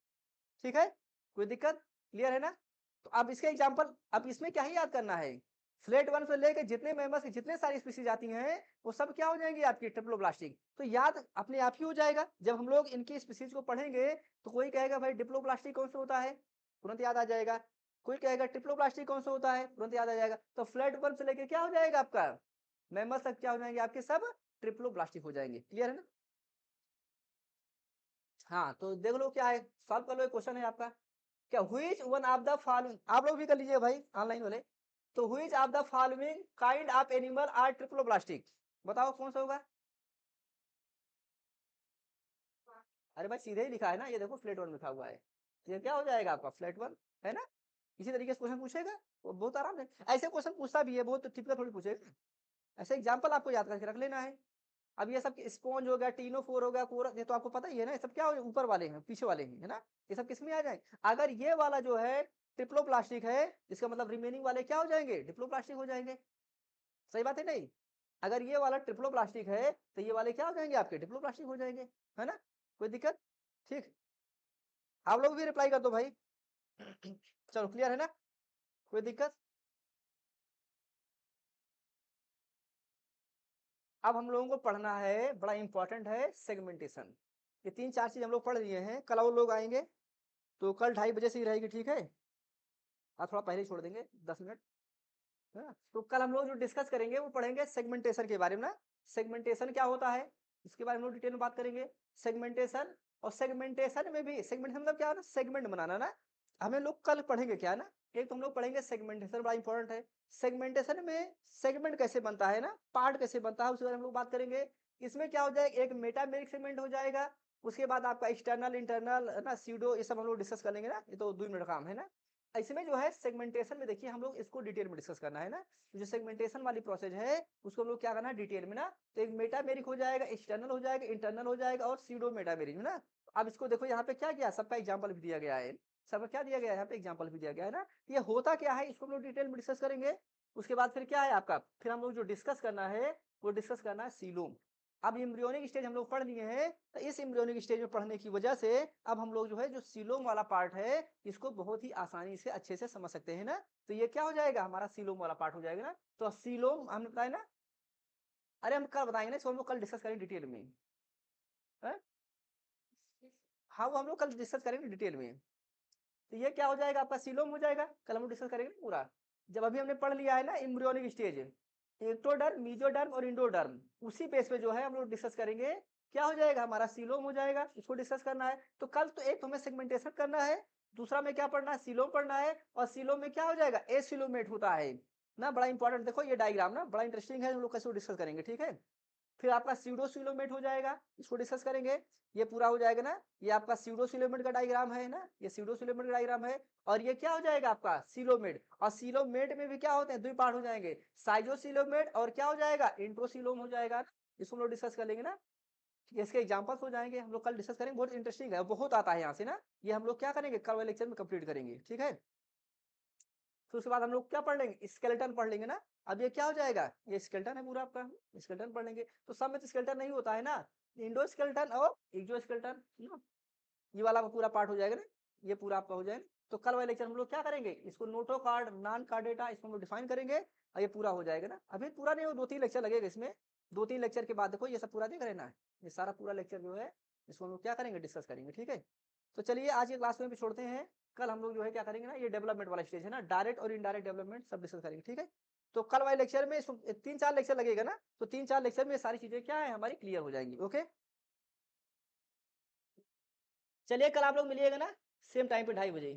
ठीक है, कोई दिक्कत, क्लियर है ना। तो अब इसके एग्जांपल, अब इसमें क्या ही याद करना है, फ्लैट वन से लेकर जितने मेंबर्स की जितने सारी स्पीसीज आती हैं वो सब क्या हो जाएंगी आपकी, ट्रिप्लोप्लास्टिक। तो याद अपने आप ही हो जाएगा, जब हम लोग इनकी स्पीसीज को पढ़ेंगे तो कोई कहेगा भाई डिप्लोप्लास्टिक कौन सा होता है, तुरंत याद आ जाएगा। कोई कहेगा ट्रिप्लोप्लास्टिक कौन सा होता है, तुरंत याद आ जाएगा। तो फ्लैट वन से लेकर क्या हो जाएगा आपका, मेंबर्स तक क्या हो जाएंगे आपके, सब ट्रिप्लोप्लास्टिक हो जाएंगे। क्लियर है ना। हाँ तो देख लो क्या है, सॉल्व कर लो, क्वेश्चन है आपका। क्या which is one of the following, आप लोग भी कर लीजिए भाई ऑनलाइन वाले। तो which is of the following kind of animal are triploblastic, बताओ कौन सा होगा। अरे भाई सीधे ही लिखा है ना, ये देखो फ्लैट वन लिखा हुआ है, ये क्या हो जाएगा आपका, फ्लैट वन, है ना। इसी तरीके से क्वेश्चन पूछेगा, वो बहुत आराम से ऐसे क्वेश्चन पूछता भी है, बहुत टिपिकल थोड़ी पूछेगा। ऐसे एग्जाम्पल आपको याद करके रख लेना है। अब ये सब स्पॉन्ज हो गया, टीनोफोर हो गया, कोरस, ये तो आपको पता ही है ना, ये सब क्या हो, ऊपर वाले हैं, पीछे वाले हैं, है ना। ये सब किस में आ जाए, अगर ये वाला जो है ट्रिप्लोप्लास्टिक है, इसका मतलब रिमेनिंग वाले क्या हो जाएंगे, डिप्लोप्लास्टिक हो जाएंगे। सही बात है नहीं, अगर ये वाला ट्रिप्लोप्लास्टिक है तो ये वाले क्या हो जाएंगे आपके, डिप्लोप्लास्टिक हो जाएंगे, है ना। कोई दिक्कत, ठीक, आप लोग भी रिप्लाई कर दो भाई। चलो क्लियर है ना, कोई दिक्कत। अब हम लोगों को पढ़ना है, बड़ा इंपॉर्टेंट है, सेगमेंटेशन। ये 3-4 चीज हम लोग पढ़ लिए हैं, कल और लोग आएंगे, तो कल 2:30 बजे से ही रहेगी, ठीक है। थोड़ा पहले ही छोड़ देंगे 10 मिनट, है ना। तो कल हम लोग जो डिस्कस करेंगे वो पढ़ेंगे सेगमेंटेशन के बारे में ना। सेगमेंटेशन क्या होता है इसके बारे में हम लोग डिटेल में बात करेंगे, सेगमेंटेशन। और सेगमेंटेशन में भी, सेगमेंटेशन मतलब क्या है ना, सेगमेंट बनाना ना। हमें लोग कल पढ़ेंगे क्या ना, एक तो हम लोग पढ़ेंगे सेगमेंटेशन, बड़ा इंपॉर्टेंट है। सेगमेंटेशन में सेगमेंट कैसे बनता है ना, पार्ट कैसे बनता है उसके बारे में हम लोग बात करेंगे। इसमें क्या हो जाएगा, एक मेटामेरिक सेगमेंट हो जाएगा, उसके बाद आपका एक्सटर्नल, इंटरनल ना, सीडो, ये सब हम लोग डिस्कस कर लेंगे ना, ये तो 2 मिनट काम है ना। इसमें जो है सेगमेंटेशन में देखिए हम लोग इसको डिटेल में डिस्कस करना है ना। तो जो सेगमेंटेशन वाली प्रोसेस है उसको हम लोग क्या करना है डिटेल में ना। तो एक मेटामेरिक हो जाएगा, एक्सटर्नल हो जाएगा, इंटरनल हो जाएगा और सीडो मेटामेरिक है ना। अब इसको देखो यहाँ पे क्या किया, सबका एग्जाम्पल भी दिया गया है, सबका क्या दिया गया है यहाँ पे, एग्जाम्पल भी दिया गया है ना। ये होता क्या है इसको हम लोग डिटेल में डिस्कस करेंगे। उसके बाद फिर क्या है आपका, फिर हम लोग जो डिस्कस करना है वो डिस्कस करना है सीलोम। अब एम्ब्रियोनिक स्टेज हम लोग पढ़ लिए हैं, तो इस एम्ब्रियोनिक स्टेज में पढ़ने की वजह से अब हम लोग जो है जो सीलोम वाला पार्ट है इसको बहुत ही आसानी से अच्छे से समझ सकते हैं ना। तो ये क्या हो जाएगा, हमारा सीलोम वाला पार्ट हो जाएगा ना। तो सीलोम हमने बताया ना, अरे हम कल बताएंगे ना, इसको हम लोग कल डिस्कस करेंगे डिटेल में। है? हाँ वो हम लोग कल डिस्कस करेंगे डिटेल में। तो ये क्या हो जाएगा आपका सीलोम हो जाएगा, कल हम लोग डिस्कस करेंगे पूरा। जब अभी हमने पढ़ लिया है ना एम्ब्रियोनिक स्टेज, एक्टोडर्म, मीजोडर्म और इंडोडर्म, उसी बेस पे जो है हम लोग डिस्कस करेंगे क्या हो जाएगा हमारा सीलोम हो जाएगा, इसको डिस्कस करना है। तो कल तो एक हमें सेगमेंटेशन करना है, दूसरा में क्या पढ़ना है, सीलोम पढ़ना है, और सीलोम में क्या हो जाएगा एसिलोमेट होता है ना, बड़ा इंपॉर्टेंट। देखो ये डायग्राम ना बड़ा इंटरेस्टिंग है, हम लोग कैसे डिस्कस करेंगे, ठीक है। फिर आपका स्यूडोसिलोमेट हो जाएगा, इसको डिस्कस करेंगे, ये पूरा हो जाएगा ना। ये आपका स्यूडोसिलोमेट का डायग्राम है ना, ये स्यूडोसिलोमेट का डायग्राम है। और ये क्या हो जाएगा आपका सिलोमेट, और सिलोमेट में भी क्या होते हैं, दो पार्ट हो जाएंगे, साइजोसिलोमेट और क्या हो जाएगा इंट्रोसिलोम हो जाएगा। इसको हम लोग डिस्कस कर लेंगे ना, इसके एग्जांपल्स हो जाएंगे, हम लोग कल डिस्कस करेंगे, बहुत इंटरेस्टिंग है, बहुत आता है यहाँ से ना। ये हम लोग क्या करेंगे कल वाले लेक्चर में कंप्लीट करेंगे, ठीक है। फिर उसके बाद हम लोग क्या पढ़ लेंगे, स्केलेटन पढ़ लेंगे ना। अब ये क्या हो जाएगा, ये स्केलेटन है पूरा आपका, स्केलेटन पढ़ लेंगे। तो सब में तो स्केलेटन नहीं होता है ना, इंडो स्केलेटन और एक्सो स्केलेटन, ये वाला पूरा पार्ट हो जाएगा ना, ये पूरा आपका हो जाएगा। तो कल वाले लेक्चर हम लोग क्या करेंगे, इसको Noto card non card data इसको हम लोग डिफाइन करेंगे, और ये पूरा हो जाएगा ना। अभी पूरा नहीं हो, 2-3 लेक्चर लगेगा इसमें, 2-3 लेक्चर के बाद देखो ये सब पूरा देख रहे ना, ये सारा पूरा लेक्चर जो है इसको हम लोग क्या करेंगे डिस्कस करेंगे, ठीक है। तो चलिए आज के क्लास में भी छोड़ते हैं, कल हम लोग जो है क्या करेंगे ना, ये डेवलपमेंट वाला स्टेज है ना, डायरेक्ट और इनडायरेक्ट डेवलपमेंट सब डिस्कस करेंगे, ठीक है। तो कल वाले लेक्चर में 3-4 लेक्चर लगेगा ना, तो 3-4 लेक्चर में ये सारी चीजें क्या है हमारी क्लियर हो जाएंगी, ओके। चलिए कल आप लोग मिलिएगा ना, सेम टाइम पे 2:30 बजे।